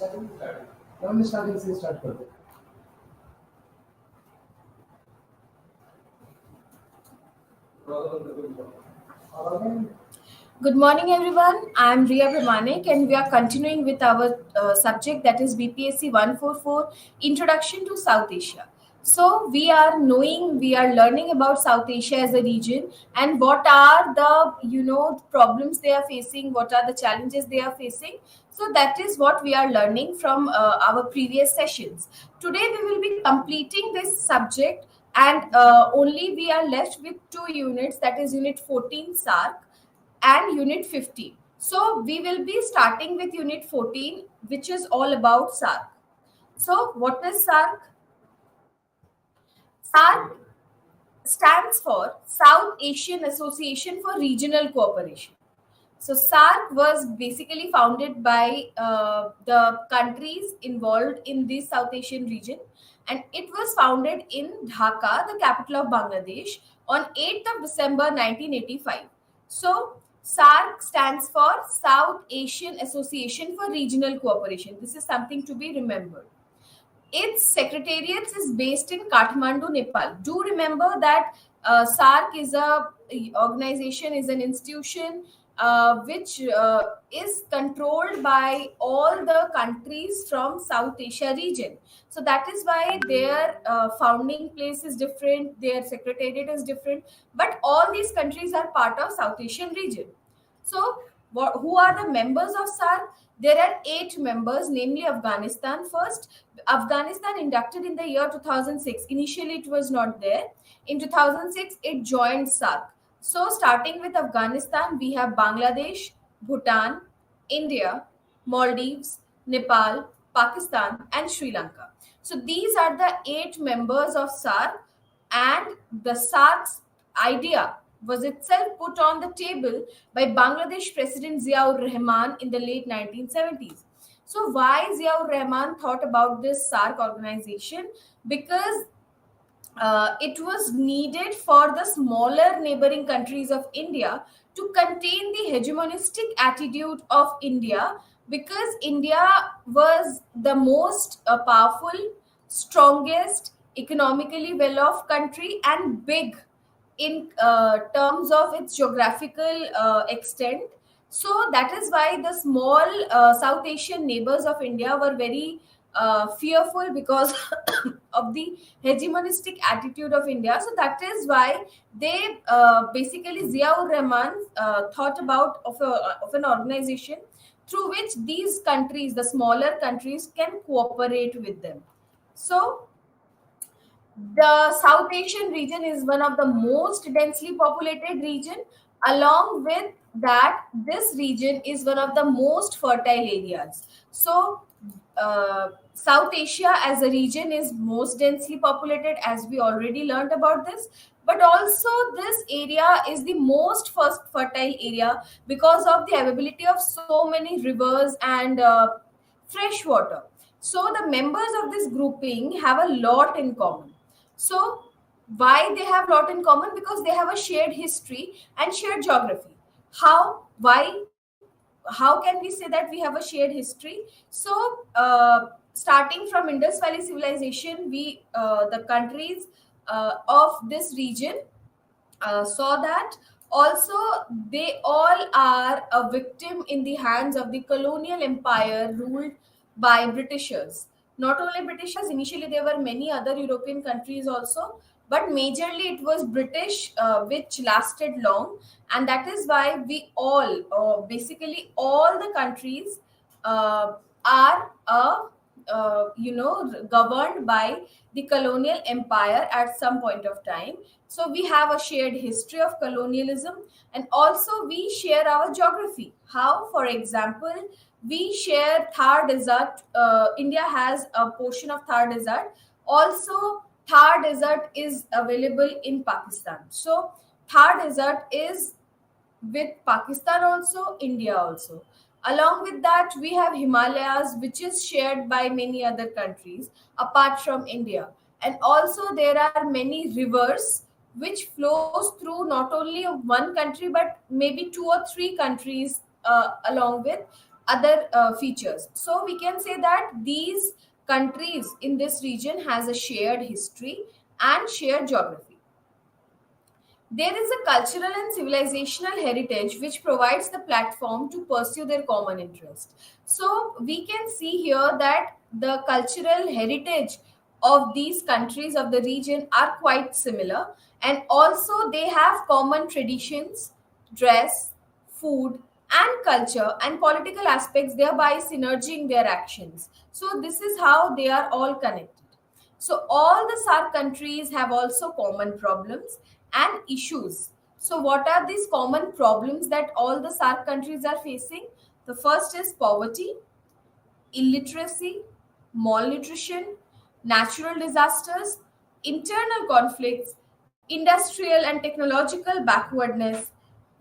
हमने स्टार्टिंग से स्टार्ट कर दो। Good morning, everyone. I am Riya Pramanik, and we are continuing with our subject, that is BPSC 144 Introduction to South Asia. So, we are learning about South Asia as a region and what are the problems they are facing, what are the challenges they are facing. So, that is what we are learning from our previous sessions. Today, we will be completing this subject, and only we are left with two units, that is Unit 14 SARC and Unit 15. So we will be starting with Unit 14, which is all about SARC. So what is SARC? SARC stands for South Asian Association for Regional Cooperation. So SARC was basically founded by the countries involved in this South Asian region, and it was founded in Dhaka, the capital of Bangladesh, on 8th of December 1985. So SARC stands for South Asian Association for Regional Cooperation. This is something to be remembered. Its secretariat is based in Kathmandu, Nepal. Do remember that SARC is a organization, is an institution which is controlled by all the countries from South Asia region. So that is why their founding place is different, their secretariat is different, but all these countries are part of South Asian region. So, who are the members of SARC? There are 8 members, namely Afghanistan first. Afghanistan inducted in the year 2006. Initially, it was not there. In 2006, it joined SARC. So, starting with Afghanistan, we have Bangladesh, Bhutan, India, Maldives, Nepal, Pakistan, and Sri Lanka. So, these are the 8 members of SARC, and the SARC's idea was itself put on the table by Bangladesh President Ziaur Rahman in the late 1970s. So, why Ziaur Rahman thought about this SARC organization? Because it was needed for the smaller neighboring countries of India to contain the hegemonistic attitude of India, because India was the most powerful, strongest, economically well off country and big in terms of its geographical extent. So that is why the small South Asian neighbors of India were very fearful because of the hegemonistic attitude of India. So that is why they basically Ziaur Rahman thought about of an organization through which these countries, the smaller countries, can cooperate with them. So the South Asian region is one of the most densely populated region. Along with that, this region is one of the most fertile areas. So, South Asia as a region is most densely populated, as we already learned about this. But also, this area is the most first fertile area because of the availability of so many rivers and fresh water. So, the members of this grouping have a lot in common. So, why they have a lot in common? Because they have a shared history and shared geography. How? Why? How can we say that we have a shared history? So, starting from Indus Valley civilization, we the countries of this region saw that also they all are a victim in the hands of the colonial empire ruled by Britishers. Not only Britishers, initially there were many other European countries also, but majorly it was British, which lasted long, and that is why we all, basically all the countries, are governed by the colonial empire at some point of time. So we have a shared history of colonialism, and also we share our geography. How? For example, we share Thar Desert. India has a portion of Thar Desert. Also, Thar Desert is available in Pakistan. So, Thar Desert is with Pakistan also, India also. Along with that, we have Himalayas, which is shared by many other countries apart from India. And also, there are many rivers which flows through not only one country but maybe 2 or 3 countries along with. other features. So we can say that these countries in this region has a shared history and shared geography. There is a cultural and civilizational heritage which provides the platform to pursue their common interest. So we can see here that the cultural heritage of these countries of the region are quite similar, and also they have common traditions, dress, food, and culture and political aspects, thereby synerging their actions. So this is how they are all connected. So all the SAARC countries have also common problems and issues. So what are these common problems that all the SAARC countries are facing? The first is poverty, illiteracy, malnutrition, natural disasters, internal conflicts, industrial and technological backwardness,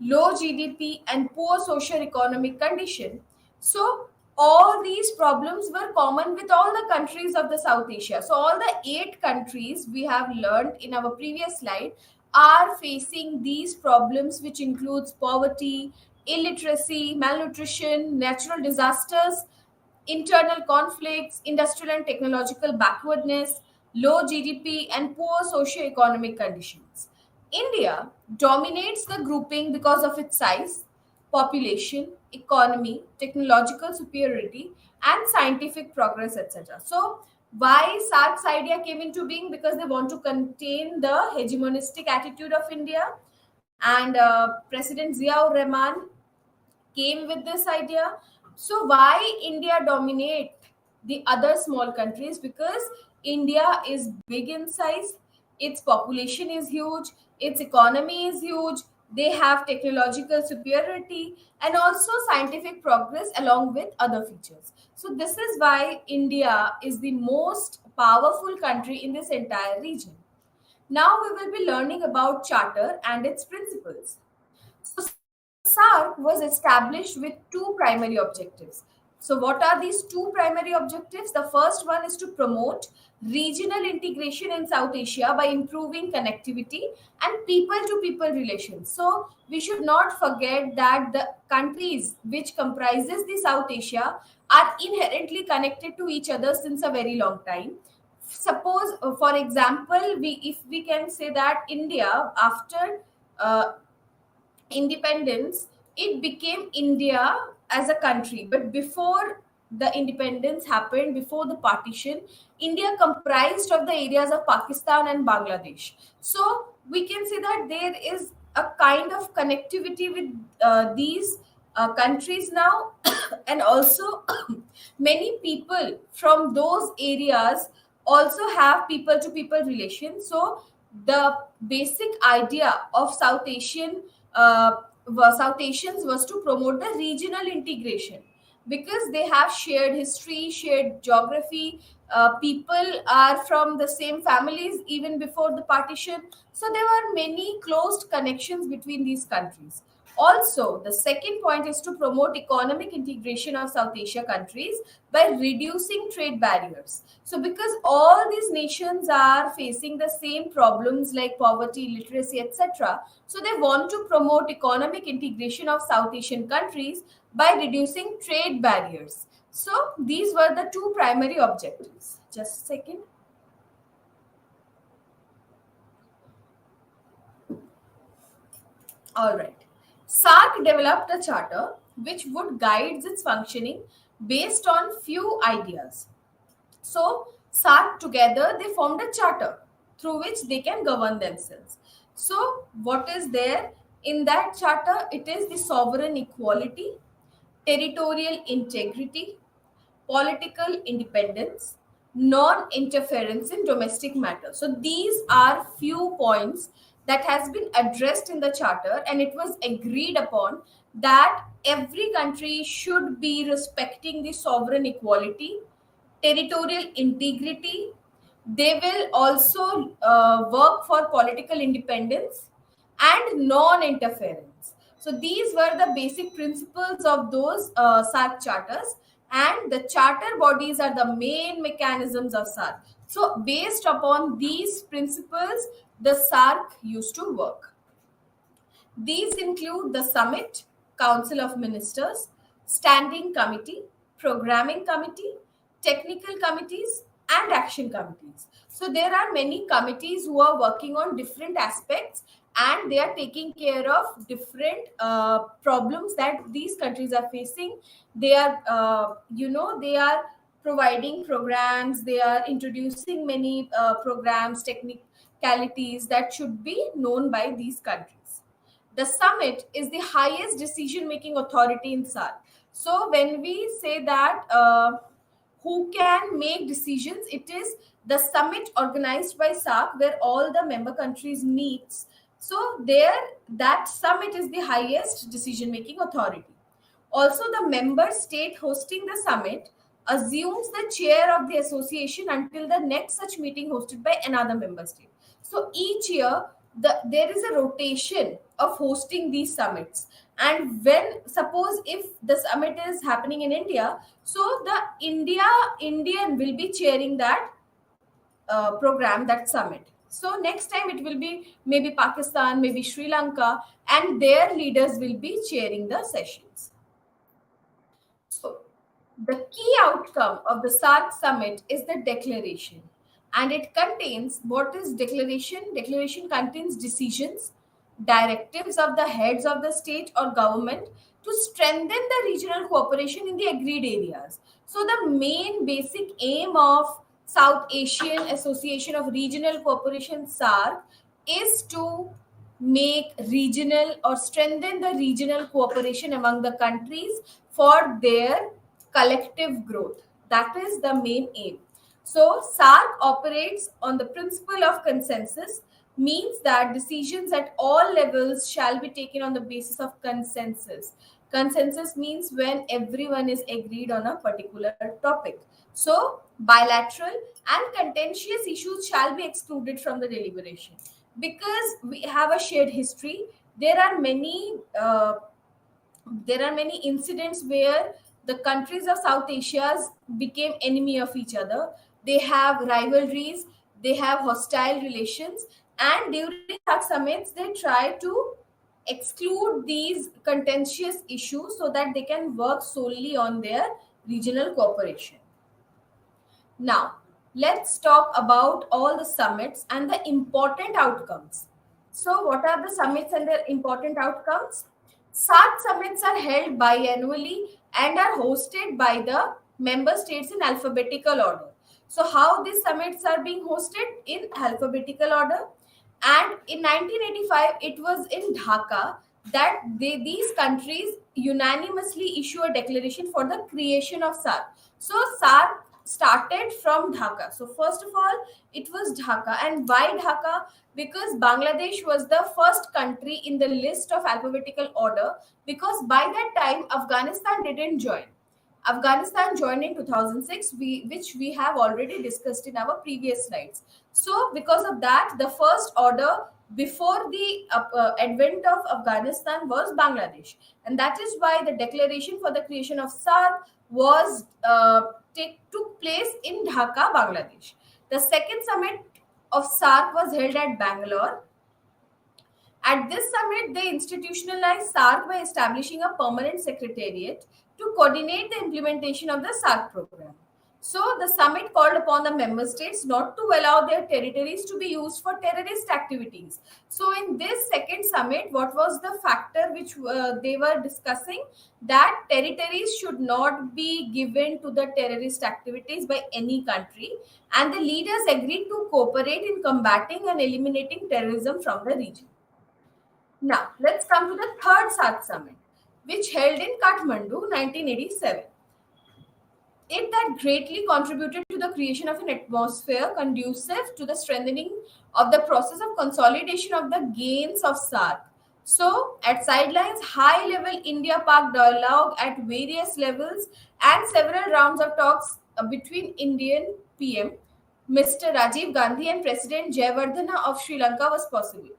low GDP, and poor socio-economic condition. So all these problems were common with all the countries of the South Asia. So all the 8 countries we have learned in our previous slide are facing these problems, which includes poverty, illiteracy, malnutrition, natural disasters, internal conflicts, industrial and technological backwardness, low GDP, and poor socio-economic conditions. India dominates the grouping because of its size, population, economy, technological superiority, and scientific progress, etc. So, why SAARC's idea came into being? Because they want to contain the hegemonistic attitude of India, and President Ziaur Rahman came with this idea. So why India dominate the other small countries? Because India is big in size, its population is huge, its economy is huge, they have technological superiority and also scientific progress along with other features. So this is why India is the most powerful country in this entire region. Now we will be learning about charter and its principles. So SAARC was established with two primary objectives. So, what are these two primary objectives? The first one is to promote regional integration in South Asia by improving connectivity and people to people relations. So, we should not forget that the countries which comprises the South Asia are inherently connected to each other since a very long time. Suppose, for example, if we can say that India after independence, it became India as a country. But before the independence happened, before the partition, India comprised of the areas of Pakistan and Bangladesh. So we can say that there is a kind of connectivity with these countries now, and also many people from those areas also have people to people relations. So the basic idea of South Asians was to promote the regional integration because they have shared history, shared geography. People are from the same families even before the partition. So there were many closed connections between these countries. Also, the second point is to promote economic integration of South Asia countries by reducing trade barriers. So, because all these nations are facing the same problems like poverty, literacy, etc., so they want to promote economic integration of South Asian countries by reducing trade barriers. So, these were the two primary objectives. Just a second. All right. SAARC developed a charter which would guide its functioning based on few ideas. So SAARC together they formed a charter through which they can govern themselves. So what is there in that charter? It is the sovereign equality, territorial integrity, political independence, non-interference in domestic matters. So these are few points that has been addressed in the charter, and it was agreed upon that every country should be respecting the sovereign equality, territorial integrity. They will also work for political independence and non-interference. So these were the basic principles of those SAARC charters, and the charter bodies are the main mechanisms of SAARC. So based upon these principles, the SAARC used to work. These include the Summit, Council of Ministers, standing committee, programming committee, technical committees, and action committees. So there are many committees who are working on different aspects, and they are taking care of different problems that these countries are facing. They are they are providing programs, they are introducing many programs, technicalities that should be known by these countries. The summit is the highest decision making authority in SAARC. So when we say that who can make decisions, it is the summit organized by SAARC where all the member countries meets. So there, that summit is the highest decision making authority. Also, the member state hosting the summit assumes the chair of the association until the next such meeting hosted by another member state. So each year, there is a rotation of hosting these summits. And when, suppose if the summit is happening in India, so the Indian will be chairing that program, that summit. So next time it will be maybe Pakistan, maybe Sri Lanka, and their leaders will be chairing the sessions. So, the key outcome of the SAARC summit is the declaration, and it contains what is declaration? Declaration contains decisions, directives of the heads of the state or government to strengthen the regional cooperation in the agreed areas. So, the main basic aim of South Asian Association of Regional Cooperation SAARC is to make regional or strengthen the regional cooperation among the countries for their collective growth. That is the main aim. So, SAARC operates on the principle of consensus, means that decisions at all levels shall be taken on the basis of consensus. Consensus means when everyone is agreed on a particular topic. So, bilateral and contentious issues shall be excluded from the deliberation. Because we have a shared history, there are many incidents where the countries of South Asia became enemy of each other. They have rivalries, they have hostile relations, and during such summits, they try to exclude these contentious issues so that they can work solely on their regional cooperation. Now, let's talk about all the summits and the important outcomes. So, what are the summits and their important outcomes? SAARC summits are held biannually and are hosted by the member states in alphabetical order. So, how these summits are being hosted? In alphabetical order. And in 1985, it was in Dhaka that these countries unanimously issue a declaration for the creation of SAARC. So, SAARC started from Dhaka. So, first of all, it was Dhaka. And why Dhaka? Because Bangladesh was the first country in the list of alphabetical order, because by that time, Afghanistan didn't join. Afghanistan joined in 2006, which we have already discussed in our previous slides. So, because of that, the first order before the advent of Afghanistan was Bangladesh. And that is why the declaration for the creation of SAARC was took place in Dhaka, Bangladesh. The second summit of SAARC was held at Bangalore. At this summit, they institutionalized SAARC by establishing a permanent secretariat to coordinate the implementation of the SAARC program. So, the summit called upon the member states not to allow their territories to be used for terrorist activities. So, in this second summit, what was the factor which they were discussing? That territories should not be given to the terrorist activities by any country, and the leaders agreed to cooperate in combating and eliminating terrorism from the region. Now, let's come to the third SAARC summit, which held in Kathmandu 1987. It that greatly contributed to the creation of an atmosphere conducive to the strengthening of the process of consolidation of the gains of SAARC. So, at sidelines, high-level India-Pak dialogue at various levels and several rounds of talks between Indian PM Mr. Rajiv Gandhi and President Jayawardena of Sri Lanka was possible.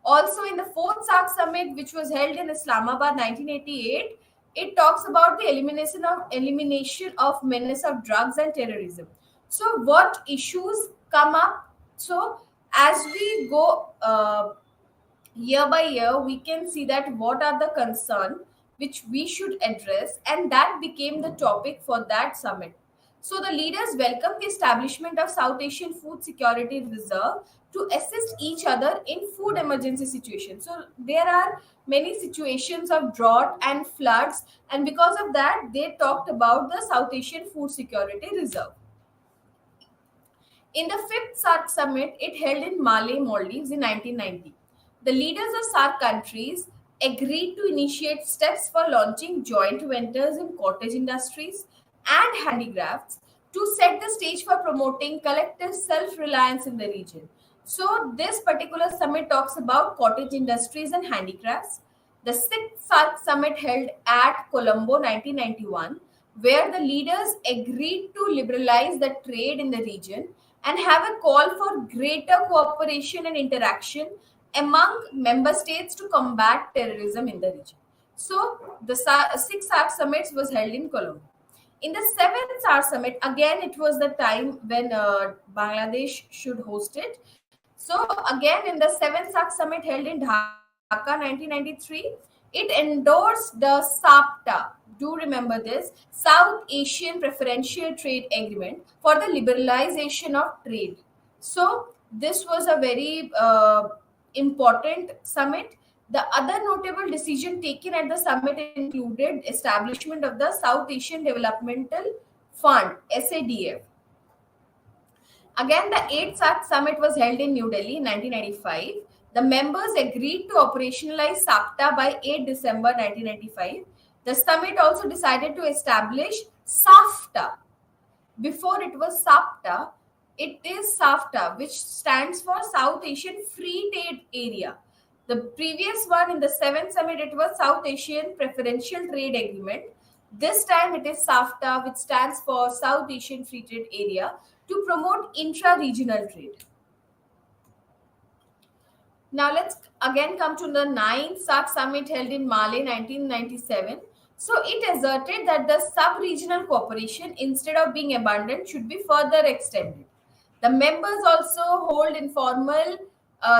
Also, in the fourth SAARC summit, which was held in Islamabad 1988, it talks about the elimination of menace of drugs and terrorism. So, what issues come up? So, as we go year by year, we can see that what are the concern. which we should address, and that became the topic for that summit. So the leaders welcomed the establishment of South Asian Food Security Reserve to assist each other in food emergency situations. So there are many situations of drought and floods, and because of that, they talked about the South Asian Food Security Reserve. In the fifth SAARC summit, it held in Malé, Maldives in 1990. The leaders of SAARC countries agreed to initiate steps for launching joint ventures in cottage industries and handicrafts to set the stage for promoting collective self reliance in the region. So, this particular summit talks about cottage industries and handicrafts. The sixth SAARC summit held at Colombo 1991, where the leaders agreed to liberalize the trade in the region and have a call for greater cooperation and interaction among member states to combat terrorism in the region. So, the sixth SAARC summits was held in Colombo. In the seventh SAARC summit, again, it was the time when Bangladesh should host it. So, again, in the seventh SAARC summit held in Dhaka 1993, it endorsed the SAPTA. Do remember this South Asian Preferential Trade Agreement for the liberalization of trade. So, this was a very important summit. The other notable decision taken at the summit included establishment of the South Asian Developmental Fund (SADF). Again, the 8th SAARC summit was held in New Delhi in 1995. The members agreed to operationalize SAPTA by 8 December 1995. The summit also decided to establish SAFTA. Before it was SAPTA, it is SAFTA, which stands for South Asian Free Trade Area. The previous one in the 7th summit, it was South Asian Preferential Trade Agreement. This time it is SAFTA, which stands for South Asian Free Trade Area, to promote intra-regional trade. Now let's again come to the 9th SAARC summit held in Malé 1997. So it asserted that the sub-regional cooperation, instead of being abundant, should be further extended. The members also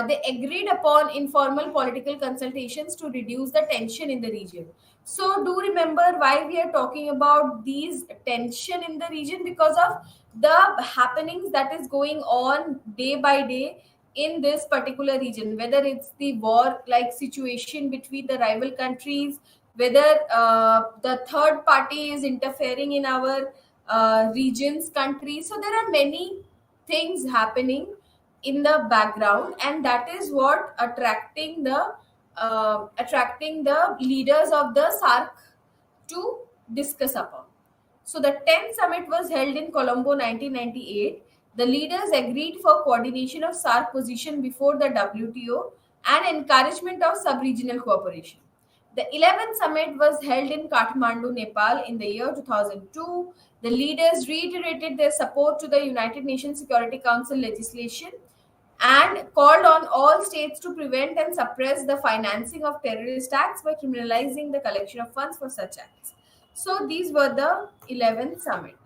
they agreed upon informal political consultations to reduce the tension in the region. So do remember why we are talking about these tension in the region, because of the happenings that is going on day by day in this particular region, whether it's the war like situation between the rival countries, whether the third party is interfering in our region's country. So there are many things happening in the background, and that is what attracting the leaders of the SAARC to discuss upon. So the 10th summit was held in Colombo 1998. The leaders agreed for coordination of SAARC position before the WTO and encouragement of sub-regional cooperation. The 11th summit was held in Kathmandu, Nepal in the year 2002. The leaders reiterated their support to the United Nations Security Council legislation and called on all states to prevent and suppress the financing of terrorist acts by criminalizing the collection of funds for such acts. So these were the 11th summit.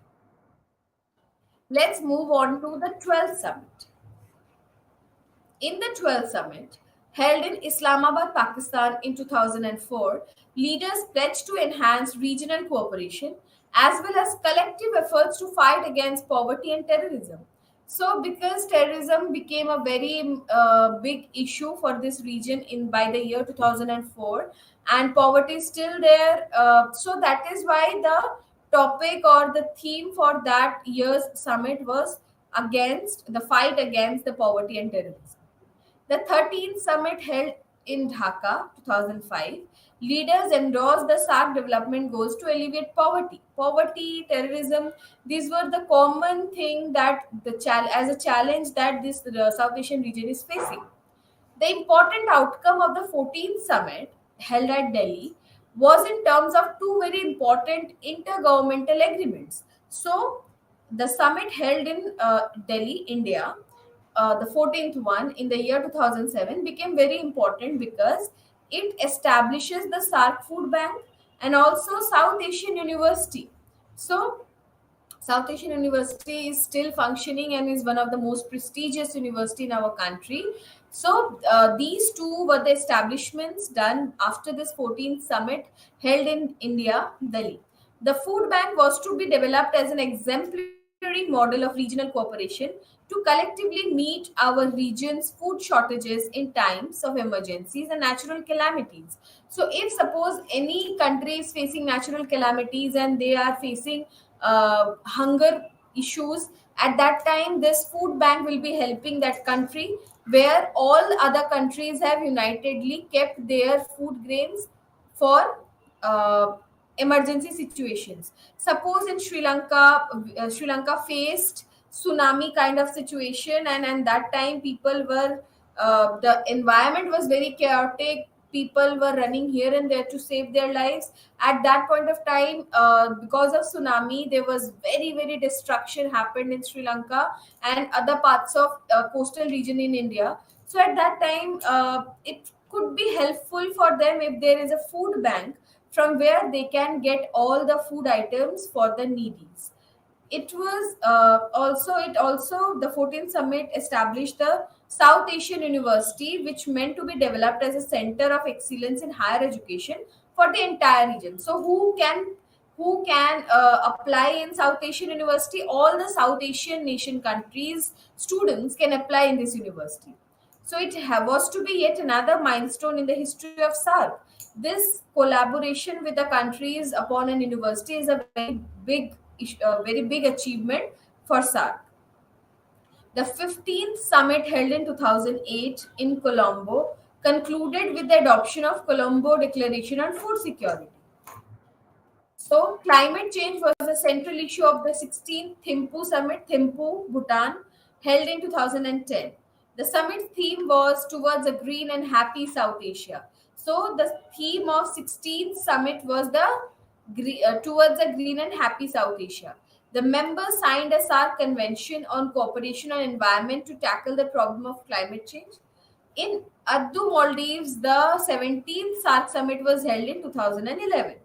Let's move on to the 12th summit. In the 12th summit, held in Islamabad, Pakistan in 2004, leaders pledged to enhance regional cooperation as well as collective efforts to fight against poverty and terrorism. So, because terrorism became a very big issue for this region in by the year 2004, and poverty is still there, so that is why the topic or the theme for that year's summit was against the fight against the poverty and terrorism. The 13th summit held in Dhaka 2005, leaders endorsed the SAARC development goals to alleviate poverty. Poverty, terrorism, these were the common thing that as a challenge that this South Asian region is facing. The important outcome of the 14th summit held at Delhi was in terms of two very important intergovernmental agreements. So, the summit held in Delhi, India, the 14th one in the year 2007 became very important because it establishes the SAARC Food Bank and also South Asian University. So, South Asian University is still functioning and is one of the most prestigious university in our country. So these two were the establishments done after this 14th summit held in India, Delhi. The food bank was to be developed as an exemplary model of regional cooperation to collectively meet our region's food shortages in times of emergencies and natural calamities. So, if suppose any country is facing natural calamities and they are facing hunger issues, at that time this food bank will be helping that country, where all other countries have unitedly kept their food grains for emergency situations. Suppose in Sri Lanka faced tsunami kind of situation, and that time people were the environment was very chaotic. People were running here and there to save their lives. At that point of time, because of tsunami, there was very destruction happened in Sri Lanka and other parts of coastal region in India. So at that time, it could be helpful for them if there is a food bank from where they can get all the food items for the needies. It was also the 14th summit established the South Asian University, which meant to be developed as a center of excellence in higher education for the entire region. So who can apply in South Asian University? All the South Asian nation countries students can apply in this university. So was to be yet another milestone in the history of SARC. This collaboration with the countries upon an university is a very big achievement for SARC. The 15th summit held in 2008 in Colombo concluded with the adoption of Colombo Declaration on Food Security. So, climate change was a central issue of the 16th Thimphu Summit, Thimphu, Bhutan, held in 2010. The summit theme was towards a green and happy South Asia. So, the theme of 16th summit was the towards a green and happy South Asia. The members signed a SARC convention on cooperation on environment to tackle the problem of climate change. In Addu, Maldives, the 17th SARC summit was held in 2011.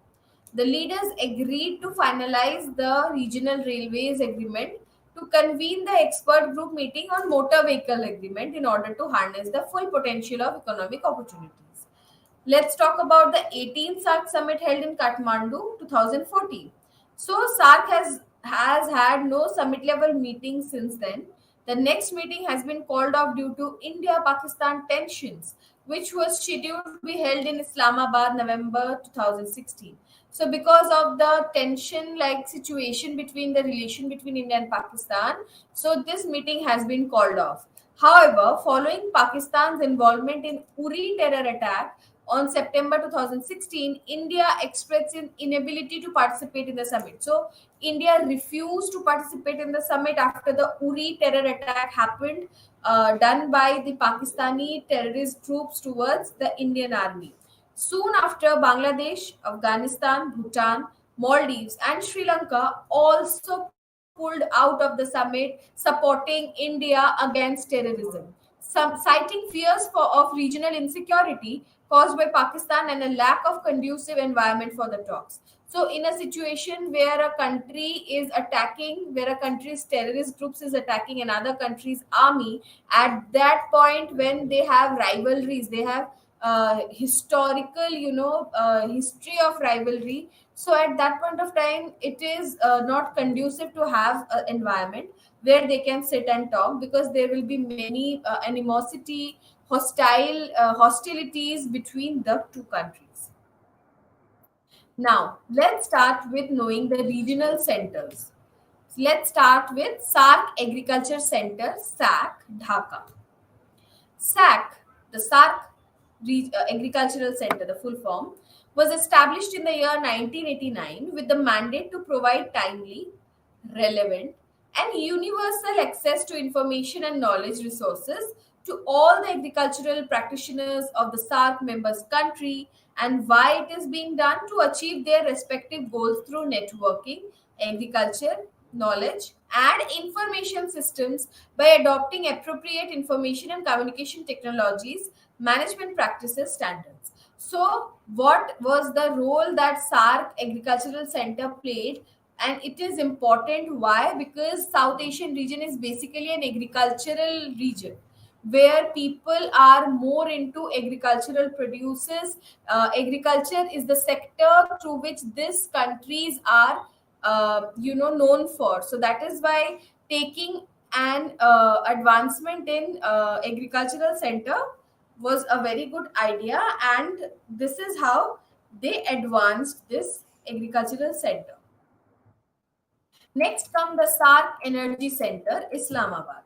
The leaders agreed to finalize the regional railways agreement to convene the expert group meeting on motor vehicle agreement in order to harness the full potential of economic opportunities. Let's talk about the 18th SARC summit held in Kathmandu 2014. So SARC has had no summit level meeting since then. The next meeting has been called off due to India-Pakistan tensions, which was scheduled to be held in Islamabad November 2016. So because of the tension like situation between the relation between India and Pakistan, so this meeting has been called off. However, following Pakistan's involvement in Uri terror attack on September 2016, India expressed its inability to participate in the summit. So India refused to participate in the summit after the Uri terror attack happened, done by the Pakistani terrorist troops towards the Indian army. Soon after, Bangladesh, Afghanistan, Bhutan, Maldives, and Sri Lanka also pulled out of the summit, supporting India against terrorism. Some citing fears of regional insecurity caused by Pakistan and a lack of conducive environment for the talks. So, in a situation where a country is attacking, where a country's terrorist groups is attacking another country's army, at that point when they have rivalries, they have historical, history of rivalry. So at that point of time, it is not conducive to have an environment where they can sit and talk, because there will be many animosity, hostilities between the two countries. Now, let's start with knowing the regional centers. Let's start with SARC Agriculture Center, SAC, Dhaka. SAC, the SARC Agricultural Center, the full form, was established in the year 1989 with the mandate to provide timely, relevant, and universal access to information and knowledge resources to all the agricultural practitioners of the SARC members country, and why it is being done to achieve their respective goals through networking, agriculture, knowledge, and information systems by adopting appropriate information and communication technologies, management practices, standards. So, what was the role that SARC Agricultural Center played? And it is important. Why? Because South Asian region is basically an agricultural region, where people are more into agricultural produces. Agriculture is the sector through which these countries are, known for. So that is why taking an advancement in agricultural center was a very good idea, and this is how they advanced this agricultural center. Next come the SARC Energy Center, Islamabad.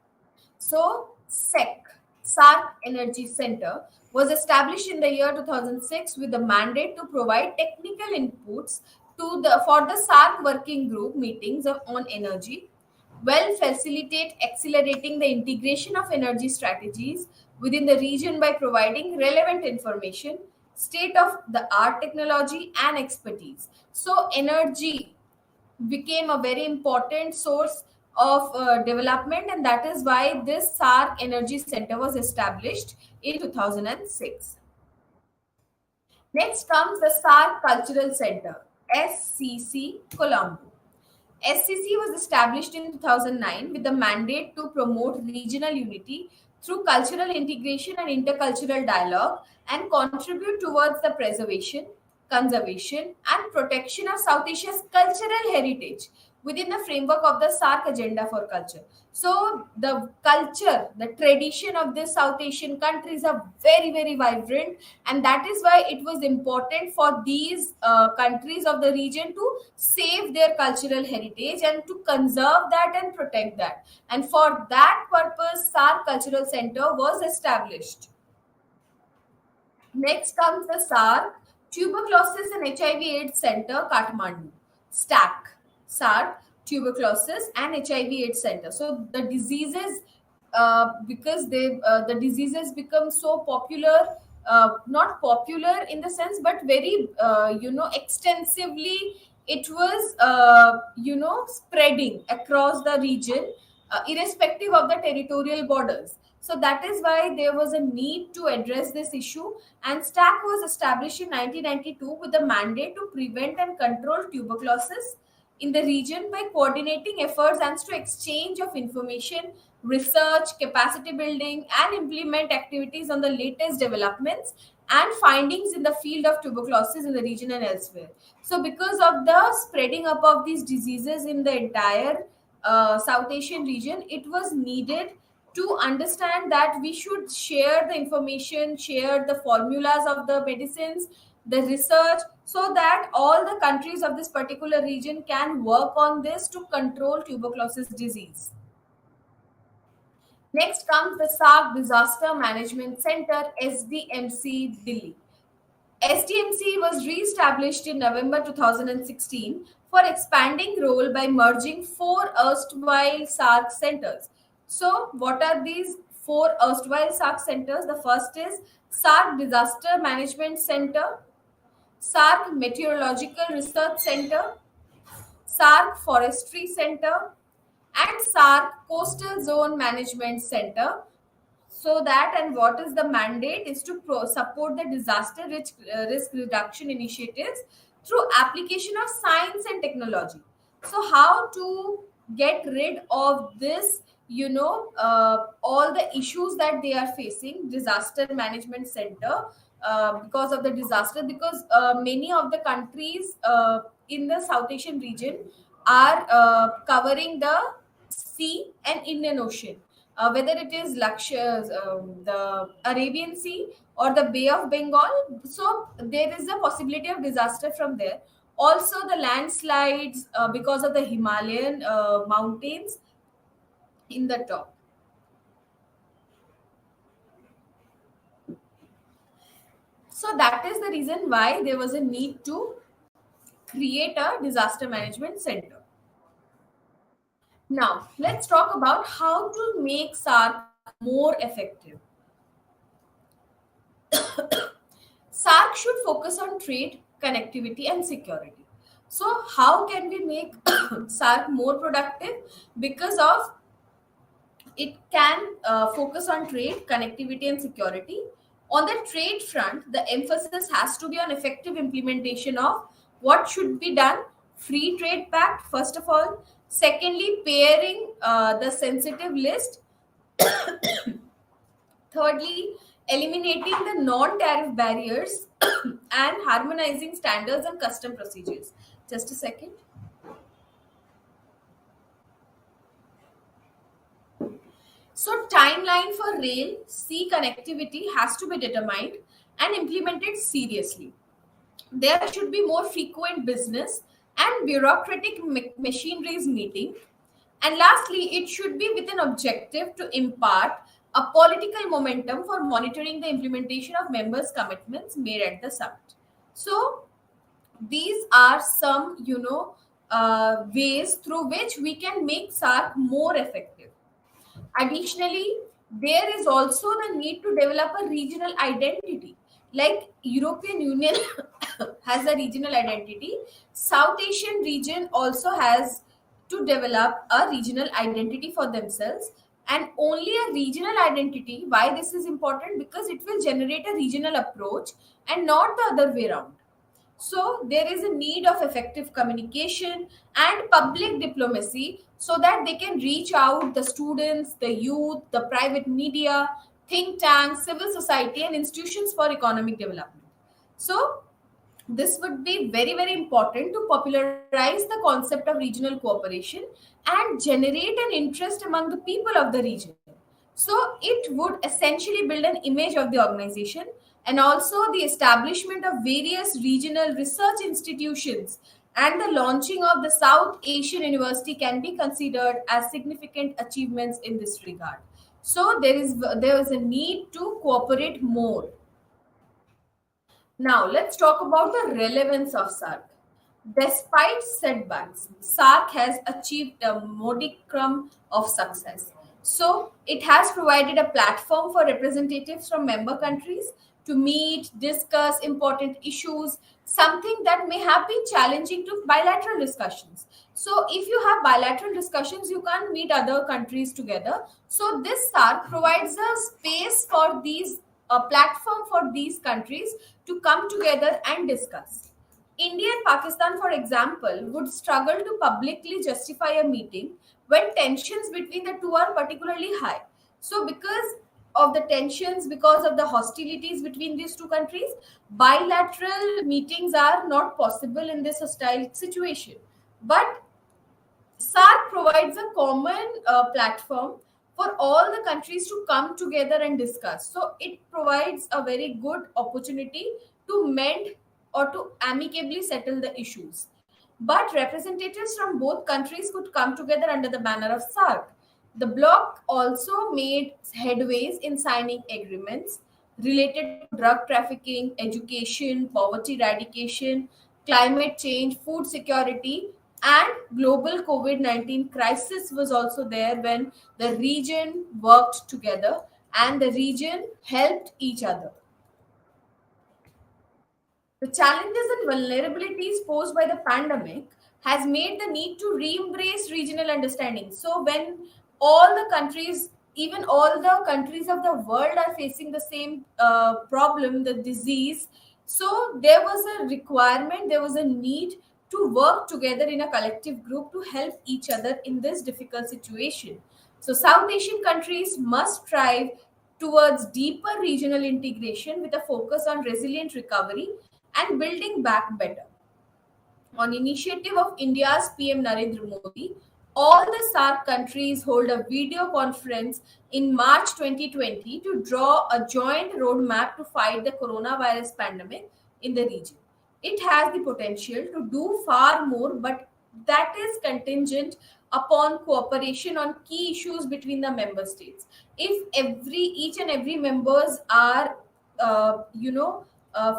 So, SARC Energy Center, was established in the year 2006 with the mandate to provide technical inputs for the SARC working group meetings on energy, well facilitate accelerating the integration of energy strategies within the region by providing relevant information, state of the art technology and expertise. So, energy became a very important source of development, and that is why this SARC Energy Center was established in 2006. Next comes the SARC Cultural Center, SCC, Colombo. SCC was established in 2009 with the mandate to promote regional unity through cultural integration and intercultural dialogue and contribute towards the preservation, conservation, and protection of South Asia's cultural heritage within the framework of the SARC Agenda for Culture. So, the culture, the tradition of these South Asian countries are very, very vibrant, and that is why it was important for these countries of the region to save their cultural heritage and to conserve that and protect that. And for that purpose, SARC Cultural Center was established. Next comes the SARC Tuberculosis and HIV/AIDS Center, Kathmandu. STAC, SARC Tuberculosis and HIV/AIDS Center. So the diseases, because the diseases become so popular, not popular in the sense, but very extensively. It was spreading across the region, irrespective of the territorial borders. So that is why there was a need to address this issue, and STAC was established in 1992 with the mandate to prevent and control tuberculosis in the region by coordinating efforts and to exchange of information, research, capacity building, and implement activities on the latest developments and findings in the field of tuberculosis in the region and elsewhere. So, because of the spreading up of these diseases in the entire South Asian region, it was needed to understand that we should share the information, share the formulas of the medicines, the research, so that all the countries of this particular region can work on this to control tuberculosis disease. Next comes the SARC Disaster Management Center, SDMC, Delhi. SDMC was re-established in November 2016 for expanding role by merging four erstwhile SARC centers. So, what are these four erstwhile SARC centers? The first is SARC Disaster Management Center, SARC Meteorological Research Center, SARC Forestry Center, and SARC Coastal Zone Management Center. So that, and what is the mandate is to support the disaster risk reduction initiatives through application of science and technology. So how to get rid of this, all the issues that they are facing, disaster management center, because of the disaster, because many of the countries in the South Asian region are covering the sea and Indian Ocean, whether it is the Arabian Sea or the Bay of Bengal. So there is a possibility of disaster from there. Also, the landslides because of the Himalayan mountains in the top. So that is the reason why there was a need to create a disaster management center. Now, let's talk about how to make SARC more effective. SARC should focus on trade, connectivity, and security. So, how can we make SARC more productive? Because of it can focus on trade, connectivity, and security. On the trade front, the emphasis has to be on effective implementation of what should be done. Free trade pact, first of all. Secondly, pairing the sensitive list Thirdly, eliminating the non-tariff barriers and harmonizing standards and custom procedures. Just a second. So, timeline for rail sea connectivity has to be determined and implemented seriously. There should be more frequent business and bureaucratic machineries meeting. And lastly, it should be with an objective to impart a political momentum for monitoring the implementation of members' commitments made at the summit. So, these are some, ways through which we can make SARC more effective. Additionally, there is also the need to develop a regional identity. Like European Union has a regional identity, South Asian region also has to develop a regional identity for themselves. And only a regional identity, why this is important? Because it will generate a regional approach and not the other way around. So there is a need of effective communication and public diplomacy so that they can reach out the students, the youth, the private media, think tanks, civil society, and institutions for economic development. So this would be very, very important to popularize the concept of regional cooperation and generate an interest among the people of the region. So it would essentially build an image of the organization, and also the establishment of various regional research institutions and the launching of the South Asian University can be considered as significant achievements in this regard. So there is a need to cooperate more. Now, let's talk about the relevance of SARC. Despite setbacks, SARC has achieved a modicum of success. So, it has provided a platform for representatives from member countries to meet, discuss important issues, something that may have been challenging to bilateral discussions. So, if you have bilateral discussions, you can't meet other countries together. So, this SARC provides a space for these, a platform for these countries to come together and discuss. India and Pakistan, for example, would struggle to publicly justify a meeting when tensions between the two are particularly high. So, because of the tensions, because of the hostilities between these two countries, bilateral meetings are not possible in this hostile situation. But SARC provides a common platform for all the countries to come together and discuss. So it provides a very good opportunity to mend or to amicably settle the issues. But representatives from both countries could come together under the banner of SARC. The bloc also made headways in signing agreements related to drug trafficking, education, poverty eradication, climate change, food security, and global COVID-19 crisis was also there when the region worked together and the region helped each other. The challenges and vulnerabilities posed by the pandemic has made the need to re-embrace regional understanding. So when all the countries, even all the countries of the world are facing the same problem, the disease, so there was a requirement, there was a need to work together in a collective group to help each other in this difficult situation. So South Asian countries must strive towards deeper regional integration with a focus on resilient recovery and building back better. On initiative of India's PM Narendra Modi, all the SARC countries hold a video conference in March 2020 to draw a joint roadmap to fight the coronavirus pandemic in the region. It has the potential to do far more, but that is contingent upon cooperation on key issues between the member states. If each and every members are,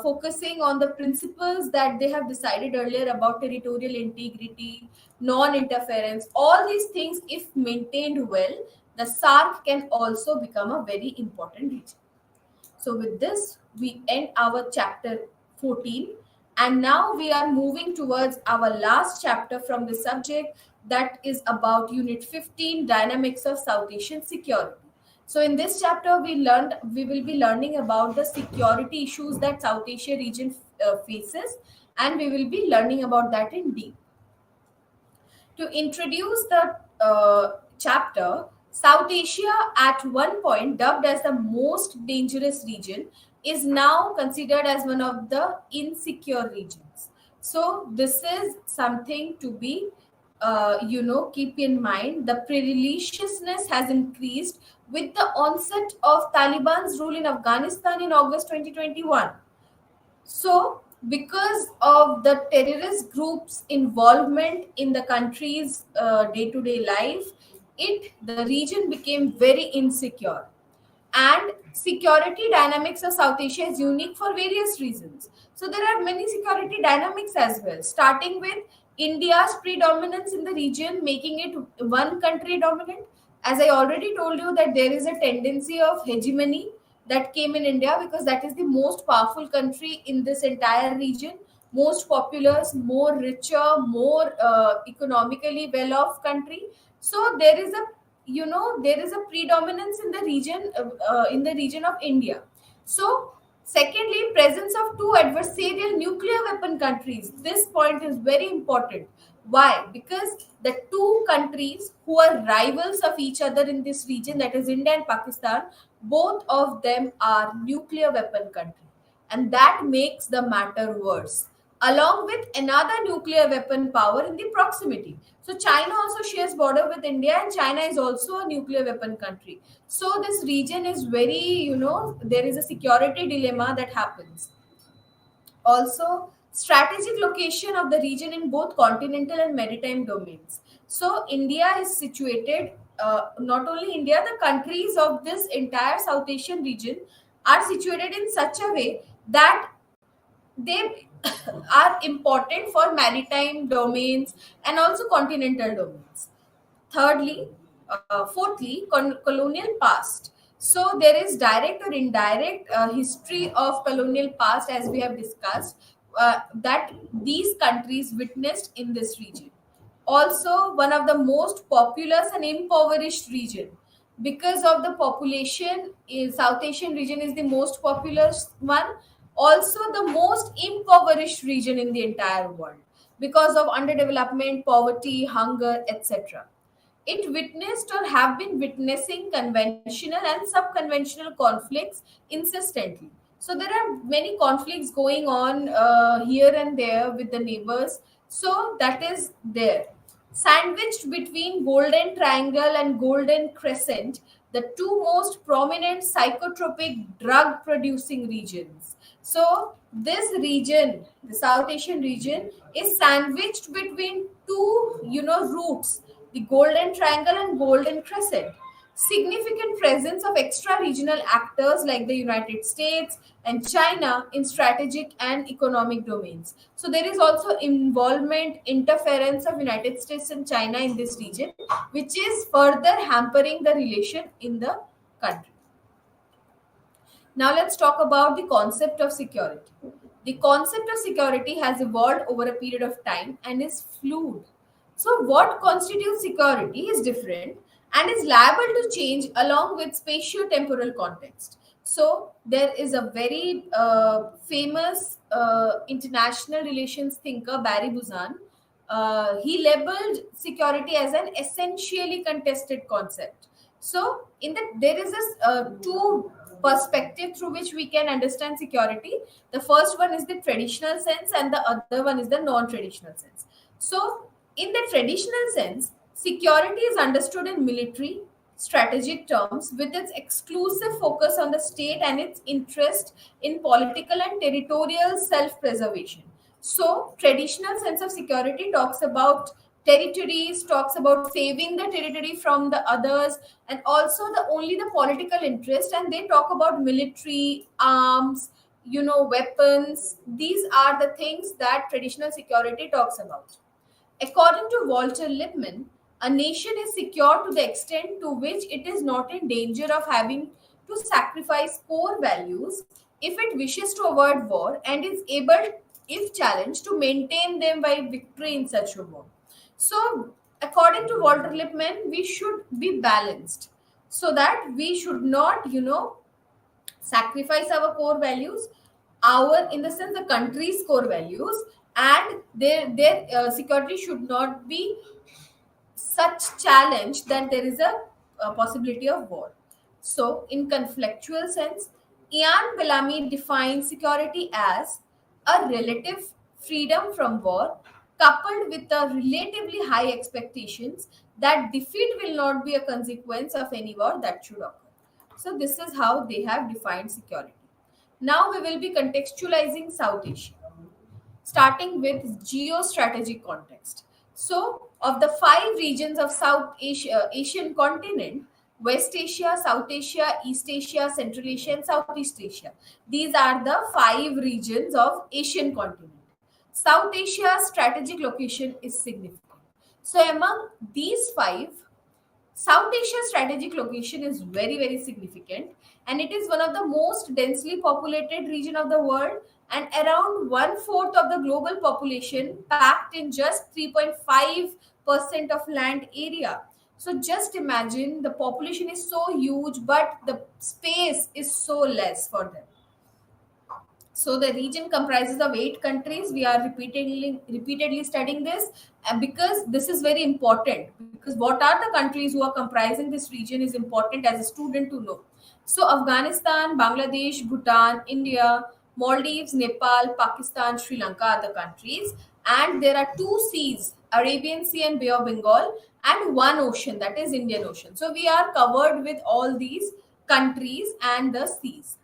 focusing on the principles that they have decided earlier about territorial integrity, non-interference, all these things, if maintained well, the SARC can also become a very important region. So, with this, we end our chapter 14, and now we are moving towards our last chapter from the subject, that is about Unit 15, Dynamics of South Asian Security. So, in this chapter, we will be learning about the security issues that South Asia region faces, and we will be learning about that in deep. To introduce the chapter, South Asia, at one point dubbed as the most dangerous region, is now considered as one of the insecure regions. So, this is something to be, keep in mind. The perilousness has increased with the onset of Taliban's rule in Afghanistan in August 2021. So, because of the terrorist groups' involvement in the country's day-to-day life, the region became very insecure. And security dynamics of South Asia is unique for various reasons. So there are many security dynamics as well, starting with India's predominance in the region, making it one country dominant. As I already told you, that there is a tendency of hegemony that came in India because that is the most powerful country in this entire region, most populous, more richer, more economically well off country. So there is a predominance in the region of India. So secondly, presence of two adversarial nuclear weapon countries. This point is very important. Why? Because the two countries who are rivals of each other in this region, that is India and Pakistan, both of them are nuclear weapon country, and that makes the matter worse, along with another nuclear weapon power in the proximity. So China also shares border with India, and China is also a nuclear weapon country. So this region is very, there is a security dilemma that happens. Also, strategic location of the region in both continental and maritime domains. So India is situated, not only India, the countries of this entire South Asian region are situated in such a way that they are important for maritime domains and also continental domains. Fourthly, colonial past. So there is direct or indirect history of colonial past, as we have discussed, that these countries witnessed in this region. Also, one of the most populous and impoverished region, because of the population in South Asian region is the most populous one, also the most impoverished region in the entire world because of underdevelopment, poverty, hunger, etc. It witnessed or have been witnessing conventional and subconventional conflicts insistently. So there are many conflicts going on here and there with the neighbors. So that is there. Sandwiched between Golden Triangle and Golden Crescent, the two most prominent psychotropic drug producing regions. So this region, the South Asian region, is sandwiched between two, routes, the Golden Triangle and Golden Crescent. Significant presence of extra regional actors like the United States and China in strategic and economic domains. So there is also involvement, interference of United States and China in this region, which is further hampering the relation in the country. Now let's talk about the concept of security. The concept of security has evolved over a period of time and is fluid. So, what constitutes security is different and is liable to change along with spatio-temporal context. So, there is a very famous international relations thinker, Barry Buzan. He labeled security as an essentially contested concept. So, in that there is this two perspective through which we can understand security. The first one is the traditional sense, and the other one is the non-traditional sense. So, in the traditional sense, security is understood in military, strategic terms with its exclusive focus on the state and its interest in political and territorial self-preservation. So, traditional sense of security talks about territories, talks about saving the territory from the others, and also the political interest. And they talk about military arms, weapons. These are the things that traditional security talks about. According to Walter Lippmann, a nation is secure to the extent to which it is not in danger of having to sacrifice core values if it wishes to avoid war and is able, if challenged, to maintain them by victory in such a war. So, according to Walter Lippmann, we should be balanced so that we should not, sacrifice our core values, our, in the sense, the country's core values, and their security should not be such challenge that there is a possibility of war. So, in conflictual sense, Ian Bellamy defines security as a relative freedom from war coupled with a relatively high expectations that defeat will not be a consequence of any war that should occur. So, this is how they have defined security. Now, we will be contextualizing South Asia starting with geostrategic context. So, of the five regions of South Asia, Asian continent, West Asia, South Asia, East Asia, Central Asia, and Southeast Asia. These are the five regions of Asian continent. South Asia's strategic location is significant. So, among these five, South Asia's strategic location is very, very significant, and it is one of the most densely populated region of the world, and around one fourth of the global population packed in just 3.5% of land area. So just imagine the population is so huge, but the space is so less for them. So the region comprises of eight countries. We are repeatedly studying this because this is very important. Because what are the countries who are comprising this region is important as a student to know. So Afghanistan, Bangladesh, Bhutan, India, Maldives, Nepal, Pakistan, Sri Lanka are the countries, and there are two seas: Arabian Sea and Bay of Bengal, and one ocean, that is Indian Ocean. So we are covered with all these countries and the seas.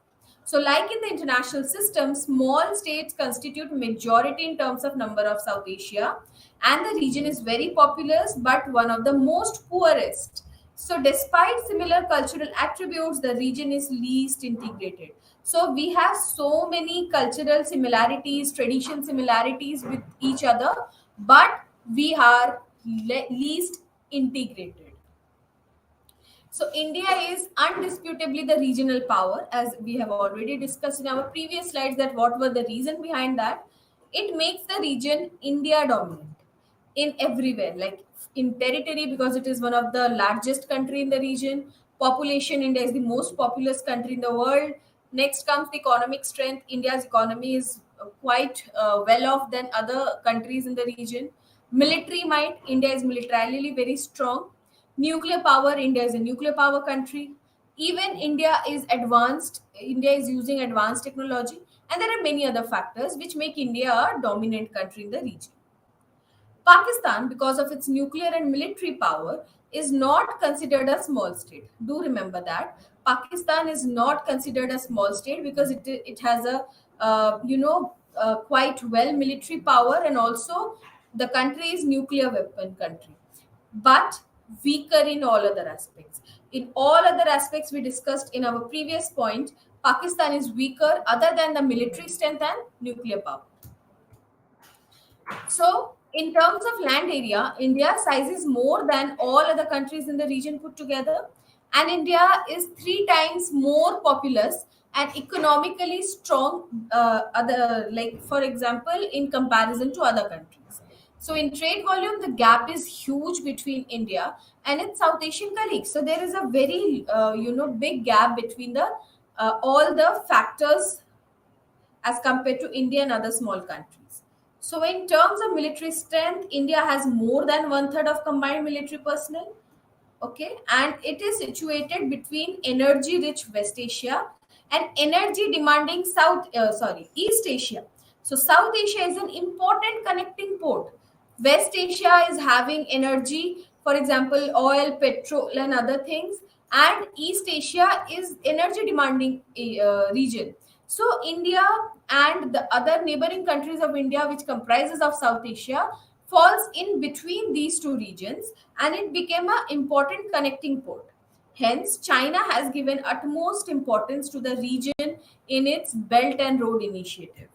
So, like in the international system, small states constitute majority in terms of number of South Asia, and the region is very populous but one of the most poorest. So, despite similar cultural attributes, the region is least integrated. So, we have so many cultural similarities, tradition similarities with each other, but we are least integrated. So India is undisputably the regional power, as we have already discussed in our previous slides that what were the reason behind that. It makes the region India dominant in everywhere, like in territory because it is one of the largest country in the region. Population, India is the most populous country in the world. Next comes the economic strength. India's economy is quite well off than other countries in the region. Military might, India is militarily very strong. Nuclear power, India is a nuclear power country. Even India is using advanced technology, and there are many other factors which make India a dominant country in the region. Pakistan, because of its nuclear and military power, is not considered a small state. Do remember that Pakistan is not considered a small state because it has a quite well military power, and also the country is nuclear weapon country, but weaker in all other aspects. In all other aspects we discussed in our previous point, Pakistan is weaker other than the military strength and nuclear power. So, in terms of land area, India's size is more than all other countries in the region put together, and India is three times more populous and economically strong. Other, like for example, in comparison to other countries. So, in trade volume, the gap is huge between India and its South Asian colleagues. So, there is a very big gap between the all the factors as compared to India and other small countries. So, in terms of military strength, India has more than one third of combined military personnel. Okay, and it is situated between energy rich West Asia and energy demanding East Asia. So, South Asia is an important connecting port. West Asia is having energy, for example, oil, petrol, and other things, and East Asia is energy demanding region. So India and the other neighboring countries of India, which comprises of South Asia, falls in between these two regions, and it became an important connecting port. Hence, China has given utmost importance to the region in its Belt and Road Initiative.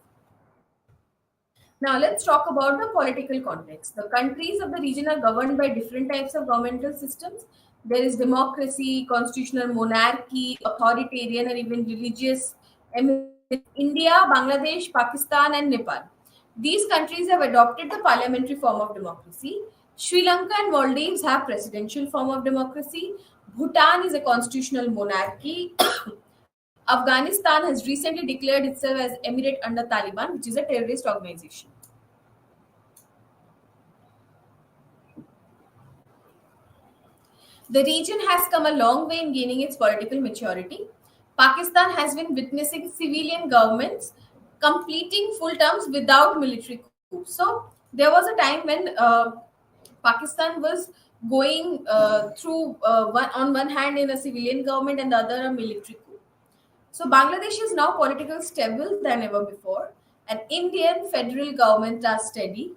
Now, let's talk about the political context. The countries of the region are governed by different types of governmental systems. There is democracy, constitutional monarchy, authoritarian, or even religious. India, Bangladesh, Pakistan, and Nepal. These countries have adopted the parliamentary form of democracy. Sri Lanka and Maldives have presidential form of democracy. Bhutan is a constitutional monarchy. Afghanistan has recently declared itself as emirate under Taliban, which is a terrorist organization. The region has come a long way in gaining its political maturity. Pakistan has been witnessing civilian governments completing full terms without military coup. So there was a time when Pakistan was going through on one hand in a civilian government and the other a military coup. So Bangladesh is now politically stable than ever before. An Indian federal government are steady,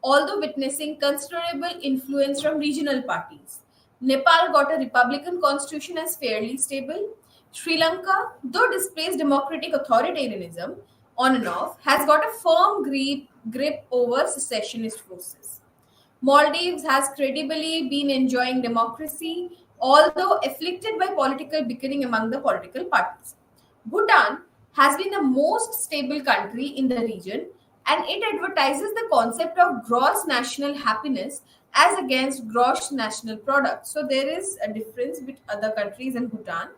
although witnessing considerable influence from regional parties. Nepal got a republican constitution as fairly stable. Sri Lanka, though displays democratic authoritarianism on and off, has got a firm grip over secessionist forces. Maldives has credibly been enjoying democracy, although afflicted by political bickering among the political parties. Bhutan has been the most stable country in the region, and it advertises the concept of gross national happiness as against gross national product. So there is a difference with other countries in Bhutan.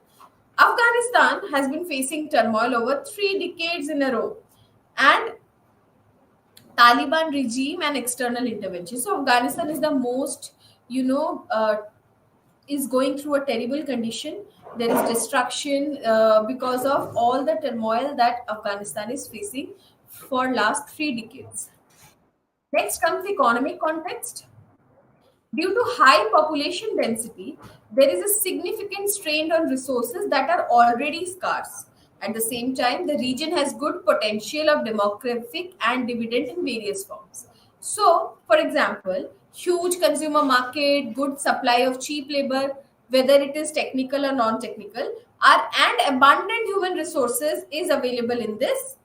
Afghanistan has been facing turmoil over 3 decades in a row, and Taliban regime and external intervention. So Afghanistan is the most, is going through a terrible condition. There is destruction because of all the turmoil that Afghanistan is facing for last 3 decades. Next comes the economic context. Due to high population density, there is a significant strain on resources that are already scarce. At the same time, the region has good potential of demographic and dividend in various forms. So, for example, huge consumer market, good supply of cheap labor, whether it is technical or non-technical, are and abundant human resources is available in this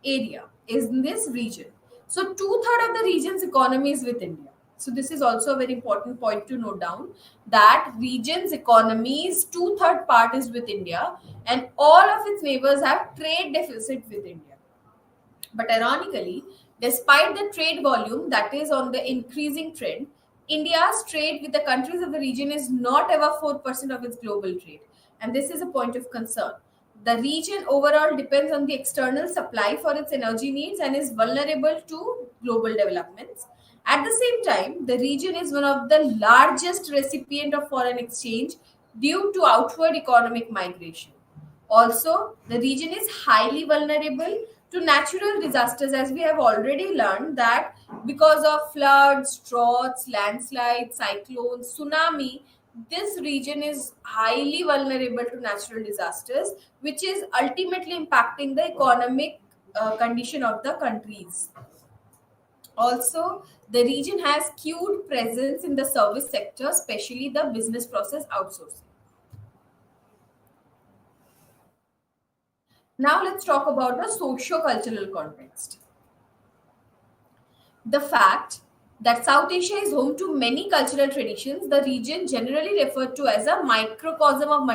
area, is in this region. So two-thirds of the region's economy is with India. So this is also a very important point to note down, that region's economy's two-third part is with India, and all of its neighbors have trade deficit with India. But ironically, despite the trade volume that is on the increasing trend, India's trade with the countries of the region is not ever 4% of its global trade. And this is a point of concern. The region overall depends on the external supply for its energy needs and is vulnerable to global developments. At the same time, the region is one of the largest recipient of foreign exchange due to outward economic migration. Also, the region is highly vulnerable to natural disasters, as we have already learned that because of floods, droughts, landslides, cyclones, tsunami, this region is highly vulnerable to natural disasters, which is ultimately impacting the economic condition of the countries. Also, the region has skewed presence in the service sector, especially the business process outsourcing. Now let's talk about the socio-cultural context. The fact that South Asia is home to many cultural traditions, the region generally referred to as a microcosm of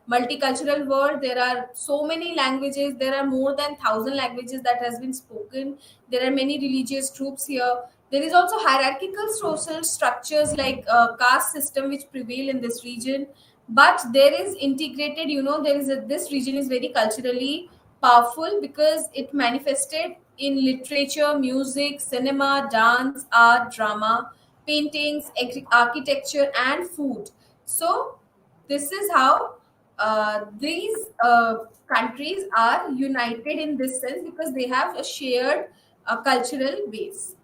multicultural world. There are so many languages. There are more than 1,000 languages that has been spoken. There are many religious groups here. There is also hierarchical social structures like caste system which prevail in this region. But there is integrated, this region is very culturally powerful because it manifested in literature, music, cinema, dance, art, drama, paintings, architecture, and food. So, this is how these countries are united in this sense because they have a shared cultural base.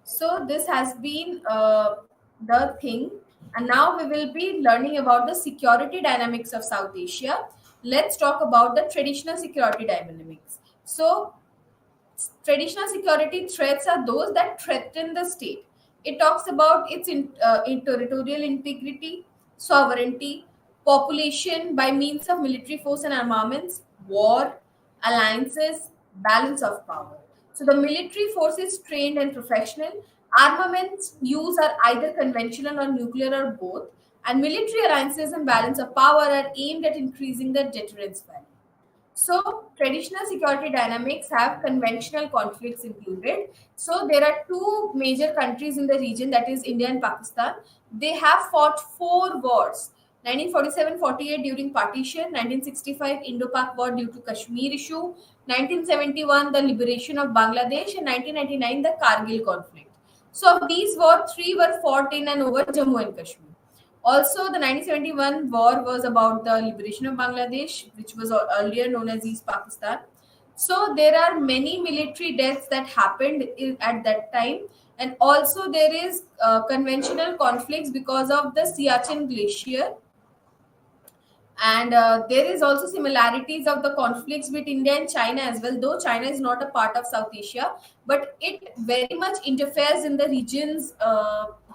So, this has been the thing. And now we will be learning about the security dynamics of South Asia. Let's talk about the traditional security dynamics. So, traditional security threats are those that threaten the state. It talks about its in territorial integrity, sovereignty, population by means of military force and armaments, war, alliances, balance of power. So the military force is trained and professional. Armaments use are either conventional or nuclear or both. And military alliances and balance of power are aimed at increasing the deterrence value. So, traditional security dynamics have conventional conflicts included. So, there are two major countries in the region, that is India and Pakistan. They have fought 4 wars: 1947-48 during partition, 1965 Indo-Pak War due to Kashmir issue, 1971 the liberation of Bangladesh, and 1999 the Kargil conflict. So, of these wars, 3 were fought in and over Jammu and Kashmir. Also, the 1971 war was about the liberation of Bangladesh, which was earlier known as East Pakistan. So there are many military deaths that happened at that time, and also there is conventional conflicts because of the Siachen Glacier, and there is also similarities of the conflicts with India and China as well, though China is not a part of South Asia, but it very much interferes in the regions,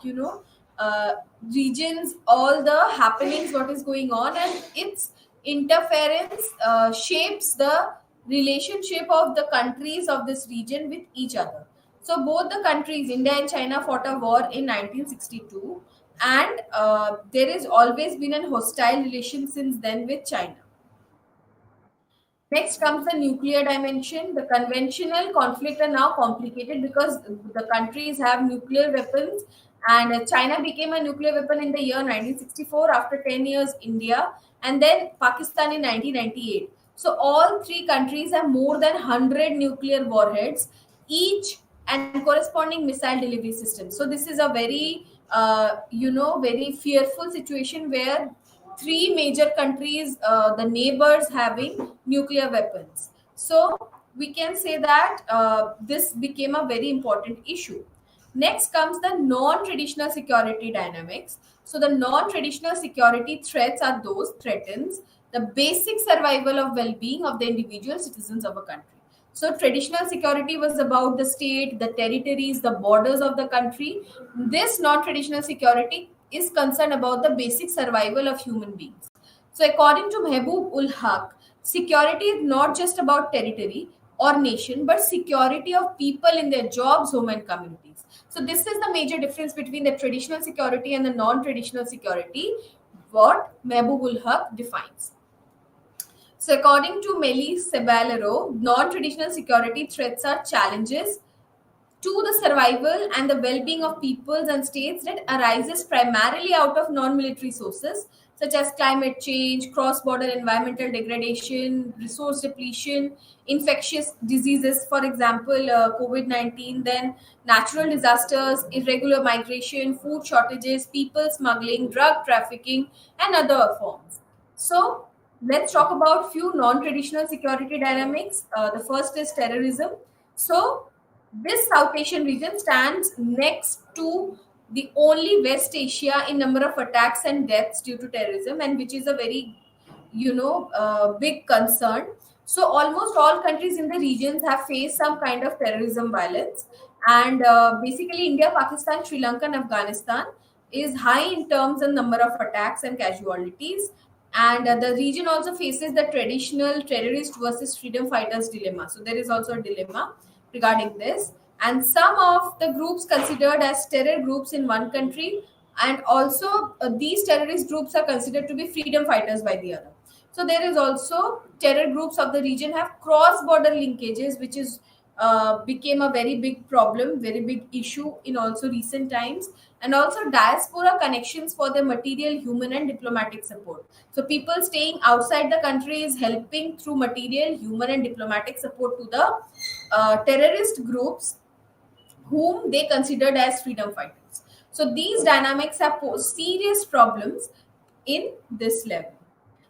you know, uh, regions, all the happenings, what is going on, and its interference shapes the relationship of the countries of this region with each other. So both the countries, India and China, fought a war in 1962, and there has always been a hostile relation since then with China. Next comes the nuclear dimension. The conventional conflict are now complicated because the countries have nuclear weapons, and China became a nuclear weapon in the year 1964. After 10 years, India, and then Pakistan in 1998. So all three countries have more than 100 nuclear warheads each, and corresponding missile delivery systems. So this is a very very fearful situation where three major countries, the neighbors, having nuclear weapons. So we can say that this became a very important issue. Next comes the non-traditional security dynamics. So the non-traditional security threats are those threatens the basic survival of well-being of the individual citizens of a country. So traditional security was about the state, the territories, the borders of the country. This non-traditional security is concerned about the basic survival of human beings. So according to Mehboob ul Haq, security is not just about territory or nation, but security of people in their jobs, home, and communities. So this is the major difference between the traditional security and the non-traditional security, what Mehboob ul Haq defines. So, according to Melis Caballero, non-traditional security threats are challenges to the survival and the well-being of peoples and states that arises primarily out of non-military sources such as climate change, cross-border environmental degradation, resource depletion, infectious diseases, for example, COVID-19, then natural disasters, irregular migration, food shortages, people smuggling, drug trafficking, and other forms. So, let's talk about few non-traditional security dynamics. The first is terrorism. So, this South Asian region stands next to the only West Asia in number of attacks and deaths due to terrorism, and which is a very, big concern. So almost all countries in the regions have faced some kind of terrorism violence, and basically India, Pakistan, Sri Lanka, and Afghanistan is high in terms and number of attacks and casualties. And the region also faces the traditional terrorist versus freedom fighters dilemma. So there is also a dilemma regarding this, and some of the groups considered as terror groups in one country, and also these terrorist groups are considered to be freedom fighters by the other. So there is also terror groups of the region have cross border linkages, which is became a very big problem, very big issue in also recent times, and also diaspora connections for the material, human, and diplomatic support. So people staying outside the country is helping through material, human, and diplomatic support to the terrorist groups whom they considered as freedom fighters. So these dynamics have posed serious problems in this level.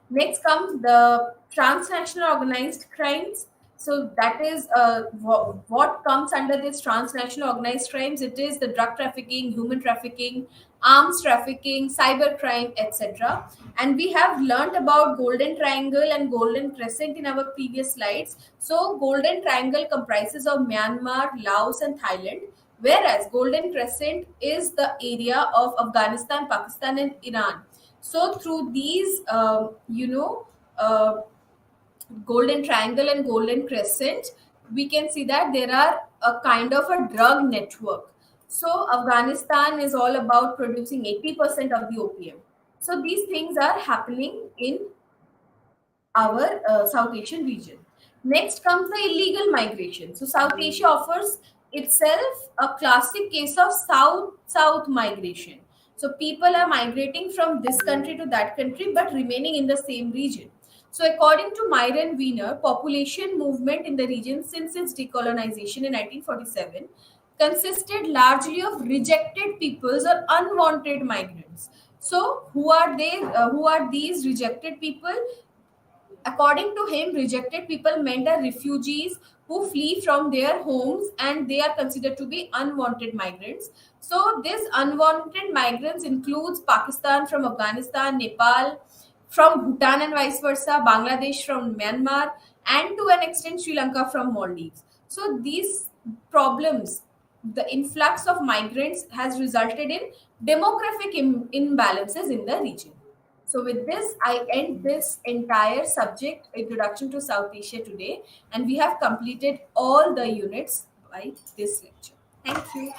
Next comes the transnational organized crimes. So that is what comes under this transnational organized crimes. It is the drug trafficking, human trafficking, arms trafficking, cyber crime, etc. And we have learnt about Golden Triangle and Golden Crescent in our previous slides. So Golden Triangle comprises of Myanmar, Laos, and Thailand, whereas Golden Crescent is the area of Afghanistan, Pakistan, and Iran. So through these, Golden Triangle and Golden Crescent, we can see that there are a kind of a drug network. So Afghanistan is all about producing 80% of the opium. So these things are happening in our South Asian region. Next comes the illegal migration. So South Asia offers itself a classic case of south-south migration. So people are migrating from this country to that country, but remaining in the same region. So according to Myron Wiener, population movement in the region since its decolonization in 1947 consisted largely of rejected peoples or unwanted migrants. So who are they? Who are these rejected people? According to him, rejected people meant are refugees who flee from their homes and they are considered to be unwanted migrants. So, this unwanted migrants includes Pakistan from Afghanistan, Nepal from Bhutan and vice versa, Bangladesh from Myanmar, and to an extent Sri Lanka from Maldives. So, these problems, the influx of migrants has resulted in demographic imbalances in the region. So, with this, I end this entire subject, Introduction to South Asia, today, and we have completed all the units by this lecture. Thank you.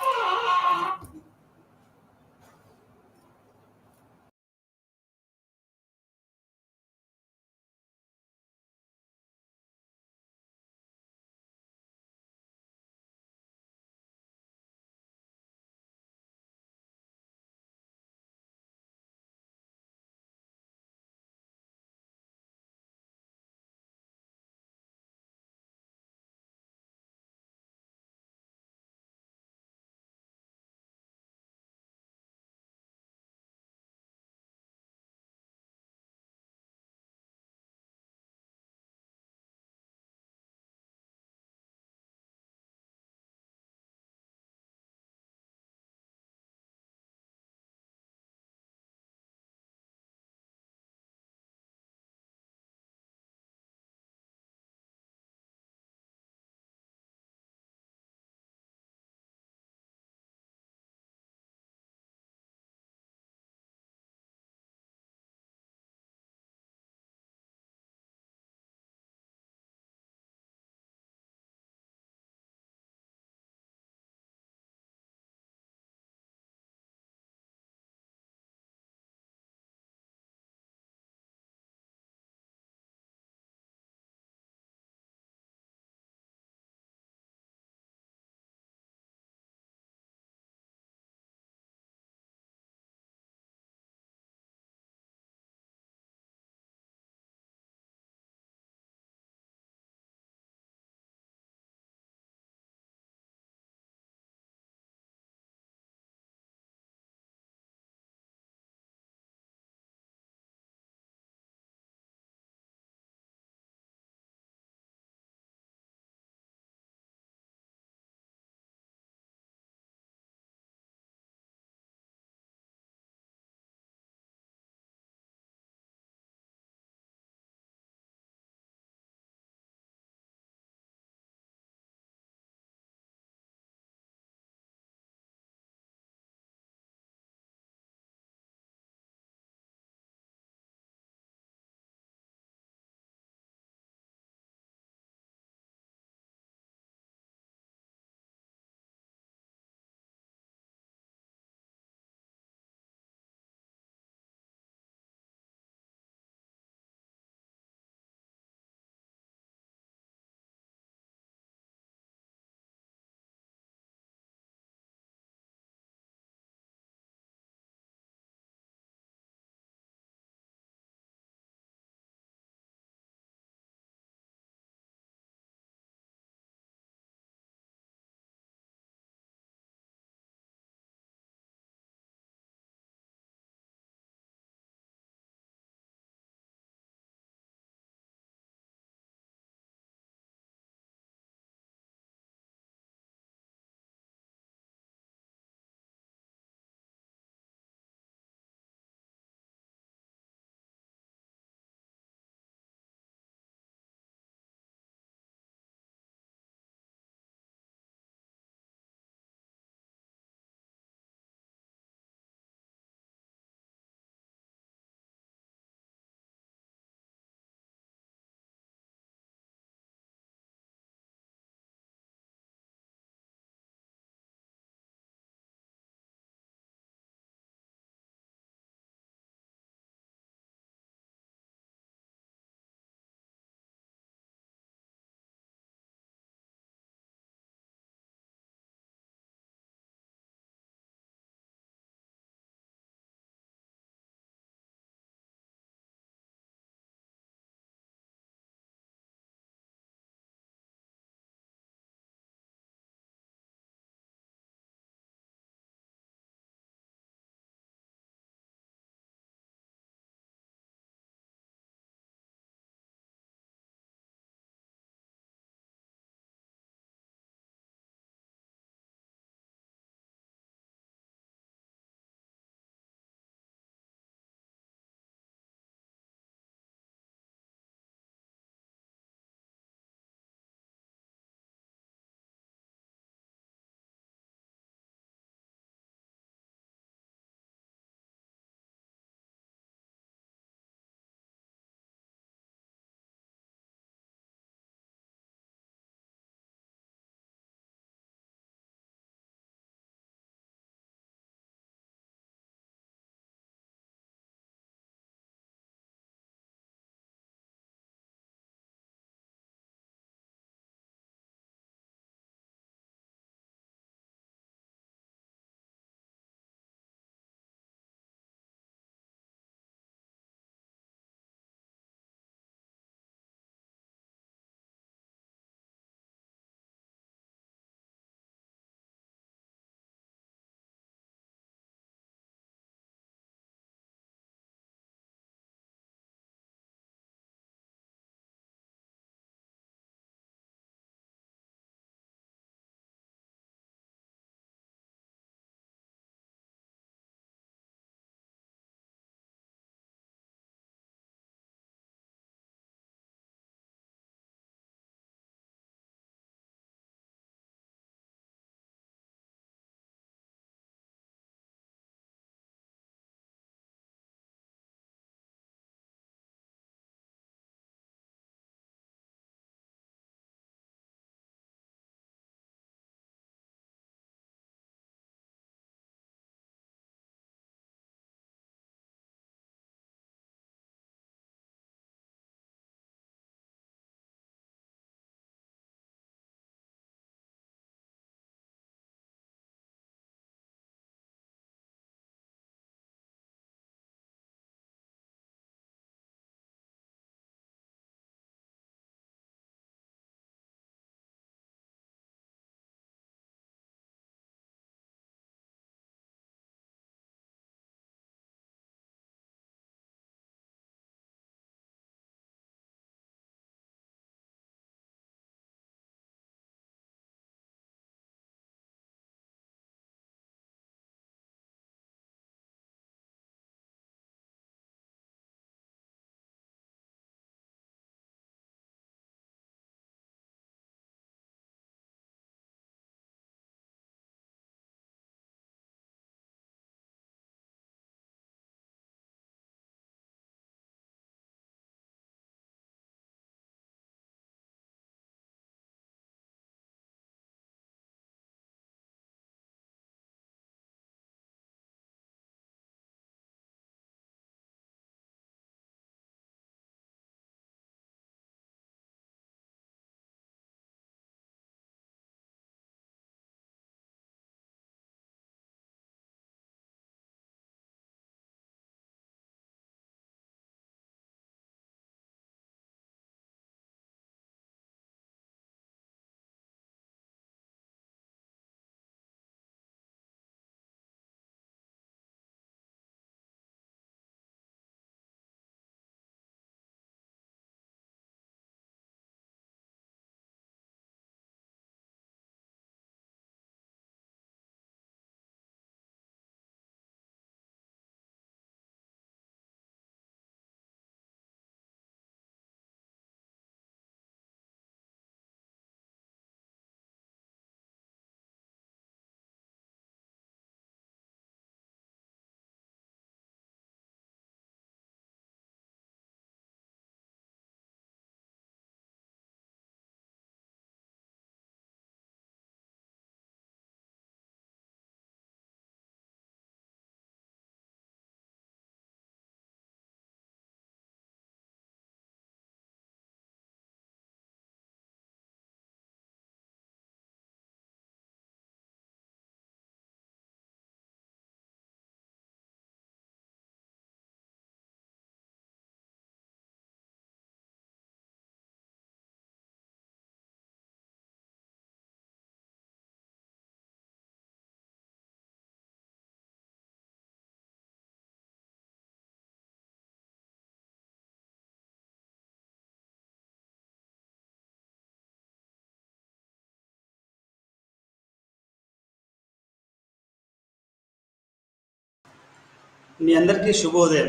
మీ అందరికీ శుభోదయం.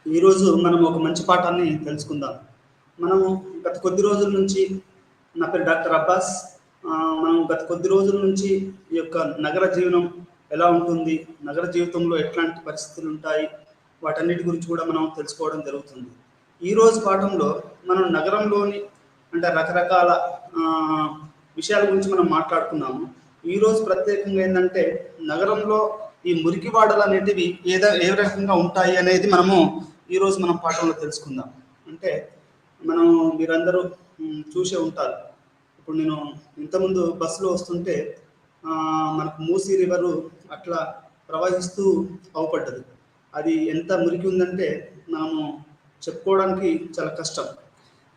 ఈరోజు మనం ఒక మంచి పాఠాన్ని తెలుసుకుందాం. మనము గత కొద్ది రోజుల నుంచి, నా పేరు డాక్టర్ అబ్బాస్. మనం గత కొద్ది రోజుల నుంచి ఈ యొక్క నగర జీవనం ఎలా ఉంటుంది, నగర జీవితంలో ఎట్లాంటి పరిస్థితులు ఉంటాయి, వాటన్నిటి గురించి కూడా మనం తెలుసుకోవడం జరుగుతుంది. ఈరోజు పాఠంలో మనం నగరంలోని అంటే రకరకాల విషయాల గురించి మనం మాట్లాడుకున్నాము. ఈరోజు ప్రత్యేకంగా ఏంటంటే నగరంలో ఈ మురికివాడలు అనేటివి ఏ రకంగా ఉంటాయి అనేది మనము ఈరోజు మనం పాఠంలో తెలుసుకుందాం. అంటే మనం మీరందరూ చూసే ఉంటారు. ఇప్పుడు నేను ఇంతకుముందు బస్సులో వస్తుంటే మనకు మూసీ రివరు అట్లా ప్రవహిస్తూ అవపడ్డది. అది ఎంత మురికి ఉందంటే మనము చెప్పుకోవడానికి చాలా కష్టం.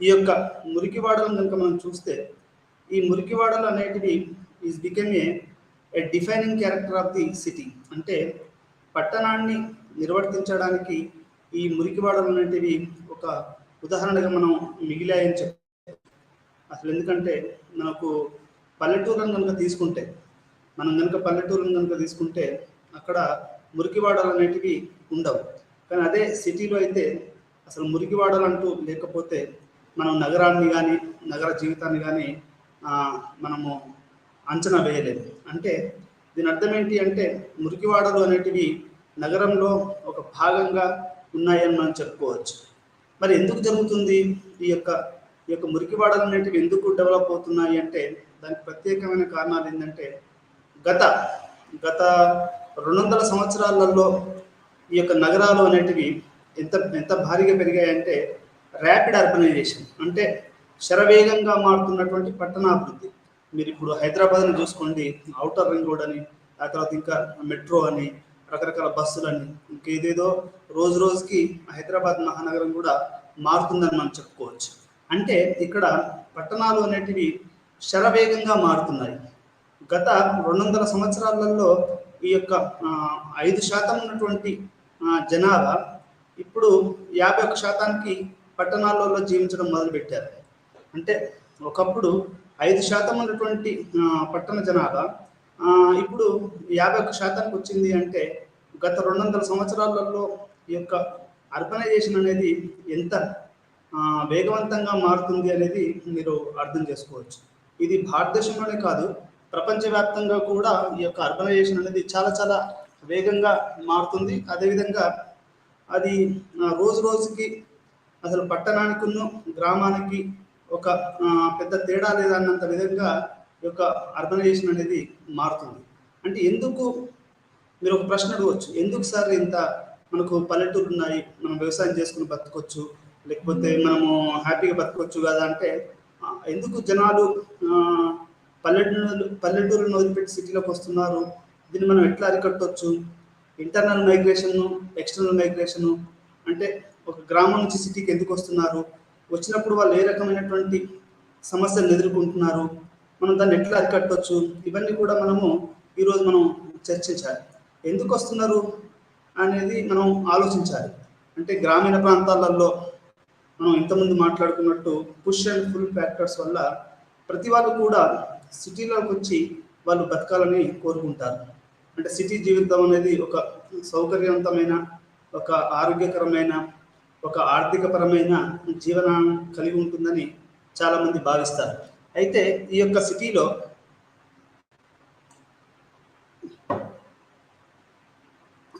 ఈ యొక్క మురికివాడలను కనుక మనం చూస్తే, ఈ మురికివాడలు అనేటివి is become a defining character of the city. అంటే పట్టణాన్ని నిర్వర్తించడానికి ఈ మురికివాడలు అనేటివి ఒక ఉదాహరణగా మనం మిగిలాయని చెప్పాలి. అసలు ఎందుకంటే మనకు పల్లెటూరులను కనుక తీసుకుంటే, అక్కడ మురికివాడలు అనేటివి ఉండవు. కానీ అదే సిటీలో అయితే అసలు మురికివాడలు అంటూ లేకపోతే మనం నగరాన్ని కానీ నగర జీవితాన్ని కానీ మనము అంచనా వేయలేదు. అంటే దీని అర్థం ఏంటి అంటే మురికివాడలు అనేటివి నగరంలో ఒక భాగంగా ఉన్నాయని మనం చెప్పుకోవచ్చు. మరి ఎందుకు జరుగుతుంది ఈ యొక్క మురికివాడలు అనేటివి ఎందుకు డెవలప్ అవుతున్నాయి అంటే దానికి ప్రత్యేకమైన కారణాలు ఏంటంటే గత 200 సంవత్సరాలలో ఈ యొక్క నగరాలు అనేటివి ఎంత భారీగా పెరిగాయంటే ర్యాపిడ్ అర్బనైజేషన్, అంటే శరవేగంగా మారుతున్నటువంటి పట్టణాభివృద్ధి. మీరు ఇప్పుడు హైదరాబాద్ని చూసుకోండి, ఔటర్ రింగ్ రోడ్ అని, ఆ తర్వాత ఇంకా మెట్రో అని, రకరకాల బస్సులని, ఇంకేదేదో రోజు రోజుకి హైదరాబాద్ మహానగరం కూడా మారుతుందని మనం చెప్పుకోవచ్చు. అంటే ఇక్కడ పట్టణాలు అనేటివి శరవేగంగా మారుతున్నాయి. గత 200 సంవత్సరాలలో ఈ యొక్క 5% ఉన్నటువంటి జనాభా ఇప్పుడు 51% పట్టణాలలో జీవించడం మొదలుపెట్టారు. అంటే ఒకప్పుడు 5% ఉన్నటువంటి పట్టణ జనాభా ఇప్పుడు 51% వచ్చింది. అంటే గత 200 సంవత్సరాలలో ఈ యొక్క అర్బనైజేషన్ అనేది ఎంత వేగవంతంగా మారుతుంది అనేది మీరు అర్థం చేసుకోవచ్చు. ఇది భారతదేశంలోనే కాదు, ప్రపంచవ్యాప్తంగా కూడా ఈ యొక్క అర్బనైజేషన్ అనేది చాలా చాలా వేగంగా మారుతుంది. అదేవిధంగా అది రోజు రోజుకి అసలు పట్టణానికి గ్రామానికి ఒక పెద్ద తేడా లేదన్నంత విధంగా ఈ యొక్క అర్బనైజేషన్ అనేది మారుతుంది. అంటే ఎందుకు, మీరు ఒక ప్రశ్న అడగవచ్చు, ఎందుకు సార్ ఇంత మనకు పల్లెటూరు ఉన్నాయి, మనం వ్యవసాయం చేసుకుని బతకొచ్చు, లేకపోతే మనము హ్యాపీగా బతకొచ్చు కదా అంటే ఎందుకు జనాలు పల్లెటూరును వదిలిపెట్టి సిటీలోకి వస్తున్నారు, దీన్ని మనం ఎట్లా అరికట్టవచ్చు? ఇంటర్నల్ మైగ్రేషను, ఎక్స్టర్నల్ మైగ్రేషను, అంటే ఒక గ్రామం నుంచి సిటీకి ఎందుకు వస్తున్నారు, వచ్చినప్పుడు వాళ్ళు ఏ రకమైనటువంటి సమస్యలు ఎదుర్కొంటున్నారు, మనం దాన్ని ఎట్లా అరికట్టవచ్చు, ఇవన్నీ కూడా ఈరోజు మనం చర్చించాలి. ఎందుకు వస్తున్నారు అనేది మనం ఆలోచించాలి. అంటే గ్రామీణ ప్రాంతాలలో మనం ఇంతకుముందు మాట్లాడుకున్నట్టు పుష్ అండ్ పుల్ ఫ్యాక్టర్స్ వల్ల ప్రతి వాళ్ళు కూడా సిటీలోకి వచ్చి వాళ్ళు బతకాలని కోరుకుంటారు. అంటే సిటీ జీవితం అనేది ఒక సౌకర్యవంతమైన, ఒక ఆరోగ్యకరమైన, ఒక ఆర్థికపరమైన జీవనం కలిగి ఉంటుందని చాలామంది భావిస్తారు. అయితే ఈ యొక్క సిటీలో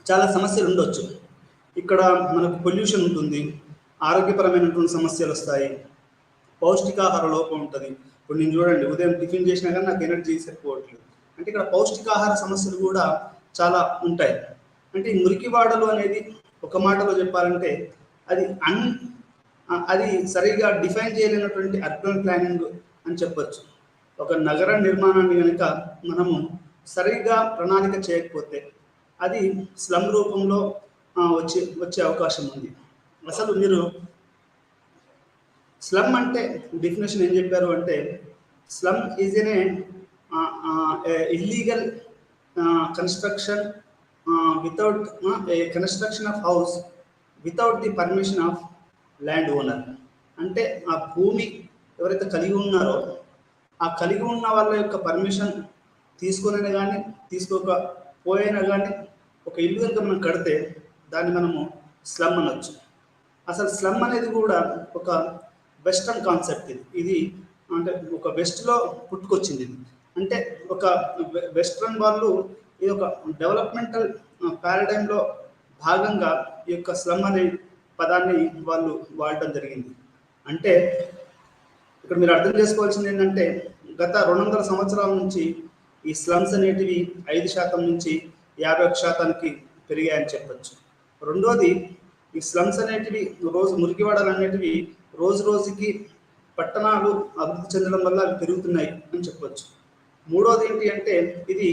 చాలా సమస్యలు ఉండొచ్చు. ఇక్కడ మనకు పొల్యూషన్ ఉంటుంది, ఆరోగ్యపరమైనటువంటి సమస్యలు వస్తాయి, పౌష్టికాహార లోపం ఉంటుంది. ఇప్పుడు నేను చూడండి, ఉదయం టిఫిన్ చేసినా కానీ నాకు ఎనర్జీ సరిపోవట్లేదు. అంటే ఇక్కడ పౌష్టికాహార సమస్యలు కూడా చాలా ఉంటాయి. అంటే ఈ మురికివాడలు అనేది ఒక మాటలో చెప్పాలంటే అది సరిగా డిఫైన్ చేయలేనటువంటి అర్బన్ ప్లానింగ్ అని చెప్పొచ్చు. ఒక నగర నిర్మాణాన్ని కనుక మనము సరిగా ప్రణాళిక చేయకపోతే అది స్లమ్ రూపంలో వచ్చే అవకాశం ఉంది. అసలు మీరు స్లమ్ అంటే డెఫినేషన్ ఏం చెప్పారు అంటే, slum is N illegal construction without construction of house without the permission of land owner. అంటే ఆ భూమి ఎవరైతే కలిగి ఉన్నారో ఆ కలిగి ఉన్న వాళ్ళ యొక్క పర్మిషన్ తీసుకునైనా కానీ తీసుకోకపోయినా కానీ ఒక ఇల్లు కనుక మనం కడితే దాన్ని మనము స్లమ్ అనొచ్చు. అసలు స్లమ్ అనేది కూడా ఒక వెస్ట్రన్ కాన్సెప్ట్. ఇది అంటే ఒక వెస్ట్లో పుట్టుకొచ్చింది. ఇది అంటే ఒక వెస్ట్రన్ వాళ్ళు ఇది ఒక డెవలప్మెంటల్ పారాడైమ్లో భాగంగా ఈ యొక్క స్లమ్ అనే పదాన్ని వాళ్ళు వాడటం జరిగింది. అంటే ఇక్కడ మీరు అర్థం చేసుకోవాల్సింది ఏంటంటే గత 200 సంవత్సరాల నుంచి ఈ స్లమ్స్ అనేటివి 5% నుంచి 51% పెరిగాయని చెప్పచ్చు. రెండోది, ఈ స్లమ్స్ అనేటివి మురికివాడలు అనేటివి రోజు రోజుకి పట్టణాలు అభివృద్ధి చెందడం వల్ల అవి పెరుగుతున్నాయి అని చెప్పొచ్చు. మూడోది ఏంటి అంటే ఇది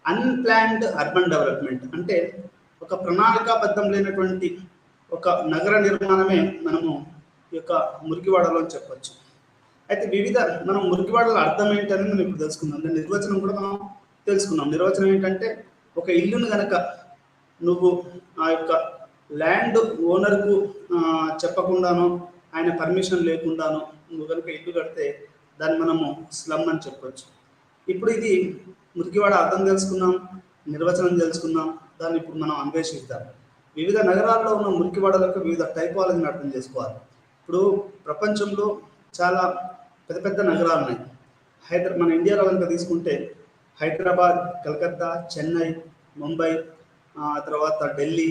అన్ప్లాన్డ్ అర్బన్ డెవలప్మెంట్, అంటే ఒక ప్రణాళికాబద్ధం లేనటువంటి ఒక నగర నిర్మాణమే మనము ఈ యొక్క మురికివాడలో అని చెప్పచ్చు. అయితే మనం మురికివాడల అర్థం ఏంటని మనం ఇప్పుడు తెలుసుకుందాం. నిర్వచనం కూడా మనం తెలుసుకున్నాం. నిర్వచనం ఏంటంటే ఒక ఇల్లును కనుక నువ్వు ఆ యొక్క ల్యాండ్ ఓనర్కు చెప్పకుండానో ఆయన పర్మిషన్ లేకుండానో నువ్వు కనుక ఇల్లు కడితే దాన్ని మనము స్లమ్ అని చెప్పొచ్చు. ఇప్పుడు ఇది మురికివాడ అర్థం తెలుసుకున్నాం, నిర్వచనం తెలుసుకున్నాం, దాన్ని ఇప్పుడు మనం అన్వేషిద్దాం. వివిధ నగరాల్లో ఉన్న మురికివాడలకు వివిధ టైపాలజీని అర్థం చేసుకోవాలి. ఇప్పుడు ప్రపంచంలో చాలా పెద్ద పెద్ద నగరాలు ఉన్నాయి. మన ఇండియాలో కనుక తీసుకుంటే హైదరాబాద్, కలకత్తా, చెన్నై, ముంబై, ఆ తర్వాత ఢిల్లీ,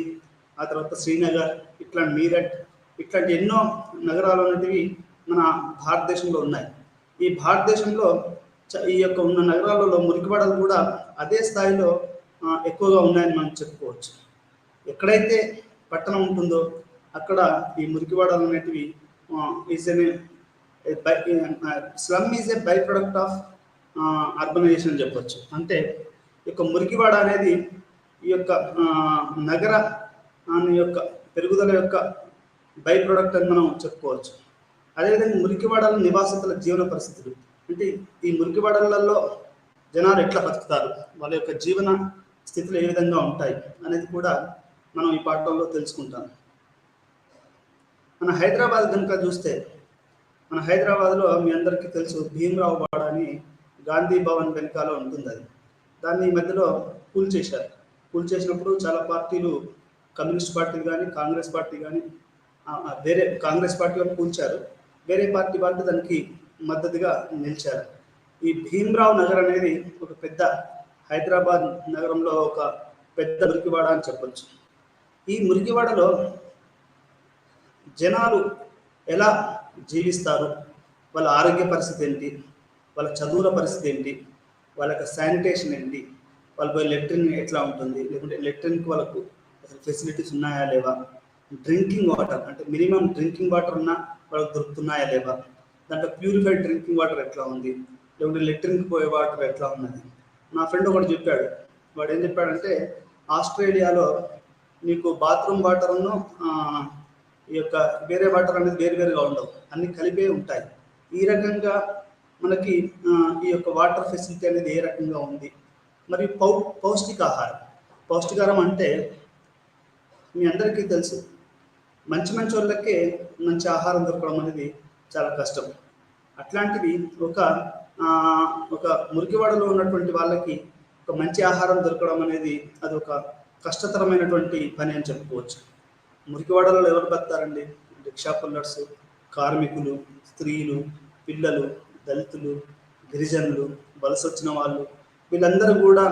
ఆ తర్వాత శ్రీనగర్, ఇట్లా మీరట్, ఇట్లాంటి ఎన్నో నగరాలు అనేటివి మన భారతదేశంలో ఉన్నాయి. ఈ భారతదేశంలో ఈ యొక్క ఉన్న నగరాలలో మురికివాడలు కూడా అదే స్థాయిలో ఎక్కువగా ఉన్నాయని మనం చెప్పుకోవచ్చు. ఎక్కడైతే పట్టణం ఉంటుందో అక్కడ ఈ మురికివాడలు అనేటివి slum is a by product of urbanisation అని చెప్పొచ్చు. అంటే ఈ యొక్క మురికివాడ అనేది ఈ యొక్క నగర యొక్క పెరుగుదల యొక్క బై ప్రొడక్ట్ అని మనం చెప్పుకోవచ్చు. అదేవిధంగా మురికివాడల నివాసితుల జీవన పరిస్థితులు, అంటే ఈ మురికివాడలలో జనాలు ఎట్లా బతుకుతారు, వాళ్ళ యొక్క జీవన స్థితులు ఏ విధంగా ఉంటాయి అనేది కూడా మనం ఈ పాఠంలో తెలుసుకుంటాం. మన హైదరాబాద్ కనుక చూస్తే, మన హైదరాబాద్లో మీ అందరికీ తెలుసు భీమరావు వాడ అని గాంధీ భవన్ వెనకాల ఉంటుంది. అది దాన్ని ఈ మధ్యలో కూల్చేసినప్పుడు చాలా పార్టీలు, కమ్యూనిస్ట్ పార్టీలు కానీ కాంగ్రెస్ పార్టీ కానీ వేరే కాంగ్రెస్ పార్టీ వాళ్ళు కూల్చారు, వేరే పార్టీ వాళ్ళు దానికి మద్దతుగా నిలిచారు. ఈ భీమరావు నగర్ అనేది ఒక పెద్ద హైదరాబాద్ నగరంలో ఒక పెద్ద మురికివాడ అని చెప్పొచ్చు. ఈ మురికివాడలో జనాలు ఎలా జీవిస్తారు, వాళ్ళ ఆరోగ్య పరిస్థితి ఏంటి, వాళ్ళ చదువుల పరిస్థితి ఏంటి, వాళ్ళ యొక్క శానిటేషన్ ఏంటి, వాళ్ళ పోయి లెట్రిన్ ఎట్లా ఉంటుంది, లేకుంటే లెట్రిన్కి వాళ్ళకు అసలు ఫెసిలిటీస్ ఉన్నాయా లేవా, డ్రింకింగ్ వాటర్ అంటే మినిమం డ్రింకింగ్ వాటర్ ఉన్నా వాళ్ళకి దొరుకుతున్నాయా లేవా, దాంట్లో ప్యూరిఫైడ్ డ్రింకింగ్ వాటర్ ఎట్లా ఉంది, లేకుంటే లెట్రిన్కి పోయే వాటర్ ఎట్లా ఉన్నది. నా ఫ్రెండ్ ఒకటి చెప్పాడు. వాడు ఏం చెప్పాడంటే ఆస్ట్రేలియాలో నీకు బాత్రూమ్ వాటర్ను ఈ యొక్క వేరే వాటర్ అనేది వేరువేరుగా ఉండవు, అన్ని కలిపే ఉంటాయి. ఈ రకంగా మనకి ఈ యొక్క వాటర్ ఫెసిలిటీ అనేది ఏ రకంగా ఉంది. మరి పౌష్టికాహారం అంటే మీ అందరికీ తెలుసు, మంచి వాళ్ళకే మంచి ఆహారం దొరకడం అనేది చాలా కష్టం. అట్లాంటిది ఒక మురికివాడలో ఉన్నటువంటి వాళ్ళకి ఒక మంచి ఆహారం దొరకడం అనేది అది ఒక కష్టతరమైనటువంటి పని అని చెప్పుకోవచ్చు. మురికివాడలలో ఎవరు బతారండి? రిక్షా పుల్లర్స్, కార్మికులు, స్త్రీలు, పిల్లలు, దళితులు, గిరిజనులు, వలస వచ్చిన వాళ్ళు, వీళ్ళందరూ కూడా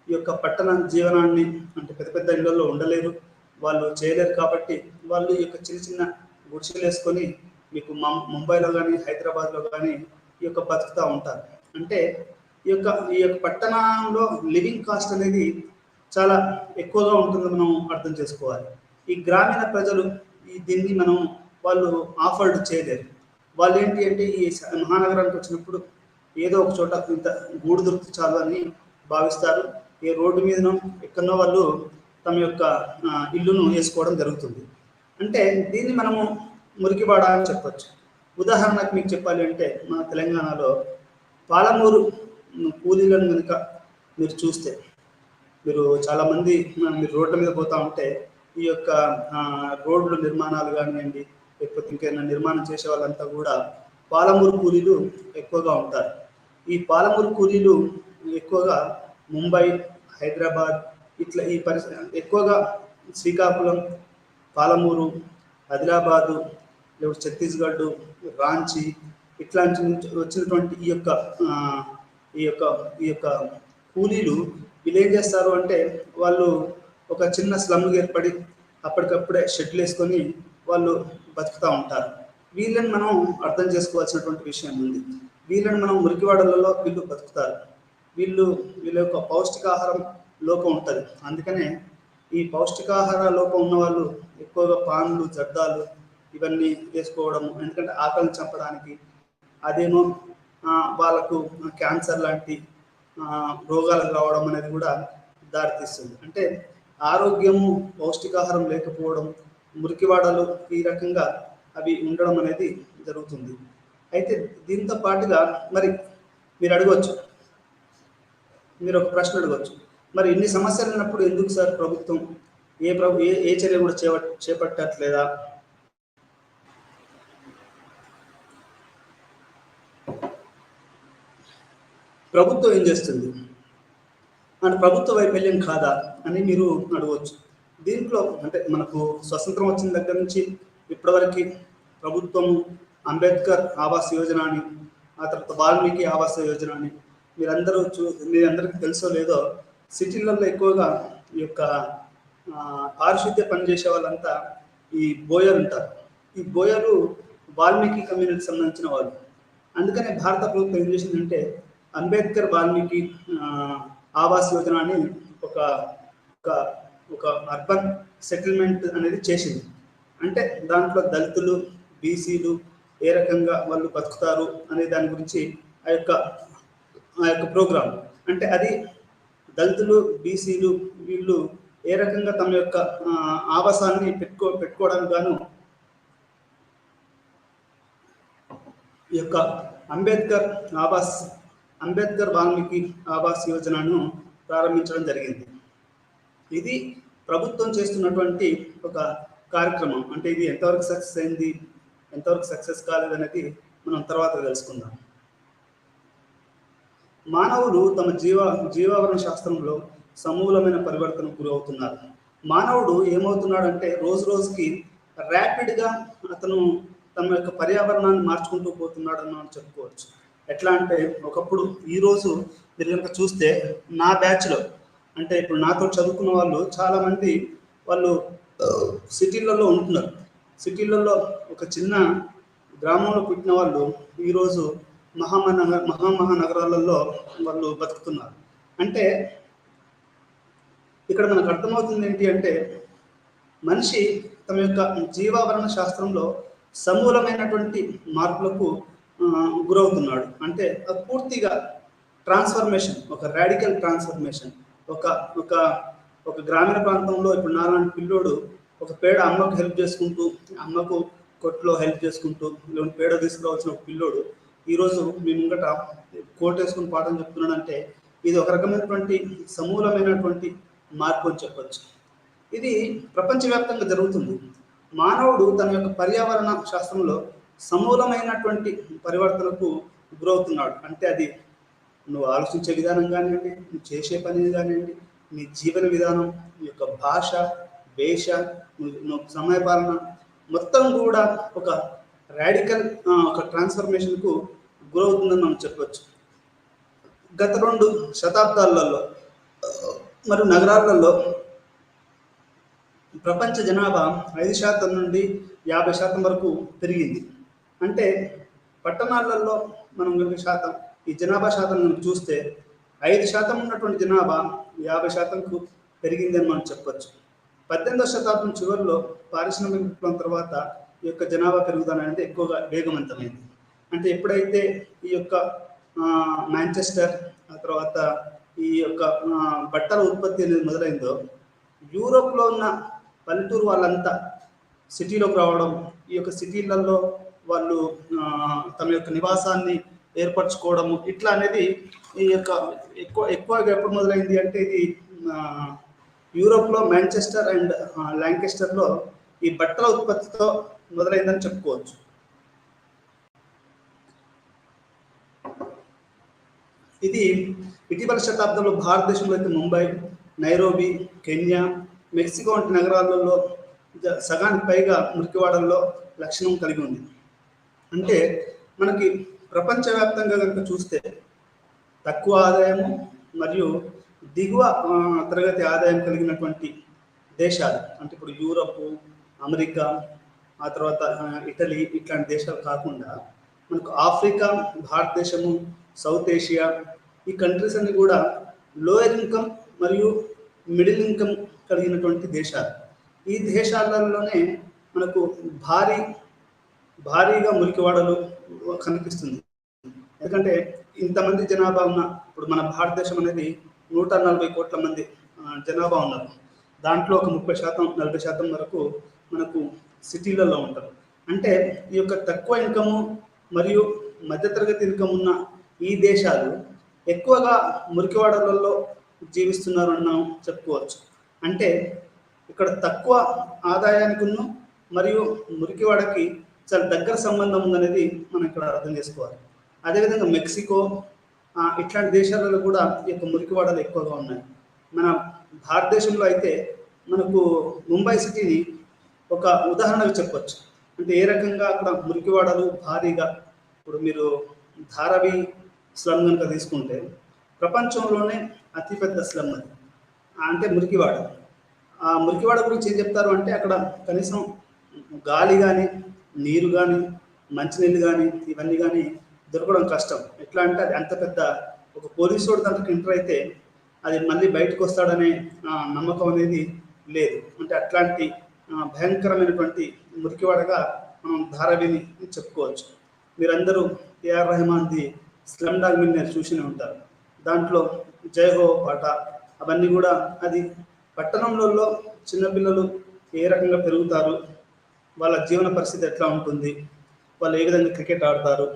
ఈ యొక్క పట్టణ జీవనాన్ని అంటే పెద్ద పెద్ద ఇళ్లలో ఉండలేరు, వాళ్ళు చేయలేరు. కాబట్టి వాళ్ళు ఈ యొక్క చిన్న చిన్న గుడిసెలు వేసుకొని మీకు ముంబైలో కానీ హైదరాబాద్లో కానీ ఈ యొక్క బతుకుతూ ఉంటారు. అంటే ఈ యొక్క పట్టణంలో లివింగ్ కాస్ట్ అనేది చాలా ఎక్కువగా ఉంటుందని మనం అర్థం చేసుకోవాలి. ఈ గ్రామీణ ప్రజలు దీన్ని వాళ్ళు ఆఫర్డ్ చేయలేరు. వాళ్ళు ఏంటి అంటే ఈ మహానగరానికి వచ్చినప్పుడు ఏదో ఒక చోట ఇంత గూడు దొరికి చాలు అని భావిస్తారు. ఏ రోడ్డు మీదనో ఎక్కడనో వాళ్ళు తమ యొక్క ఇల్లును వేసుకోవడం జరుగుతుంది. అంటే దీన్ని మనము మురికివాడ అని చెప్పచ్చు. ఉదాహరణకు మీకు చెప్పాలి అంటే మన తెలంగాణలో పాలమూరు కూలీలను కనుక మీరు చూస్తే, మీరు చాలామంది మీరు రోడ్ల మీద పోతూ ఉంటే ఈ యొక్క రోడ్లు నిర్మాణాలు కానివ్వండి, లేకపోతే ఇంకేమైనా నిర్మాణం చేసే వాళ్ళంతా కూడా పాలమూరు కూలీలు ఎక్కువగా ఉంటారు. ఈ పాలమూరు కూలీలు ఎక్కువగా ముంబై, హైదరాబాద్ ఇట్లా ఈ ఎక్కువగా శ్రీకాకుళం, పాలమూరు, ఆదిలాబాదు, లేకపోతే ఛత్తీస్గఢ్, రాంచీ ఇట్లాంటి నుంచి వచ్చినటువంటి ఆ, ఈ యొక్క ఈ యొక్క కూలీలు వీళ్ళు ఏం చేస్తారు అంటే వాళ్ళు ఒక చిన్న స్లమ్గా ఏర్పడి అప్పటికప్పుడే షెడ్లు వేసుకొని వాళ్ళు బతుకుతూ ఉంటారు. వీళ్ళని మనం అర్థం చేసుకోవాల్సినటువంటి విషయం ఉంది. వీళ్ళని మనం మురికివాడలలో వీళ్ళు బతుకుతారు. వీళ్ళ యొక్క పౌష్టికాహారం లోపం ఉంటుంది. అందుకనే ఈ పౌష్టికాహార లోపం ఉన్న వాళ్ళు ఎక్కువగా పాన్లు, జర్దాలు ఇవన్నీ వేసుకోవడము, ఎందుకంటే ఆకలిని చంపడానికి. అదేమో వాళ్ళకు క్యాన్సర్ లాంటి రోగాలకు రావడం అనేది కూడా దారితీస్తుంది. అంటే ఆరోగ్యము, పౌష్టికాహారం లేకపోవడం, మురికివాడలు ఈ రకంగా అవి ఉండడం అనేది జరుగుతుంది. అయితే దీంతో పాటుగా మరి మీరు అడగవచ్చు, మీరు ఒక ప్రశ్న అడగవచ్చు, మరి ఇన్ని సమస్యలు ఉన్నప్పుడు ఎందుకు సార్ ప్రభుత్వం ఏ చర్య కూడా చేపట్టట్లేదా? ప్రభుత్వం ఏం చేస్తుంది అంటే ప్రభుత్వ వైఫల్యం కాదా అని మీరు అడగవచ్చు. దీంట్లో అంటే మనకు స్వతంత్రం వచ్చిన దగ్గర నుంచి ఇప్పటివరకు ప్రభుత్వం అంబేద్కర్ ఆవాస్ యోజన అని, ఆ తర్వాత వాల్మీకి ఆవాస్ యోజన అని మీరందరికీ తెలుసో లేదో, సిటీలలో ఎక్కువగా ఈ యొక్క పారిశుద్ధ్య పనిచేసే వాళ్ళంతా ఈ బోయలు ఉంటారు. ఈ బోయలు వాల్మీకి కమ్యూనిటీకి సంబంధించిన వాళ్ళు. అందుకనే భారత ప్రభుత్వం ఏం చేసిందంటే అంబేద్కర్ వాల్మీకి ఆవాస్ యోజన అని ఒక ఒక అర్బన్ సెటిల్మెంట్ అనేది చేసింది. అంటే దాంట్లో దళితులు, బీసీలు ఏ రకంగా వాళ్ళు బతుకుతారు అనే దాని గురించి ఆ యొక్క ప్రోగ్రాం. అంటే అది దళితులు, బీసీలు వీళ్ళు ఏ రకంగా తమ యొక్క ఆవాసాన్ని పెట్టుకోవడానికి గాను ఈ యొక్క అంబేద్కర్ వాల్మీకి ఆవాస్ యోజనను ప్రారంభించడం జరిగింది. ఇది ప్రభుత్వం చేస్తున్నటువంటి ఒక కార్యక్రమం. అంటే ఇది ఎంతవరకు సక్సెస్ అయింది, ఎంతవరకు సక్సెస్ కాలేదు అనేది మనం తర్వాత తెలుసుకుందాం. మానవులు తమ జీవావరణ శాస్త్రంలో సమూలమైన పరివర్తనకు గురవుతున్నారు. మానవుడు ఏమవుతున్నాడంటే రోజు రోజుకి ర్యాపిడ్గా అతను తమ యొక్క పర్యావరణాన్ని మార్చుకుంటూ పోతున్నాడని మనం చెప్పుకోవచ్చు. ఎట్లా అంటే ఒకప్పుడు ఈరోజు మీరు కనుక చూస్తే నా బ్యాచ్లో అంటే ఇప్పుడు నాతో చదువుకున్న వాళ్ళు చాలామంది వాళ్ళు సిటీలలో ఉంటున్నారు. సిటీలలో ఒక చిన్న గ్రామంలో పుట్టిన వాళ్ళు ఈరోజు మహానగరాలలో వాళ్ళు బతుకుతున్నారు. అంటే ఇక్కడ మనకు అర్థమవుతుంది ఏంటి అంటే మనిషి తమ యొక్క జీవావరణ శాస్త్రంలో సమూలమైనటువంటి మార్పులకు గురవుతున్నాడు. అంటే పూర్తిగా ట్రాన్స్ఫర్మేషన్, ఒక రాడికల్ ట్రాన్స్ఫర్మేషన్. ఒక గ్రామీణ ప్రాంతంలో ఇప్పుడు నాలాంటి పిల్లోడు ఒక పేడ అమ్మకు హెల్ప్ చేసుకుంటూ, అమ్మకు కొట్లో హెల్ప్ చేసుకుంటూ లేదంటే పేడ తీసుకురావాల్సిన ఒక పిల్లోడు ఈరోజు మీ ముంగట కోట్ వేసుకుని పాఠం చెప్తున్నాడంటే ఇది ఒక రకమైనటువంటి సమూలమైనటువంటి మార్పు అని చెప్పచ్చు. ఇది ప్రపంచవ్యాప్తంగా జరుగుతుంది. మానవుడు తన యొక్క పర్యావరణ శాస్త్రంలో సమూలమైనటువంటి పరివర్తనకు గురవుతున్నాడు. అంటే అది నువ్వు ఆలోచించే విధానం కానివ్వండి, నువ్వు చేసే పని కానివ్వండి, నీ జీవన విధానం, నీ యొక్క భాష, వేష, నువ్వు సమయపాలన మొత్తం కూడా ఒక రాడికల్ ఒక ట్రాన్స్ఫర్మేషన్కు గురవుతుందని మనం చెప్పవచ్చు. గత 2 శతాబ్దాలలో మరియు నగరాలలో ప్రపంచ జనాభా 5% నుండి 50% వరకు పెరిగింది. అంటే పట్టణాలలో మనం శాతం ఈ జనాభా శాతం మనం చూస్తే 5% ఉన్నటువంటి జనాభా 50%కు పెరిగిందని మనం చెప్పచ్చు. 18వ శతాబ్దం చివరిలో పారిశ్రామిక విప్లవం తర్వాత ఈ యొక్క జనాభా పెరుగుదల అనేది ఎక్కువగా వేగవంతమైంది. అంటే ఎప్పుడైతే ఈ యొక్క మాంచెస్టర్, ఆ తర్వాత ఈ యొక్క బట్టల ఉత్పత్తి అనేది మొదలైందో యూరోప్లో ఉన్న పల్లెటూరు వాళ్ళంతా సిటీలోకి రావడం, ఈ యొక్క సిటీలలో వాళ్ళు తమ యొక్క నివాసాన్ని ఏర్పరచుకోవడము ఇట్లా అనేది ఈ యొక్క ఎక్కువగా ఎప్పుడు మొదలైంది అంటే ఇది యూరోప్లో మాంచెస్టర్ అండ్ లాంకెస్టర్లో ఈ బట్టల ఉత్పత్తితో మొదలైందని చెప్పుకోవచ్చు. ఇది ఇటీవల శతాబ్దంలో భారతదేశంలో అయితే ముంబై, నైరోబి, కెన్యా, మెక్సికో వంటి నగరాలలో సగానికి పైగా మురికివాడల్లో లక్షణం కలిగి ఉంది. అంటే మనకి ప్రపంచవ్యాప్తంగా కనుక చూస్తే తక్కువ ఆదాయము మరియు దిగువ తరగతి ఆదాయం కలిగినటువంటి దేశాలు, అంటే ఇప్పుడు యూరప్, అమెరికా, ఆ తర్వాత ఇటలీ ఇట్లాంటి దేశాలు కాకుండా మనకు ఆఫ్రికా, భారతదేశము, సౌత్ ఏషియా ఈ కంట్రీస్ అన్ని కూడా లోయర్ ఇన్కమ్ మరియు మిడిల్ ఇన్కమ్ కలిగినటువంటి దేశాలు. ఈ దేశాలలోనే మనకు భారీగా మురికివాడలు కనిపిస్తుంది. ఎందుకంటే ఇంతమంది జనాభా ఉన్న ఇప్పుడు మన భారతదేశం అనేది 140 కోట్ల మంది జనాభా ఉన్నారు. దాంట్లో ఒక 30%-40% వరకు మనకు సిటీలలో ఉంటారు. అంటే ఈ యొక్క తక్కువ ఇన్కము మరియు మధ్యతరగతి ఇన్కమ్ ఉన్న ఈ దేశాలు ఎక్కువగా మురికివాడలలో జీవిస్తున్నారు అని మనం చెప్పుకోవచ్చు. అంటే ఇక్కడ తక్కువ ఆదాయానికి మరియు మురికివాడకి చాలా దగ్గర సంబంధం ఉందనేది మనం ఇక్కడ అర్థం చేసుకోవాలి. అదేవిధంగా మెక్సికో ఇట్లాంటి దేశాలలో కూడా ఈ యొక్క మురికివాడలు ఎక్కువగా ఉన్నాయి. మన భారతదేశంలో అయితే మనకు ముంబై సిటీని ఒక ఉదాహరణగా చెప్పొచ్చు. అంటే ఏ రకంగా అక్కడ మురికివాడలు భారీగా, ఇప్పుడు మీరు ధారావి స్లమ్ కనుక తీసుకుంటే ప్రపంచంలోనే అతిపెద్ద స్లమ్ అది, అంటే మురికివాడ. ఆ మురికివాడ గురించి ఏం చెప్తారు అంటే అక్కడ కనీసం గాలి కానీ, నీరు కానీ, మంచినీళ్ళు కానీ ఇవన్నీ కానీ దొరకడం కష్టం. ఎట్లా అంటే అది అంత పెద్ద ఒక పోలీసు వాడు దాంట్లో ఎంటర్ అయితే అది మళ్ళీ బయటకు వస్తాడనే నమ్మకం అనేది లేదు. అంటే అట్లాంటి భయంకరమైనటువంటి మురికివాడగా మనం ధారావిని చెప్పుకోవచ్చు. మీరందరూ ఏఆర్ రెహమాన్ది స్లమ్ డాగ్ మిలియనేర్ చూసినే ఉంటారు. దాంట్లో జయహో పాట అవన్నీ కూడా అది పట్టణంలో చిన్నపిల్లలు ఏ రకంగా పెరుగుతారు, వాళ్ళ జీవన పరిస్థితి ఎట్లా ఉంటుంది, వాళ్ళు ఏ విధంగా క్రికెట్ ఆడతారు,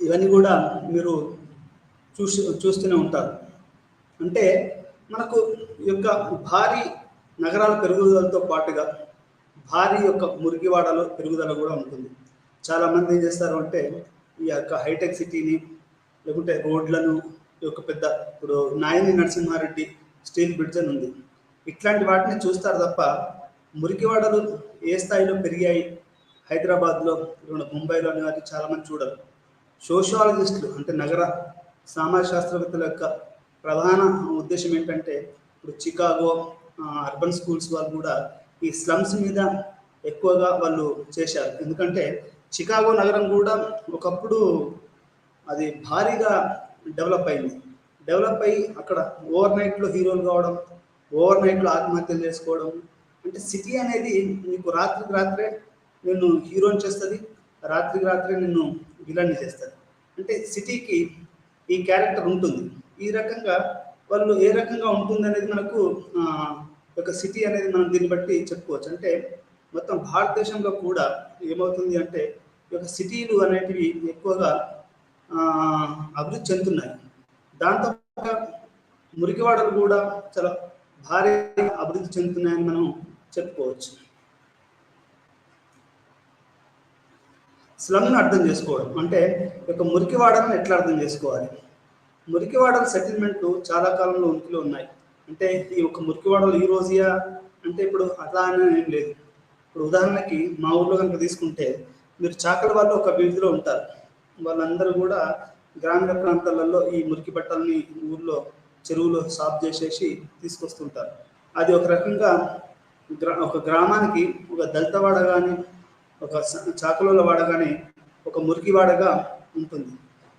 ఇవన్నీ కూడా మీరు చూస్తూనే ఉంటారు. అంటే మనకు ఈ యొక్క భారీ నగరాల పెరుగుదలతో పాటుగా భారీ యొక్క మురికివాడలో పెరుగుదల కూడా ఉంటుంది. చాలామంది ఏం చేస్తారు అంటే ఈ యొక్క హైటెక్ సిటీని లేకుంటే రోడ్లను ఈ యొక్క పెద్ద ఇప్పుడు నాయని నరసింహారెడ్డి స్టీల్ బ్రిడ్జ్ అని ఉంది, ఇట్లాంటి వాటిని చూస్తారు తప్ప మురికివాడలు ఏ స్థాయిలో పెరిగాయి హైదరాబాద్లో, ముంబైలో అని చాలామంది చూడరు. సోషియాలజిస్టులు అంటే నగర సమాజ శాస్త్రవేత్తల యొక్క ప్రధాన ఉద్దేశం ఏంటంటే ఇప్పుడు చికాగో అర్బన్ స్కూల్స్ వాళ్ళు కూడా ఈ స్లమ్స్ మీద ఎక్కువగా వాళ్ళు చేశారు. ఎందుకంటే చికాగో నగరం కూడా ఒకప్పుడు అది భారీగా డెవలప్ అయ్యి అక్కడ ఓవర్ నైట్లో హీరోలు కావడం, ఓవర్ నైట్లో ఆత్మహత్యలు చేసుకోవడం. అంటే సిటీ అనేది నీకు రాత్రికి రాత్రే నిన్ను హీరోని చేస్తుంది, రాత్రికి రాత్రే నిన్ను విలన్ని చేస్తుంది. అంటే సిటీకి ఈ క్యారెక్టర్ ఉంటుంది. ఈ రకంగా వాళ్ళు ఏ రకంగా ఉంటుంది అనేది మనకు ఒక సిటీ అనేది మనం దీన్ని బట్టి చెప్పుకోవచ్చు. అంటే మొత్తం భారతదేశంలో కూడా ఏమవుతుంది అంటే ఈ యొక్క సిటీలు అనేటివి ఎక్కువగా అభివృద్ధి చెందుతున్నాయి. దాంతో మురికివాడలు కూడా చాలా భారీ అభివృద్ధి చెందుతున్నాయని మనం చెప్పుకోవచ్చు. స్లమ్ను అర్థం చేసుకోవడం అంటే ఒక మురికివాడలను ఎట్లా అర్థం చేసుకోవాలి. మురికివాడల సెటిల్మెంట్లు చాలా కాలంలో ఉనికిలో ఉన్నాయి. అంటే ఈ ఒక మురికివాడలు ఈ రోజుయా అంటే ఇప్పుడు అట్లా అని ఏం లేదు. ఇప్పుడు ఉదాహరణకి మా ఊర్లో కనుక తీసుకుంటే మీరు చాకలి వాళ్ళు ఒక వీధిలో ఉంటారు. వాళ్ళందరూ కూడా గ్రామీణ ప్రాంతాలలో ఈ మురికి బట్టల్ని ఊర్లో చెరువులో సాఫ్ చేసేసి తీసుకొస్తుంటారు. అది ఒక రకంగా ఒక గ్రామానికి ఒక దళితవాడ కానీ ఒక చాకలోల వాడ కానీ ఒక మురికివాడగా ఉంటుంది.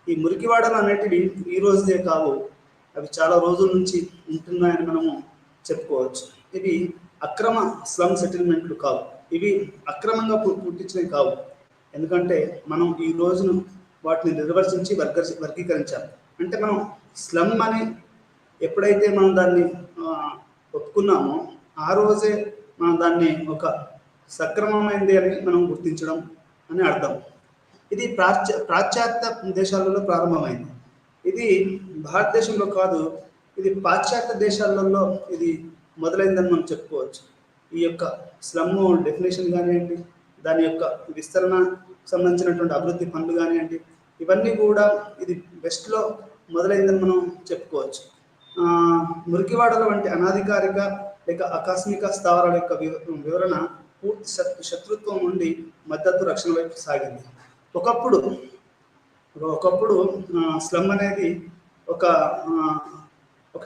ఈ మురికివాడలు అనేటివి ఈ రోజుదే కావు, అవి చాలా రోజుల నుంచి ఉంటున్నాయని మనము చెప్పుకోవచ్చు. ఇవి అక్రమ స్లమ్ సెటిల్మెంట్లు కావు, ఇవి అక్రమంగా పుట్టించినవి కావు. ఎందుకంటే మనం ఈ రోజును వాటిని నిర్వచించి వర్గీకరించాం. అంటే మనం స్లమ్ అని ఎప్పుడైతే మనం దాన్ని ఒప్పుకున్నామో ఆ రోజే మనం దాన్ని ఒక సక్రమమైనది అని మనం గుర్తించడం అని అర్థం. ఇది పాశ్చాత్య దేశాలలో ప్రారంభమైంది. ఇది భారతదేశంలో కాదు, ఇది పాశ్చాత్య దేశాలలో ఇది మొదలైందని మనం చెప్పుకోవచ్చు. ఈ యొక్క స్లమ్ డెఫినేషన్ కానివ్వండి, దాని యొక్క విస్తరణ సంబంధించినటువంటి అభివృద్ధి పనులు కానివ్వండి, ఇవన్నీ కూడా ఇది వెస్ట్లో మొదలైందని మనం చెప్పుకోవచ్చు. మురికివాడల వంటి అనాధికారిక లేక ఆకస్మిక స్థావరాల యొక్క వివరణ పూర్తి శత్రుత్వం నుండి మద్దతు రక్షణ వైపు సాగింది. ఒకప్పుడు స్లమ్ అనేది ఒక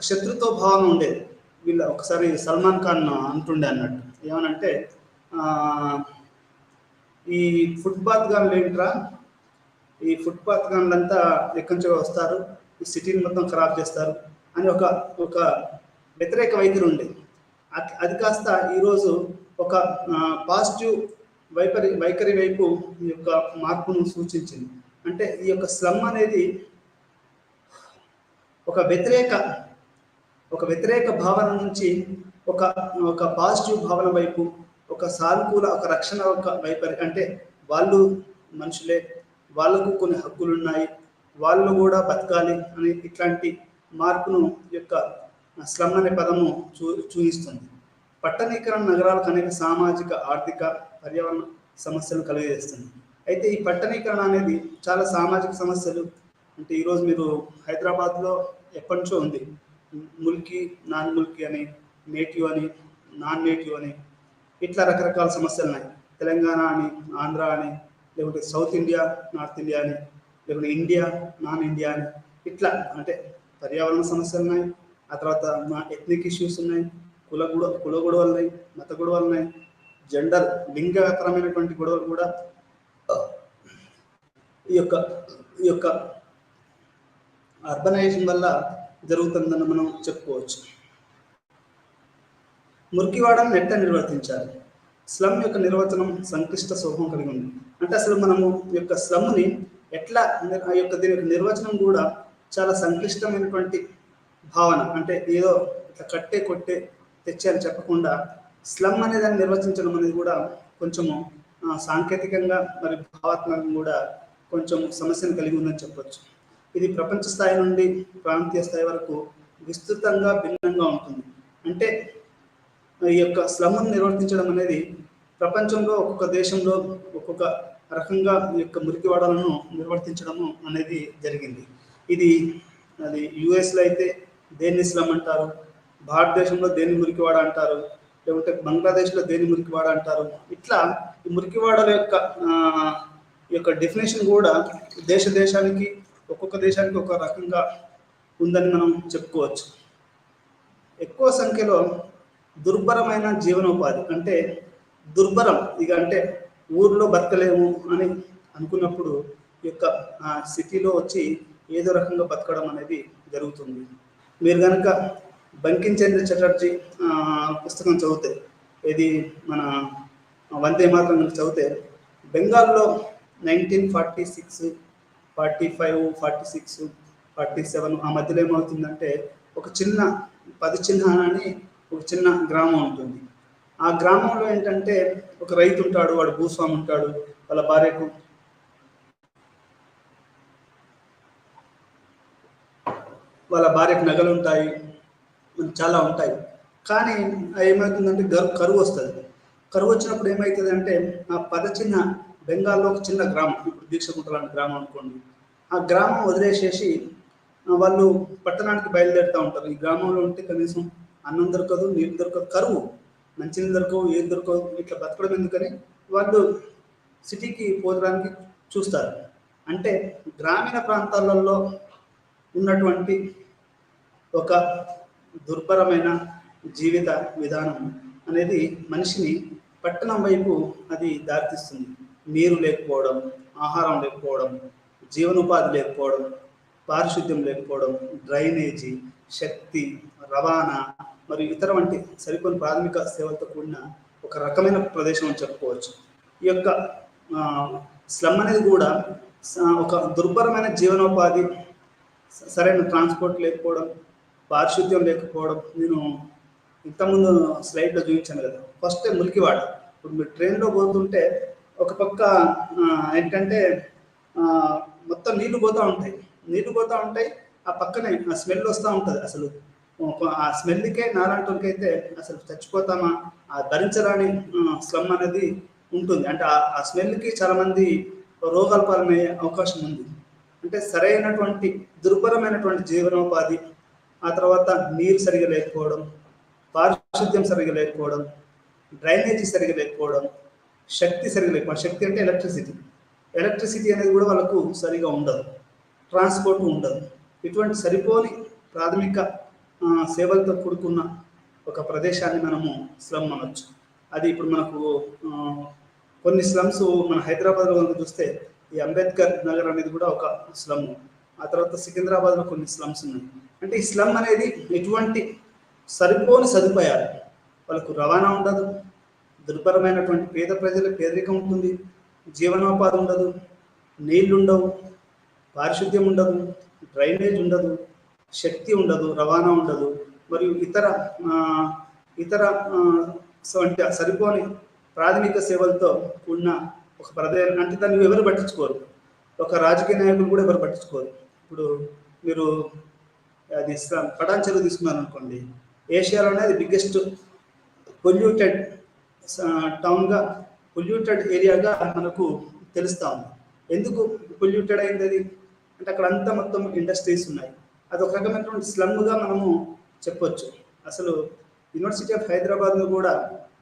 శత్రుత్వ భావన ఉండేది. వీళ్ళ ఒకసారి సల్మాన్ ఖాన్ అంటుండే అన్నట్టు, ఏమనంటే ఈ ఫుట్పాత్ గన్లు ఏంట్రా, ఈ ఫుట్పాత్ గన్లంతా ఎక్కడి నుంచో వస్తారు, ఈ సిటీని మొత్తం ఖరాబ్ చేస్తారు అని ఒక వ్యతిరేక వైఖరి ఉండేది. అది కాస్త ఈరోజు ఒక పాజిటివ్ వైఖరి వైపు ఈ యొక్క మార్పును సూచించింది. అంటే ఈ యొక్క స్లమ్ అనేది ఒక వ్యతిరేక భావన నుంచి ఒక పాజిటివ్ భావన వైపు, ఒక సానుకూల, ఒక రక్షణ వైపరి, అంటే వాళ్ళు మనుషులే, వాళ్ళకు కొన్ని హక్కులు ఉన్నాయి, వాళ్ళు కూడా బతకాలి అని ఇట్లాంటి మార్పును యొక్క స్లమ్ అనే పదము చూపిస్తుంది. పట్టణీకరణ నగరాలకు అనేక సామాజిక, ఆర్థిక, పర్యావరణ సమస్యలు కలిగజేస్తుంది. అయితే ఈ పట్టణీకరణ అనేది చాలా సామాజిక సమస్యలు, అంటే ఈరోజు మీరు హైదరాబాద్లో ఎప్పటి నుంచో ఉంది, ముల్కీ, నాన్ ముల్కీ అని, నేటివ్ అని, నాన్ నేటివ్ అని, ఇట్లా రకరకాల సమస్యలు ఉన్నాయి. తెలంగాణ అని, ఆంధ్ర అని, లేకుంటే సౌత్ ఇండియా, నార్త్ ఇండియా అని, లేకుంటే ఇండియా, నాన్ ఇండియా అని, ఇట్లా అంటే పర్యావరణ సమస్యలు ఉన్నాయి. ఆ తర్వాత ఎథ్నిక్ ఇష్యూస్ ఉన్నాయి, కుల గొడవలు ఉన్నాయి, మత గొడవలు ఉన్నాయి, జెండర్ లింగపరమైనటువంటి గొడవలు కూడా ఈ యొక్క అర్బనైజేషన్ వల్ల జరుగుతుందని మనం చెప్పుకోవచ్చు. మురికివాడను ఎట్లా నిర్వర్తించాలి? స్లమ్ యొక్క నిర్వచనం సంక్లిష్ట స్వభావం కలిగి ఉంది. అంటే అసలు మనము ఈ యొక్క స్లమ్ని ఎట్లా, దీని యొక్క నిర్వచనం కూడా చాలా సంక్లిష్టమైనటువంటి భావన. అంటే ఏదో ఇట్లా కట్టే కొట్టే తెచ్చే అని చెప్పకుండా స్లమ్ అనే దాన్ని నిర్వచించడం అనేది కూడా కొంచెము సాంకేతికంగా మరి భావాత్మకంగా కూడా కొంచెం సమస్యను కలిగి ఉందని చెప్పొచ్చు. ఇది ప్రపంచ స్థాయి నుండి ప్రాంతీయ స్థాయి వరకు విస్తృతంగా భిన్నంగా ఉంటుంది. అంటే ఈ యొక్క స్లమ్ను నిర్వర్తించడం అనేది ప్రపంచంలో ఒక్కొక్క దేశంలో ఒక్కొక్క రకంగా ఈ యొక్క మురికివాడలను నిర్వర్తించడము అనేది జరిగింది. అది యుఎస్లో అయితే దేన్ని స్లమ్ అంటారు, భారతదేశంలో దేన్ని మురికివాడ అంటారు, లేకుంటే బంగ్లాదేశ్లో దేన్ని మురికివాడ అంటారు. ఇట్లా ఈ మురికివాడల యొక్క డెఫినేషన్ కూడా దేశానికి ఒక్కొక్క దేశానికి ఒక రకంగా ఉందని మనం చెప్పుకోవచ్చు. ఎక్కువ సంఖ్యలో దుర్భరమైన జీవనోపాధి, అంటే దుర్భరం ఇక అంటే ఊర్లో బతకలేము అని అనుకున్నప్పుడు ఈ యొక్క సిటీలో వచ్చి ఏదో రకంగా బతకడం అనేది జరుగుతుంది. మీరు కనుక బంకించంద్ర చటర్జీ పుస్తకం చదివితే, ఇది మన వందే మాతరం చదివితే, బెంగాల్లో 1946, 45, 46, 47 ఆ మధ్యలో ఏమవుతుందంటే ఒక చిన్న 10 చిహ్నాన అని ఒక చిన్న గ్రామం ఉంటుంది. ఆ గ్రామంలో ఏంటంటే ఒక రైతు ఉంటాడు, వాడు భూస్వామి ఉంటాడు, వాళ్ళ భార్యకు నగలు ఉంటాయి, చాలా ఉంటాయి. కానీ ఏమవుతుందంటే కరువు వస్తుంది. కరువు వచ్చినప్పుడు ఏమవుతుంది అంటే ఆ 10 చిహ్న బెంగాల్లో ఒక చిన్న గ్రామం, ఇప్పుడు దీక్షగుంట లాంటి గ్రామం అనుకోండి, ఆ గ్రామం వదిలేసేసి వాళ్ళు పట్టణానికి బయలుదేరుతూ ఉంటారు. ఈ గ్రామంలో ఉంటే కనీసం అన్నం దొరకదు, నీళ్ళు దొరకదు, కరువు, మంచినీళ్ళు దొరకవు, ఏది దొరకవు, ఇట్లా బతకడం ఎందుకని వాళ్ళు సిటీకి పోవడానికి చూస్తారు. అంటే గ్రామీణ ప్రాంతాలలో ఉన్నటువంటి ఒక దుర్భరమైన జీవిత విధానం అనేది మనిషిని పట్టణం వైపు అది దారితీస్తుంది. నీరు లేకపోవడం, ఆహారం లేకపోవడం, జీవనోపాధి లేకపోవడం, పారిశుద్ధ్యం లేకపోవడం, డ్రైనేజీ, శక్తి, రవాణా మరియు ఇతర వంటి సరికొన్ని ప్రాథమిక సేవలతో కూడిన ఒక రకమైన ప్రదేశం అని చెప్పుకోవచ్చు. ఈ యొక్క స్లమ్ అనేది కూడా ఒక దుర్భరమైన జీవనోపాధి, సరైన ట్రాన్స్పోర్ట్ లేకపోవడం, పారిశుద్ధ్యం లేకపోవడం. నేను ఇంతకుముందు స్లైడ్లో చూపించాను కదా, ఫస్ట్ మురికివాడ. ఇప్పుడు మీరు ట్రైన్లో పోతుంటే ఒక పక్క ఏంటంటే మొత్తం నీళ్లు పోతూ ఉంటాయి, ఆ పక్కనే ఆ స్మెల్ వస్తూ ఉంటుంది. అసలు ఆ స్మెల్కే నాలాంటి అయితే అసలు చచ్చిపోతామా, ఆ భరించరాని స్లమ్ అనేది ఉంటుంది. అంటే ఆ స్మెల్కి చాలా మంది రోగాలు పాలయ్యే అవకాశం ఉంది. అంటే సరైనటువంటి దుర్భరమైనటువంటి జీవనోపాధి, ఆ తర్వాత నీరు సరిగా లేకపోవడం, పారిశుద్ధ్యం సరిగా లేకపోవడం, డ్రైనేజీ సరిగా లేకపోవడం, శక్తి సరిగా లేకపోవడం. శక్తి అంటే ఎలక్ట్రిసిటీ అనేది కూడా వాళ్ళకు సరిగా ఉండదు, ట్రాన్స్పోర్ట్ ఉండదు. ఇటువంటి సరిపోని ప్రాథమిక సేవలతో కూడుకున్న ఒక ప్రదేశాన్ని మనము స్లమ్ అనొచ్చు. అది ఇప్పుడు మనకు కొన్ని స్లమ్స్ మన హైదరాబాద్లో కనుక చూస్తే ఈ అంబేద్కర్ నగర్ అనేది కూడా ఒక స్లమ్. ఆ తర్వాత సికింద్రాబాద్లో కొన్ని స్లమ్స్ ఉన్నాయి. అంటే ఈ స్లమ్ అనేది ఎటువంటి సరిపోని సదుపాయాలు, వాళ్ళకు రవాణా ఉండదు, దుర్భరమైనటువంటి పేద ప్రజల పేదరికం ఉంటుంది, జీవనోపాధి ఉండదు, నీళ్లు ఉండవు, పారిశుద్ధ్యం ఉండదు, డ్రైనేజ్ ఉండదు, శక్తి ఉండదు, రవాణా ఉండదు, మరియు ఇతర సరిపోని ప్రాథమిక సేవలతో కూడిన ఒక ప్రదేశం. అంటే దాన్ని ఎవరు పట్టించుకోరు, ఒక రాజకీయ నాయకులు కూడా ఎవరు పట్టించుకోరు. ఇప్పుడు మీరు అది పటాన్ చెరువు తీసుకున్నారు అనుకోండి, ఏషియాలోనే అది బిగ్గెస్ట్ పొల్యూటెడ్ టౌన్గా, పొల్యూటెడ్ ఏరియాగా మనకు తెలుస్తూ ఉంది. ఎందుకు పొల్యూటెడ్ అయింది అది అంటే అక్కడ అంతా మొత్తం ఇండస్ట్రీస్ ఉన్నాయి. అది ఒక రకమైనటువంటి స్లమ్గా మనము చెప్పొచ్చు. అసలు యూనివర్సిటీ ఆఫ్ హైదరాబాద్ను కూడా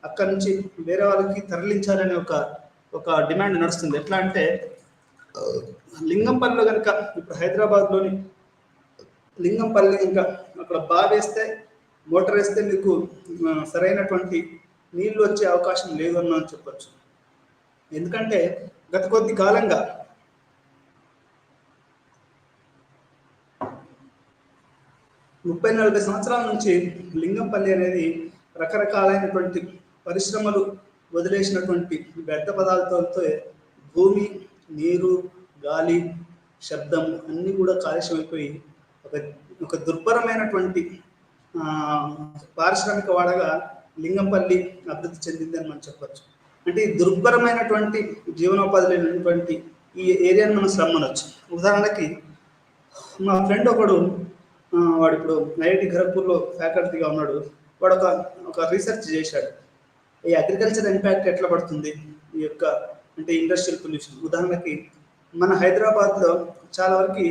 అక్కడ నుంచి వేరే వాళ్ళకి తరలించాలనే ఒక డిమాండ్ నడుస్తుంది. ఎట్లా అంటే లింగంపల్లిలో కనుక, ఇప్పుడు హైదరాబాద్లోని లింగంపల్లి ఇంకా అక్కడ బావేస్తే, మోటార్ వేస్తే మీకు సరైనటువంటి నీళ్లు వచ్చే అవకాశం లేదన్నా అని చెప్పొచ్చు. ఎందుకంటే గత కొద్ది కాలంగా 30-40 సంవత్సరాల నుంచి లింగంపల్లి అనేది రకరకాలైనటువంటి పరిశ్రమలు వదిలేసినటువంటి వ్యర్థ పదార్థాలతో భూమి, నీరు, గాలి, శబ్దం అన్నీ కూడా కాలుష్యమైపోయి ఒక దుర్భరమైనటువంటి పారిశ్రామిక వాడగా లింగంపల్లి అభివృద్ధి చెందిందని మనం చెప్పచ్చు. అంటే ఈ దుర్భరమైనటువంటి జీవనోపాధి లేనటువంటి ఈ ఏరియాని మనం స్లమ్ అనొచ్చు. ఉదాహరణకి మా ఫ్రెండ్ ఒకడు, వాడు ఇప్పుడు ఐఐటి ఖరగ్పూర్లో ఫ్యాకల్టీగా ఉన్నాడు. వాడు ఒక రీసెర్చ్ చేశాడు, ఈ అగ్రికల్చర్ ఇంపాక్ట్ ఎట్లా పడుతుంది ఈ యొక్క అంటే ఇండస్ట్రియల్ పొల్యూషన్. ఉదాహరణకి మన హైదరాబాద్లో చాలా వరకు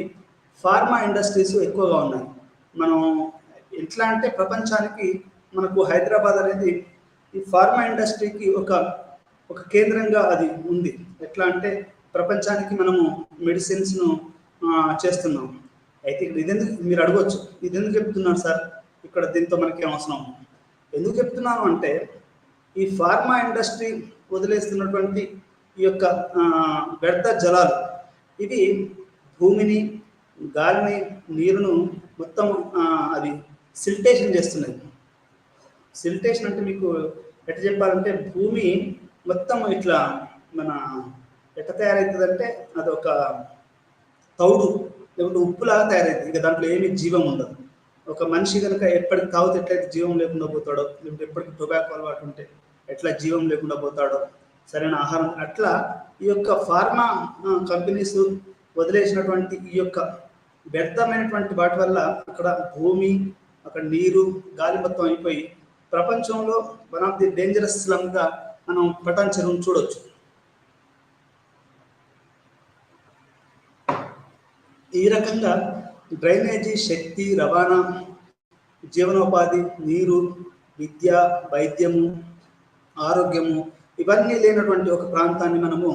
ఫార్మా ఇండస్ట్రీస్ ఎక్కువగా ఉన్నాయి. మనం ఎట్లా అంటే ప్రపంచానికి మనకు హైదరాబాద్ అనేది ఈ ఫార్మా ఇండస్ట్రీకి ఒక కేంద్రంగా అది ఉంది. ఎట్లా అంటే ప్రపంచానికి మనము మెడిసిన్స్ను చేస్తున్నాం. అయితే ఇక్కడ ఇదెందుకు మీరు అడగవచ్చు, ఇది ఎందుకు చెప్తున్నారు సార్, ఇక్కడ దీంతో మనకి అవసరం. ఎందుకు చెప్తున్నాను అంటే ఈ ఫార్మా ఇండస్ట్రీ వదిలేస్తున్నటువంటి ఈ యొక్క వ్యర్థ జలాలు ఇవి భూమిని, గాలిని, నీరును మొత్తం అది సిల్టేషన్ చేస్తున్నాయి. సిల్టేషన్ అంటే మీకు ఎట్లా చెప్పాలంటే భూమి మొత్తం ఇట్లా మన ఎట్లా తయారవుతుందంటే అదొక తౌడు లేకుంటే ఉప్పులాగా తయారవుతుంది. ఇక దాంట్లో ఏమీ జీవం ఉండదు. ఒక మనిషి కనుక ఎప్పటికి తాగితే ఎట్లయితే జీవం లేకుండా పోతాడో, లేకుంటే ఎప్పటికి టొబాకో అలవాటు ఉంటే ఎట్లా జీవం లేకుండా పోతాడో, సరైన ఆహారం, అట్లా ఈ యొక్క ఫార్మా కంపెనీస్ వదిలేసినటువంటి ఈ యొక్క వ్యర్థమైనటువంటి వాటి వల్ల అక్కడ భూమి, అక్కడ నీరు, గాలి మొత్తం అయిపోయి ప్రపంచంలో వన్ ఆఫ్ ది డేంజరస్ స్లమ్గా మనం పటాన్ చెరువును చూడొచ్చు. ఈ రకంగా డ్రైనేజీ, శక్తి, రవాణా, జీవనోపాధి, నీరు, విద్య, వైద్యము, ఆరోగ్యము ఇవన్నీ లేనటువంటి ఒక ప్రాంతాన్ని మనము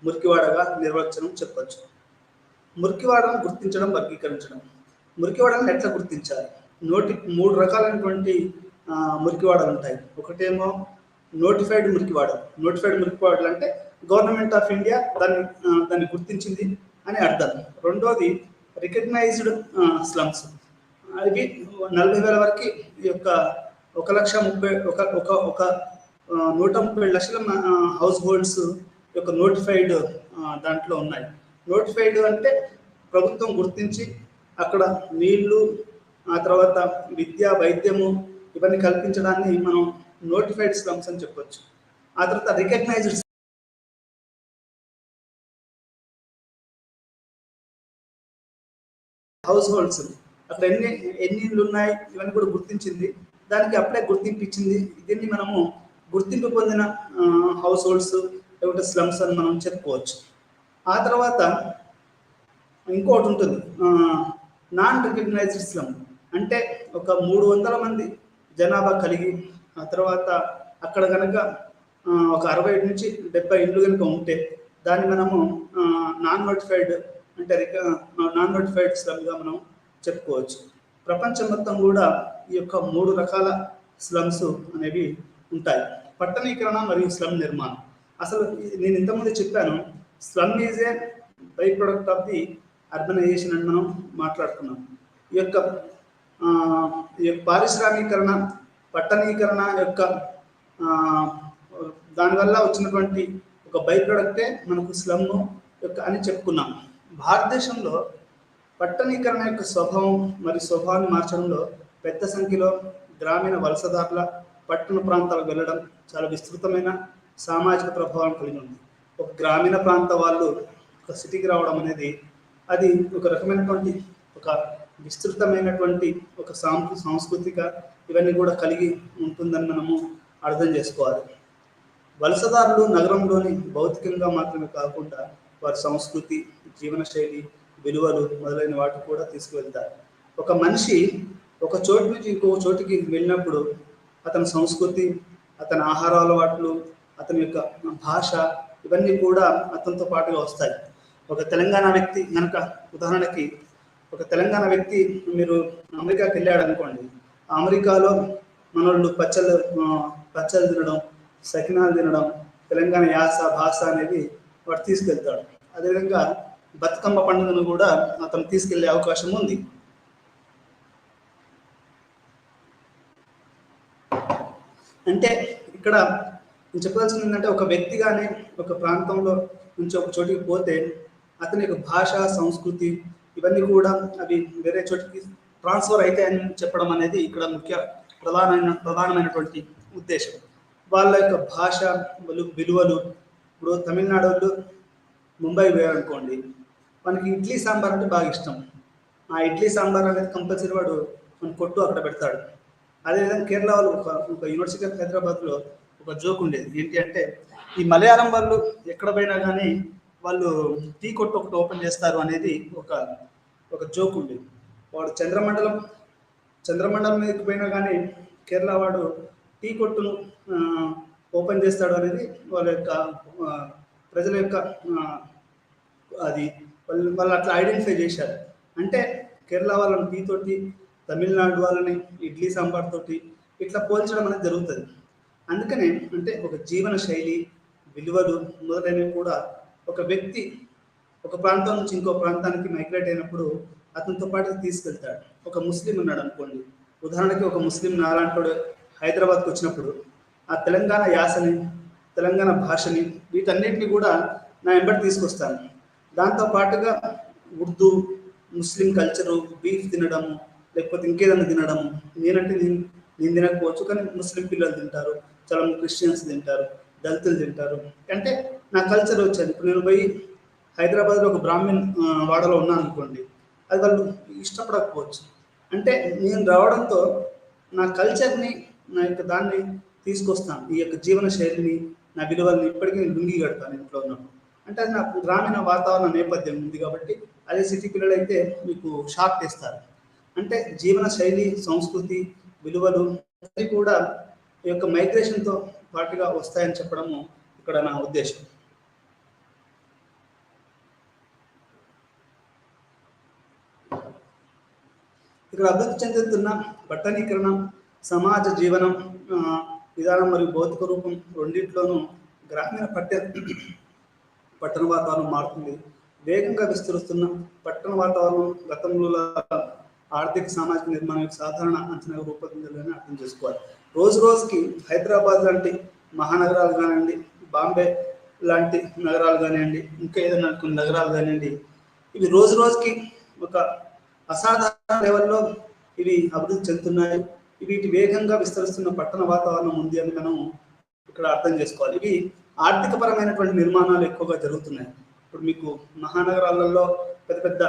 మురికివాడగా నిర్వచనం చెప్పచ్చు. మురికివాడను గుర్తించడం, వర్గీకరించడం. మురికివాడలను ఎట్లా గుర్తించాలి? 3 రకాలైనటువంటి మురికివాడలు ఉంటాయి. ఒకటేమో నోటిఫైడ్ మురికివాడలు. నోటిఫైడ్ మురికివాడలు అంటే గవర్నమెంట్ ఆఫ్ ఇండియా దాన్ని గుర్తించింది అని అర్థం. రెండోది రికగ్నైజ్డ్ స్లమ్స్. అవి 40,000 వరకు ఈ యొక్క 130 లక్షల హౌస్ హోల్డ్స్ యొక్క నోటిఫైడ్ దాంట్లో ఉన్నాయి. నోటిఫైడ్ అంటే ప్రభుత్వం గుర్తించి అక్కడ నీళ్లు, ఆ తర్వాత విద్య, వైద్యము ఇవన్నీ కల్పించడాన్ని మనం నోటిఫైడ్ స్లమ్స్ అని చెప్పొచ్చు. ఆ తర్వాత రికగ్నైజ్డ్ హౌస్ హోల్డ్స్, అక్కడ ఎన్ని ఇళ్ళు ఉన్నాయి ఇవన్నీ కూడా గుర్తించింది, దానికి అప్పుడే గుర్తింపు ఇచ్చింది. దీన్ని మనము గుర్తింపు పొందిన హౌస్ హోల్డ్స్ లేకపోతే స్లమ్స్ అని మనం చెప్పుకోవచ్చు. ఆ తర్వాత ఇంకోటి ఉంటుంది నాన్ రికగ్నైజ్డ్ స్లమ్. అంటే ఒక 300 మంది జనాభా కలిగి ఆ తర్వాత అక్కడ కనుక ఒక 60 నుంచి 70 ఇండ్లు కనుక ఉంటే దాన్ని మనము నాన్ నోటిఫైడ్ అంటే నాన్ నోటిఫైడ్ స్లమ్గా మనం చెప్పుకోవచ్చు. ప్రపంచం మొత్తం కూడా ఈ యొక్క 3 రకాల స్లమ్స్ అనేవి ఉంటాయి. పట్టణీకరణ మరియు స్లమ్ నిర్మాణం. అసలు నేను ఇంతకుముందు చెప్పాను, slum is a by product of the urbanisation అని మనం మాట్లాడుకున్నాం. ఈ యొక్క పారిశ్రామీకరణ, పట్టణీకరణ యొక్క దానివల్ల వచ్చినటువంటి ఒక బై ప్రొడక్టే మనకు స్లమ్ యొక్క అని చెప్పుకున్నాం. భారతదేశంలో పట్టణీకరణ యొక్క స్వభావం మరియు స్వభావాన్ని మార్చడంలో పెద్ద సంఖ్యలో గ్రామీణ వలసదారుల పట్టణ ప్రాంతాలకు వెళ్ళడం చాలా విస్తృతమైన సామాజిక ప్రభావం కలిగి ఉంది. ఒక గ్రామీణ ప్రాంత వాళ్ళు ఒక సిటీకి రావడం అనేది అది ఒక రకమైనటువంటి ఒక విస్తృతమైనటువంటి ఒక సాంస్కృతిక ఇవన్నీ కూడా కలిగి ఉంటుందని మనము అర్థం చేసుకోవాలి. వలసదారులు నగరంలోని భౌతికంగా మాత్రమే కాకుండా వారి సంస్కృతి, జీవనశైలి, విలువలు మొదలైన వాటిని కూడా తీసుకువెళ్తారు. ఒక మనిషి ఒక చోటు నుంచి ఇంకొక చోటికి వెళ్ళినప్పుడు అతని సంస్కృతి, అతని ఆహార అలవాట్లు, అతని యొక్క భాష ఇవన్నీ కూడా అతనితో పాటుగా వస్తాయి. ఒక తెలంగాణ వ్యక్తి కనుక ఉదాహరణకి ఒక తెలంగాణ వ్యక్తి మీరు అమెరికాకి వెళ్ళాడు అనుకోండి, అమెరికాలో మనోళ్ళు పచ్చళ్ళు తినడం, సకినాలు తినడం, తెలంగాణ యాస భాష అనేది వాడు తీసుకెళ్తాడు. అదేవిధంగా బతుకమ్మ పండుగను కూడా అతను తీసుకెళ్లే అవకాశం ఉంది. అంటే ఇక్కడ నేను చెప్పాల్సింది ఏంటంటే, ఒక వ్యక్తి కానీ ఒక ప్రాంతంలో నుంచి ఒక చోటికి పోతే అతని యొక్క భాష, సంస్కృతి ఇవన్నీ కూడా అవి వేరే చోటికి ట్రాన్స్ఫర్ అవుతాయని చెప్పడం అనేది ఇక్కడ ప్రధానమైనటువంటి ఉద్దేశం. వాళ్ళ యొక్క భాష, విలువలు. ఇప్పుడు తమిళనాడు వాళ్ళు ముంబై పోయారనుకోండి, మనకి ఇడ్లీ సాంబార్ అంటే బాగా ఇష్టం. ఆ ఇడ్లీ సాంబార్ అనేది కంపల్సరీ వాడు మన కొట్టు అక్కడ పెడతాడు. అదేవిధంగా కేరళ వాళ్ళు ఒక యూనివర్సిటీ ఆఫ్ హైదరాబాద్లో ఒక జోక్ ఉండేది. ఏంటి అంటే, ఈ మలయాళం వాళ్ళు ఎక్కడ పోయినా కానీ వాళ్ళు టీ కొట్టు ఒకటి ఓపెన్ చేస్తారు అనేది ఒక జోక్ ఉండేది. వాడు చంద్రమండలం మీదకి పోయినా కానీ కేరళ వాడు టీ కొట్టును ఓపెన్ చేస్తాడు అనేది వాళ్ళ యొక్క ప్రజల యొక్క అది వాళ్ళు అట్లా ఐడెంటిఫై చేశారు. అంటే కేరళ వాళ్ళని టీ తోటి, తమిళనాడు వాళ్ళని ఇడ్లీ సాంబార్ తోటి ఇట్లా పోల్చడం అనేది జరుగుతుంది. అందుకనే అంటే ఒక జీవన శైలి, విలువలు మొదలైనవి కూడా ఒక వ్యక్తి ఒక ప్రాంతం నుంచి ఇంకో ప్రాంతానికి మైగ్రేట్ అయినప్పుడు అతనితో పాటు తీసుకెళ్తాడు. ఒక ముస్లిం ఉన్నాడు అనుకోండి, ఉదాహరణకి ఒక ముస్లిం నాలాంటి హైదరాబాద్కి వచ్చినప్పుడు ఆ తెలంగాణ యాసని, తెలంగాణ భాషని, వీటన్నిటిని కూడా నా వెంబడి తీసుకొస్తాను. దాంతో పాటుగా ఉర్దూ, ముస్లిం కల్చరు, బీఫ్ తినడము, లేకపోతే ఇంకేదన్నా తినడము. నేను తినకపోవచ్చు, కానీ ముస్లిం పిల్లలు తింటారు, చాలా క్రిస్టియన్స్ తింటారు, దళితులు తింటారు. అంటే నా కల్చర్ వచ్చేది. ఇప్పుడు నేను పోయి హైదరాబాద్లో ఒక బ్రాహ్మణ్ వాడలో ఉన్నాను అనుకోండి, అది వాళ్ళు ఇష్టపడకపోవచ్చు. అంటే నేను రావడంతో నా కల్చర్ని, నా యొక్క దాన్ని తీసుకొస్తాను, ఈ యొక్క జీవన శైలిని, నా విలువల్ని ఇప్పటికీ నేను లుంగి కడతాను ఇంట్లో ఉన్నప్పుడు. అంటే అది నాకు గ్రామీణ వాతావరణ నేపథ్యం ఉంది కాబట్టి. అదే సిటీ పిల్లలైతే మీకు షాక్ చేస్తారు. అంటే జీవన శైలి, సంస్కృతి, విలువలు అవి కూడా ఈ యొక్క మైగ్రేషన్తో పాటుగా వస్తాయని చెప్పడము ఇక్కడ నా ఉద్దేశం. ఇక్కడ అభివృద్ధి చెందుతున్న పట్టణీకరణ, సమాజ జీవనం విధానం మరియు భౌతిక రూపం రెండింటిలోనూ గ్రామీణ పట్టణ వాతావరణం మారుతుంది. వేగంగా విస్తరిస్తున్న పట్టణ వాతావరణం గతంలో ఆర్థిక సామాజిక నిర్మాణం సాధారణ అంచనా రూపొందించాలని అర్థం చేసుకోవాలి. రోజు రోజుకి హైదరాబాద్ లాంటి మహానగరాలు కానివ్వండి, బాంబే లాంటి నగరాలు కానివ్వండి, ఇంకా ఏదైనా కొన్ని నగరాలు కానివ్వండి, ఇవి రోజు రోజుకి ఒక అసాధారణ లెవెల్లో ఇవి అభివృద్ధి చెందుతున్నాయి. వీటి వేగంగా విస్తరిస్తున్న పట్టణ వాతావరణం ఉంది అని మనం ఇక్కడ అర్థం చేసుకోవాలి. ఇవి ఆర్థికపరమైనటువంటి నిర్మాణాలు ఎక్కువగా జరుగుతున్నాయి. ఇప్పుడు మీకు మహానగరాలలో పెద్ద పెద్ద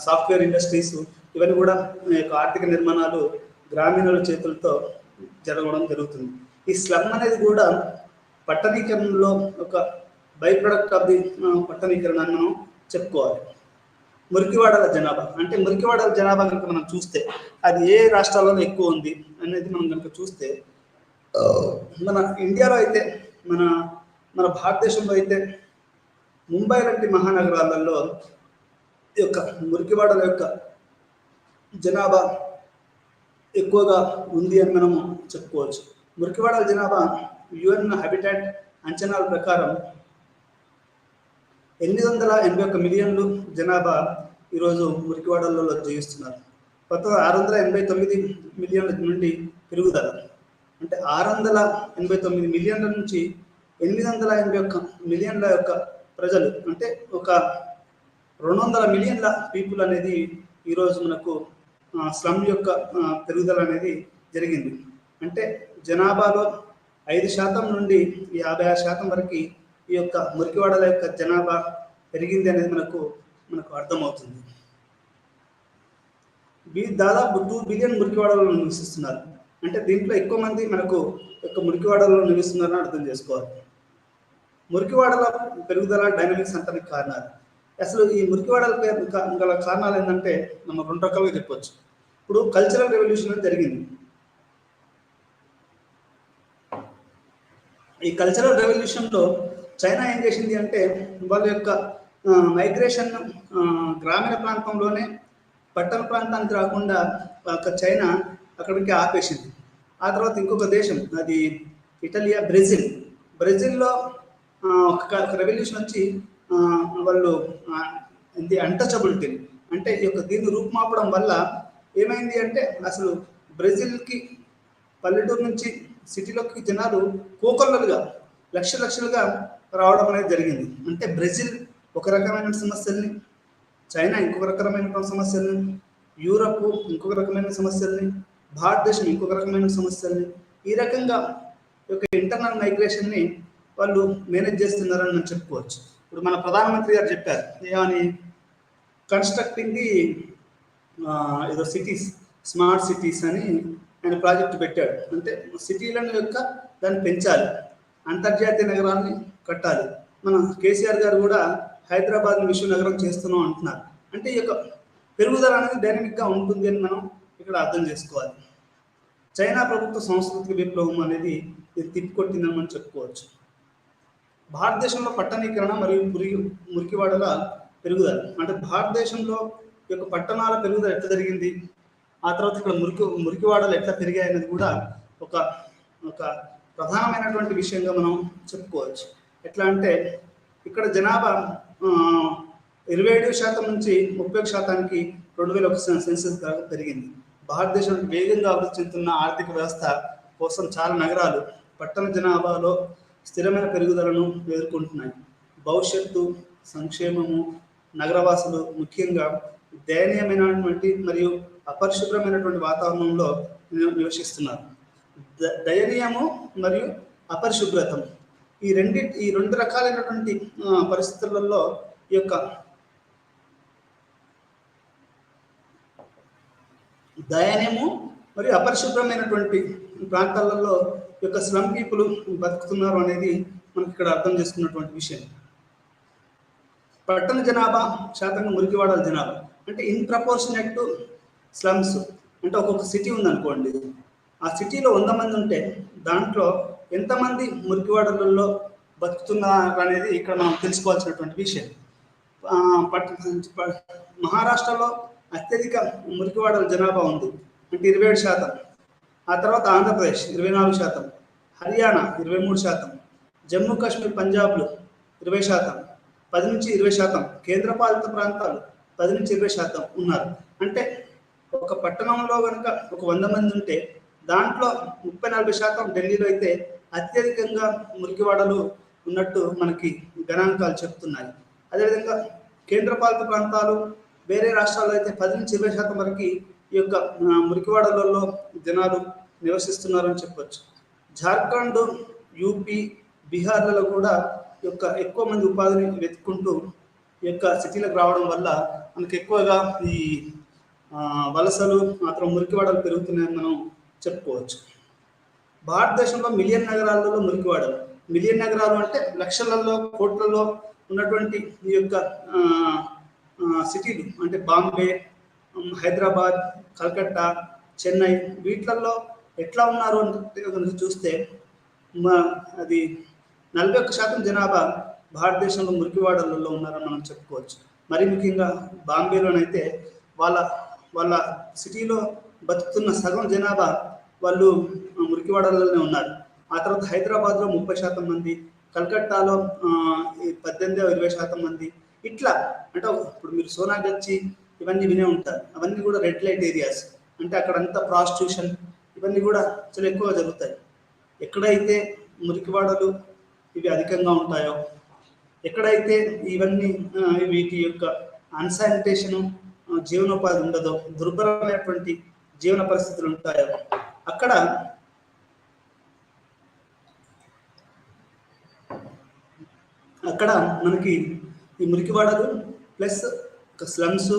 సాఫ్ట్వేర్ ఇండస్ట్రీస్ ఇవన్నీ కూడా ఆర్థిక నిర్మాణాలు గ్రామీణుల చేతులతో జరగడం జరుగుతుంది. ఈ స్లమ్ అనేది కూడా పట్టణీకరణలో ఒక బై ప్రొడక్ట్ ఆఫ్ ది పట్టణీకరణ అని మనం చెప్పుకోవాలి. మురికివాడల జనాభా అంటే మురికివాడల జనాభా కనుక మనం చూస్తే అది ఏ రాష్ట్రాల్లోనే ఎక్కువ ఉంది అనేది మనం కనుక చూస్తే మన ఇండియాలో అయితే మన మన భారతదేశంలో అయితే ముంబై లాంటి మహానగరాలలో ఈ యొక్క మురికివాడల యొక్క జనాభా ఎక్కువగా ఉంది అని మనము చెప్పుకోవచ్చు. మురికివాడల జనాభా యుఎన్ హ్యాబిటాట్ అంచనాల ప్రకారం 881 మిలియన్లు జనాభా ఈరోజు మురికివాడలలో జీవిస్తున్నారు. కొత్తగా 689 మిలియన్ల నుండి పెరుగుదల, అంటే 689 మిలియన్ల నుంచి 881 మిలియన్ల యొక్క ప్రజలు, అంటే ఒక 200 మిలియన్ల పీపుల్ అనేది ఈరోజు మనకు స్లమ్ యొక్క పెరుగుదల అనేది జరిగింది. అంటే జనాభాలో 5% నుండి 56% వరకు ఈ యొక్క మురికివాడల యొక్క జనాభా పెరిగింది అనేది మనకు అర్థమవుతుంది. దాదాపు 2 బిలియన్ మురికివాడలలో నివసిస్తున్నారు. అంటే దీంట్లో ఎక్కువ మంది మనకు యొక్క మురికివాడలలో నివసిస్తున్నారని అర్థం చేసుకోవాలి. మురికివాడల పెరుగుదల డైనమిక్స్ అంటానికి కారణాలు. అసలు ఈ మురికివాడల గల కారణాలు ఏంటంటే మనం 2 రకాలుగా చెప్పొచ్చు. ఇప్పుడు కల్చరల్ రెవల్యూషన్ జరిగింది. ఈ కల్చరల్ రెవల్యూషన్లో చైనా ఏం చేసింది అంటే వాళ్ళ యొక్క మైగ్రేషన్ గ్రామీణ ప్రాంతంలోనే పట్టణ ప్రాంతానికి రాకుండా చైనా అక్కడికి ఆపేసింది. ఆ తర్వాత ఇంకొక దేశం, అది ఇటలియా, బ్రెజిల్లో ఒక రెవల్యూషన్ వచ్చి వాళ్ళు అన్టచబిలిటీ అంటే ఈ యొక్క దీన్ని రూపుమాపడం వల్ల ఏమైంది అంటే అసలు బ్రెజిల్కి పల్లెటూరు నుంచి సిటీలోకి జనాలు కోకొల్లలుగా లక్షలుగా రావడం అనేది జరిగింది. అంటే బ్రెజిల్ ఒక రకమైన సమస్యల్ని, చైనా ఇంకొక రకమైన సమస్యల్ని, యూరప్ ఇంకొక రకమైన సమస్యల్ని, భారతదేశం ఇంకొక రకమైన సమస్యల్ని, ఈ రకంగా యొక్క ఇంటర్నల్ మైగ్రేషన్ని వాళ్ళు మేనేజ్ చేస్తున్నారని మనం చెప్పుకోవచ్చు. ఇప్పుడు మన ప్రధానమంత్రి గారు చెప్పారు ఏమని, కన్స్ట్రక్టింగ్ ది ఏదో సిటీస్, స్మార్ట్ సిటీస్ అని ఆయన ప్రాజెక్టు పెట్టాడు. అంటే సిటీలను యొక్క దాన్ని పెంచాలి, అంతర్జాతీయ నగరాన్ని కట్టాలి. మన కేసీఆర్ గారు కూడా హైదరాబాద్ని విశ్వ నగరం చేస్తున్నాం అంటున్నారు. అంటే ఈ యొక్క పెరుగుదల అనేది డైనమిక్గా ఉంటుంది అని మనం ఇక్కడ అర్థం చేసుకోవాలి. చైనా ప్రభుత్వ సాంస్కృతిక విప్లవం అనేది ఇది తిప్పికొట్టిందని మనం చెప్పుకోవచ్చు. భారతదేశంలో పట్టణీకరణ మరియు మురికివాడల పెరుగుదల, అంటే భారతదేశంలో ఈ యొక్క పట్టణాల పెరుగుదల ఎట్లా జరిగింది, ఆ తర్వాత ఇక్కడ మురికివాడలు ఎట్లా పెరిగాయి అనేది కూడా ఒక ప్రధానమైనటువంటి విషయంగా మనం చెప్పుకోవచ్చు. ఎట్లా అంటే ఇక్కడ జనాభా 27% నుంచి 30%కి 2001 సెన్సస్ పెరిగింది. భారతదేశం వేగంగా అభివృద్ధి చెందుతున్న ఆర్థిక వ్యవస్థ కోసం చాలా నగరాలు పట్టణ జనాభాలో స్థిరమైన పెరుగుదలను ఎదుర్కొంటున్నాయి. భవిష్యత్తు సంక్షేమము, నగరవాసులు ముఖ్యంగా దయనీయమైనటువంటి మరియు అపరిశుభ్రమైనటువంటి వాతావరణంలో నివసిస్తున్నారు. దయనీయము మరియు అపరిశుభ్రతం ఈ రెండు రకాలైనటువంటి పరిస్థితులలో ఈ యొక్క దయనీయము మరియు అపరిశుభ్రమైనటువంటి ప్రాంతాలలో యొక్క స్లమ్ పీపుల్ బతుకుతున్నారు అనేది మనకి ఇక్కడ అర్థం చేసుకున్నటువంటి విషయం. పట్టణ జనాభా శాతంగా మురికివాడల జనాభా, అంటే ఇన్ ప్రపోర్షనేట్ టు స్లమ్స్. అంటే ఒక్కొక్క సిటీ ఉందనుకోండి, ఆ సిటీలో 100 మంది ఉంటే దాంట్లో ఎంతమంది మురికివాడలలో బతుకుతున్నారు అనేది ఇక్కడ మనం తెలుసుకోవాల్సినటువంటి విషయం. మహారాష్ట్రలో అత్యధిక మురికివాడల జనాభా ఉంది, అంటే 27%. ఆ తర్వాత ఆంధ్రప్రదేశ్ 24%, హర్యానా 23%, జమ్మూ కాశ్మీర్, పంజాబ్లు 20%, 10 నుంచి 20%, కేంద్రపాలిత ప్రాంతాలు 10 నుంచి 20% ఉన్నారు. అంటే ఒక పట్టణంలో కనుక ఒక 100 మంది ఉంటే దాంట్లో 30-40% ఢిల్లీలో అయితే అత్యధికంగా మురికివాడలు ఉన్నట్టు మనకి గణాంకాలు చెప్తున్నాయి. అదేవిధంగా కేంద్రపాలిత ప్రాంతాలు వేరే రాష్ట్రాల్లో అయితే 10 నుంచి 20% వరకు ఈ యొక్క మురికివాడలలో జనాలు నివసిస్తున్నారని చెప్పొచ్చు. జార్ఖండ్, యూపీ, బీహార్లలో కూడా యొక్క ఎక్కువ మంది ఉపాధిని వెతుక్కుంటూ ఈ యొక్క సిటీలకు రావడం వల్ల మనకు ఎక్కువగా ఈ వలసలు మాత్రం మురికివాడలు పెరుగుతున్నాయని మనం చెప్పుకోవచ్చు. భారతదేశంలో మిలియన్ నగరాలలో మురికివాడలు, మిలియన్ నగరాలు అంటే లక్షలలో కోట్లలో ఉన్నటువంటి ఈ యొక్క సిటీలు అంటే బాంబే, హైదరాబాద్, కలకత్తా, చెన్నై వీటిలలో ఎట్లా ఉన్నారు అంటే కనుక చూస్తే అది 41% జనాభా భారతదేశంలో మురికివాడలలో ఉన్నారని మనం చెప్పుకోవచ్చు. మరి ముఖ్యంగా బాంబేలోనైతే వాళ్ళ వాళ్ళ సిటీలో బతుకుతున్న సగం జనాభా వాళ్ళు మురికివాడలలోనే ఉన్నారు. ఆ తర్వాత హైదరాబాద్లో 30% మంది, కలకత్తాలో 18-20% మంది. ఇట్లా అంటే ఇప్పుడు మీరు సోనాగచ్చి ఇవన్నీ వినే ఉంటారు. అవన్నీ కూడా రెడ్ లైట్ ఏరియాస్, అంటే అక్కడంతా ప్రాస్టిట్యూషన్ ఇవన్నీ కూడా చాలా ఎక్కువగా జరుగుతాయి. ఎక్కడైతే మురికివాడలు ఇవి అధికంగా ఉంటాయో, ఎక్కడైతే ఇవన్నీ వీటి యొక్క అన్శానిటేషను జీవనోపాధి ఉండదో, దుర్భరమైనటువంటి జీవన పరిస్థితులు ఉంటాయో అక్కడ మనకి ఈ మురికివాడలు ప్లస్ స్లమ్స్,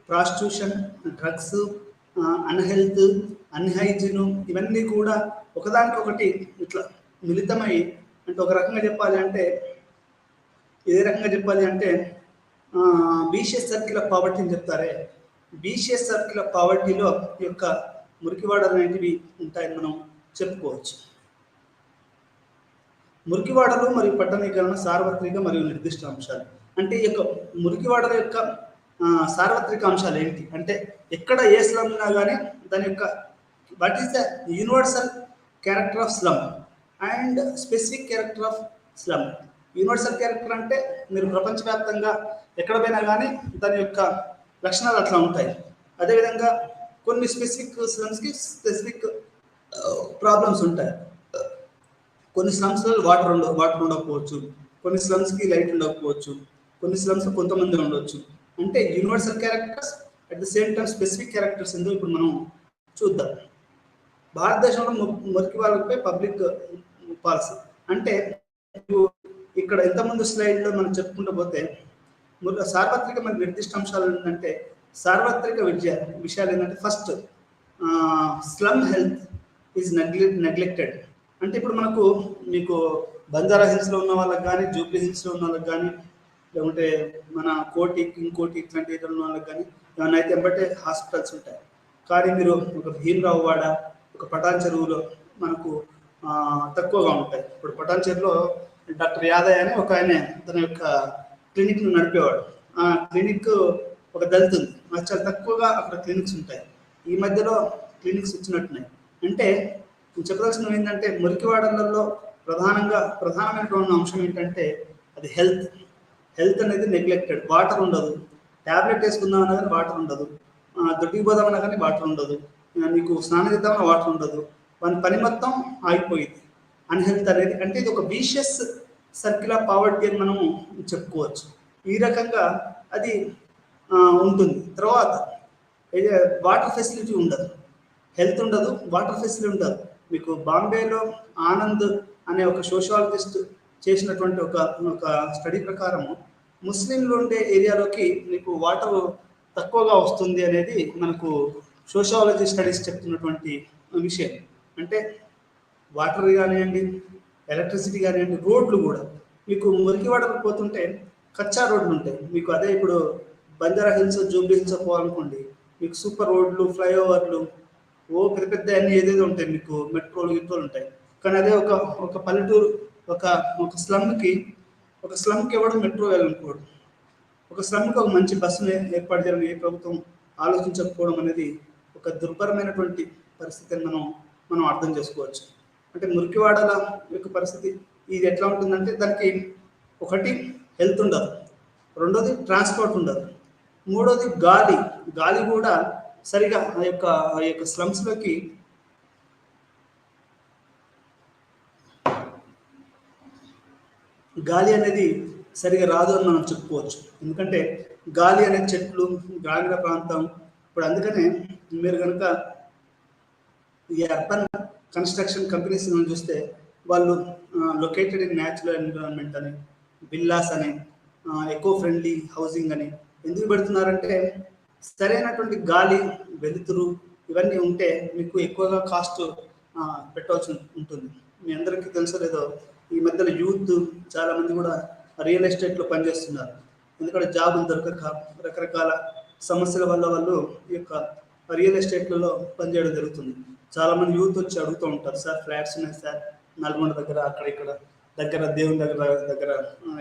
ప్రాస్టిట్యూషన్, డ్రగ్స్, అన్హెల్త్, అన్హైజీను ఇవన్నీ కూడా ఒకదానికొకటి ఇట్లా మిళితమై, అంటే ఒక రకంగా చెప్పాలి అంటే ఏ రకంగా చెప్పాలి అంటే బీషియస్ సర్కిల్ ఆఫ్ పావర్టీ అని చెప్తారే, బీషియస్ సర్కిల్ ఆఫ్ పావర్టీలో ఈ యొక్క మురికివాడలు అనేటివి ఉంటాయని మనం చెప్పుకోవచ్చు. మురికివాడలు మరియు పట్టణీకరణ సార్వత్రిక మరియు నిర్దిష్ట అంశాలు. అంటే ఈ యొక్క మురికివాడల యొక్క సార్వత్రిక అంశాలు ఏంటి అంటే, ఎక్కడ ఏ స్లమ్ ఉన్నా కానీ దాని యొక్క what is the universal character of slum and specific character of slum. Universal character అంటే మీరు ప్రపంచవ్యాప్తంగా ఎక్కడ పోయినా కానీ దాని యొక్క లక్షణాలు అట్లా ఉంటాయి. అదేవిధంగా కొన్ని స్పెసిఫిక్ స్లమ్స్కి స్పెసిఫిక్ ప్రాబ్లమ్స్ ఉంటాయి. కొన్ని స్లమ్స్లో వాటర్ ఉండకపోవచ్చు, కొన్ని స్లమ్స్కి లైట్ ఉండకపోవచ్చు, కొన్ని స్లమ్స్ కొంతమంది ఉండవచ్చు. అంటే universal characters at the same time specific characters ఎందుకు ఇప్పుడు మనం చూద్దాం. భారతదేశంలో మురికి వాళ్ళపై పబ్లిక్ పాలసీ అంటే ఇక్కడ ఎంతమంది స్లైడ్లో మనం చెప్పుకుంటూ పోతే సార్వత్రిక మరియు నిర్దిష్ట అంశాలు ఏంటంటే, సార్వత్రిక విషయాలు ఏంటంటే first slum health is neglected. అంటే ఇప్పుడు మీకు బంజారా హిల్స్లో ఉన్న వాళ్ళకి కానీ, జూబ్లీ హిల్స్లో ఉన్న వాళ్ళకి కానీ, లేకుంటే మన ఇంకోటి ఇట్లాంటి ఏరియాలో ఉన్న వాళ్ళకి కానీ ఏమైనా అయితే ఎంబటే హాస్పిటల్స్ ఉంటాయి. కానీ మీరు ఒక భీమరావు వాడ, ఒక పటాన్ చెరువులో మనకు తక్కువగా ఉంటాయి. ఇప్పుడు పటాన్ చెరువులో డాక్టర్ యాదయ్య అని ఒక ఆయన తన యొక్క క్లినిక్ను నడిపేవాడు. ఆ క్లినిక్ ఒక దళిత్ ఉంది, చాలా తక్కువగా అక్కడ క్లినిక్స్ ఉంటాయి. ఈ మధ్యలో క్లినిక్స్ వచ్చినట్టున్నాయి. అంటే చెప్పదలసిన ఏంటంటే మురికివాడలలో ప్రధానమైనటువంటి అంశం ఏంటంటే అది హెల్త్ అనేది నెగ్లెక్టెడ్. వాటర్ ఉండదు, ట్యాబ్లెట్ వేసుకుందామన్నా కానీ వాటర్ ఉండదు, దొడ్డికి పోదామన్నా కానీ వాటర్ ఉండదు, నీకు స్నానం చేద్దామన్నా వాటర్ ఉండదు, వాని పని మొత్తం ఆగిపోయింది. అన్హెల్త్ అనేది అంటే ఇది ఒక విషియస్ సర్కిల్ ఆఫ్ పావర్టీ అని మనము చెప్పుకోవచ్చు. ఈ రకంగా అది ఉంటుంది. తర్వాత వాటర్ ఫెసిలిటీ ఉండదు, హెల్త్ ఉండదు, వాటర్ ఫెసిలిటీ ఉండదు. మీకు బాంబేలో ఆనంద్ అనే ఒక సోషియాలజిస్ట్ చేసినటువంటి ఒక స్టడీ ప్రకారము ముస్లింలు ఉండే ఏరియాలోకి మీకు వాటర్ తక్కువగా వస్తుంది అనేది మనకు సోషియాలజీ స్టడీస్ చెప్తున్నటువంటి విషయం. అంటే వాటర్ కానివ్వండి, ఎలక్ట్రిసిటీ కానివ్వండి, రోడ్లు కూడా మీకు మురికివాడకు పోతుంటే కచ్చా రోడ్లు ఉంటాయి. మీకు అదే ఇప్పుడు బంజారా హిల్స్, జూబ్లీ హిల్స్ పోవాలనుకోండి, మీకు సూపర్ రోడ్లు, ఫ్లైఓవర్లు, పెద్ద పెద్ద అన్ని ఏదేదో ఉంటాయి, మీకు మెట్రోలు ఉంటాయి. కానీ అదే ఒక పల్లెటూరు, ఒక స్లమ్కి ఎవడు మెట్రో వెళ్ళనుకోడు, ఒక స్లమ్కి ఒక మంచి బస్సుని ఏర్పాటు చేయాలని ఏ ప్రభుత్వం ఆలోచించకపోవడం అనేది ఒక దుర్భరమైనటువంటి పరిస్థితిని మనం అర్థం చేసుకోవచ్చు. అంటే మురికివాడల యొక్క పరిస్థితి ఇది ఎట్లా ఉంటుందంటే, దానికి ఒకటి హెల్త్ ఉండదు, రెండోది ట్రాన్స్పోర్ట్ ఉండదు, మూడోది గాలి కూడా సరిగా ఆ యొక్క స్లమ్స్లోకి గాలి అనేది సరిగా రాదు అని మనం చెప్పుకోవచ్చు. ఎందుకంటే గాలి అనే చెట్లు, గ్రామీణ ప్రాంతం. ఇప్పుడు అందుకనే మీరు కనుక ఈ అర్బన్ కన్స్ట్రక్షన్ కంపెనీస్ చూస్తే వాళ్ళు లొకేటెడ్ ఇన్ న్యాచురల్ ఎన్విరాన్మెంట్ అని, విల్లాస్ అని, ఎకో ఫ్రెండ్లీ హౌసింగ్ అని ఎందుకు పెడుతున్నారంటే, సరైనటువంటి గాలి, వెలుతురు ఇవన్నీ ఉంటే మీకు ఎక్కువగా కాస్ట్ పెట్టవలసి ఉంటుంది. మీ అందరికీ తెలుసో లేదో, ఈ మధ్యలో యూత్ చాలామంది కూడా రియల్ ఎస్టేట్లో పనిచేస్తున్నారు. ఎందుకంటే జాబులు దొరకక రకరకాల సమస్యల వల్ల వాళ్ళు ఈ యొక్క రియల్ ఎస్టేట్లలో పనిచేయడం జరుగుతుంది. చాలామంది యూత్ వచ్చి అడుగుతూ ఉంటారు, సార్ ఫ్లాట్స్ ఉన్నాయి సార్ నల్గొండ దగ్గర, అక్కడ ఇక్కడ దగ్గర, దేవుని దగ్గర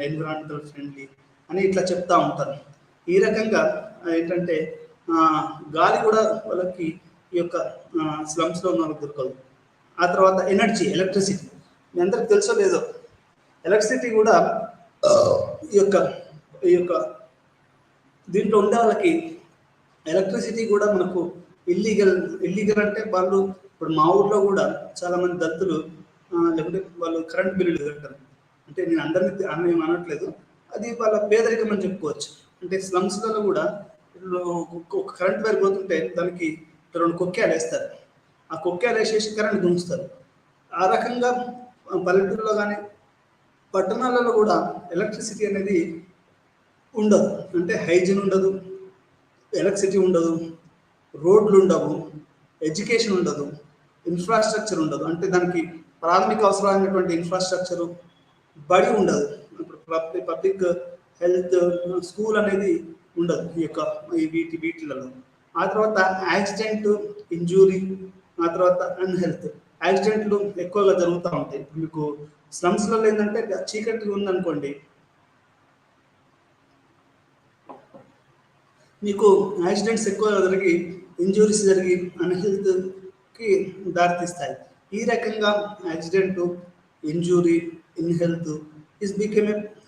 ఎన్విరాన్మెంటల్ ఫ్రెండ్లీ అని ఇట్లా చెప్తా ఉంటారు. ఈ రకంగా ఏంటంటే గాలి కూడా వాళ్ళకి ఈ యొక్క స్లమ్స్లో ఉన్న వాళ్ళకి దొరకదు. ఆ తర్వాత ఎనర్జీ, ఎలక్ట్రిసిటీ, మీ అందరికి తెలుసో లేదో, ఎలక్ట్రిసిటీ కూడా ఈ యొక్క దీంట్లో ఉండే వాళ్ళకి ఎలక్ట్రిసిటీ కూడా మనకు ఇల్లీగల్ అంటే వాళ్ళు ఇప్పుడు మా ఊర్లో కూడా చాలామంది దళితులు లేకుంటే వాళ్ళు కరెంట్ బిల్లులు కట్టారు. అంటే నేను అందరినీ ఏం అనట్లేదు, అది వాళ్ళ పేదరికం అని చెప్పుకోవచ్చు. అంటే స్లమ్స్లలో కూడా ఒక కరెంట్ వైర్ పోతుంటే దానికి 2 కొక్కేలు వేస్తారు, ఆ కొక్కేలు వేసేసి కరెంట్ గుంచుతారు. ఆ రకంగా పల్లెటూరులో కానీ పట్టణాలలో కూడా ఎలక్ట్రిసిటీ అనేది ఉండదు. అంటే హైజీన్ ఉండదు, ఎలక్ట్రిసిటీ ఉండదు, రోడ్లు ఉండవు, ఎడ్యుకేషన్ ఉండదు, ఇన్ఫ్రాస్ట్రక్చర్ ఉండదు. అంటే దానికి ప్రాథమిక అవసరమైనటువంటి ఇన్ఫ్రాస్ట్రక్చరు, బడి ఉండదు, ఇప్పుడు పబ్లిక్ హెల్త్ స్కూల్ అనేది ఉండదు ఈ యొక్క వీటిలలో. ఆ తర్వాత యాక్సిడెంట్, ఇంజూరీ, ఆ తర్వాత అన్హెల్త్, యాక్సిడెంట్లు ఎక్కువగా జరుగుతూ ఉంటాయి. ఇప్పుడు మీకు స్లమ్స్లలో ఏంటంటే చీకటిగా ఉందనుకోండి, మీకు యాక్సిడెంట్స్ ఎక్కువగా జరిగి ఇంజూరీస్ జరిగి అన్హెల్త్కి దారితీస్తాయి. ఈ రకంగా accident, injury, unhealth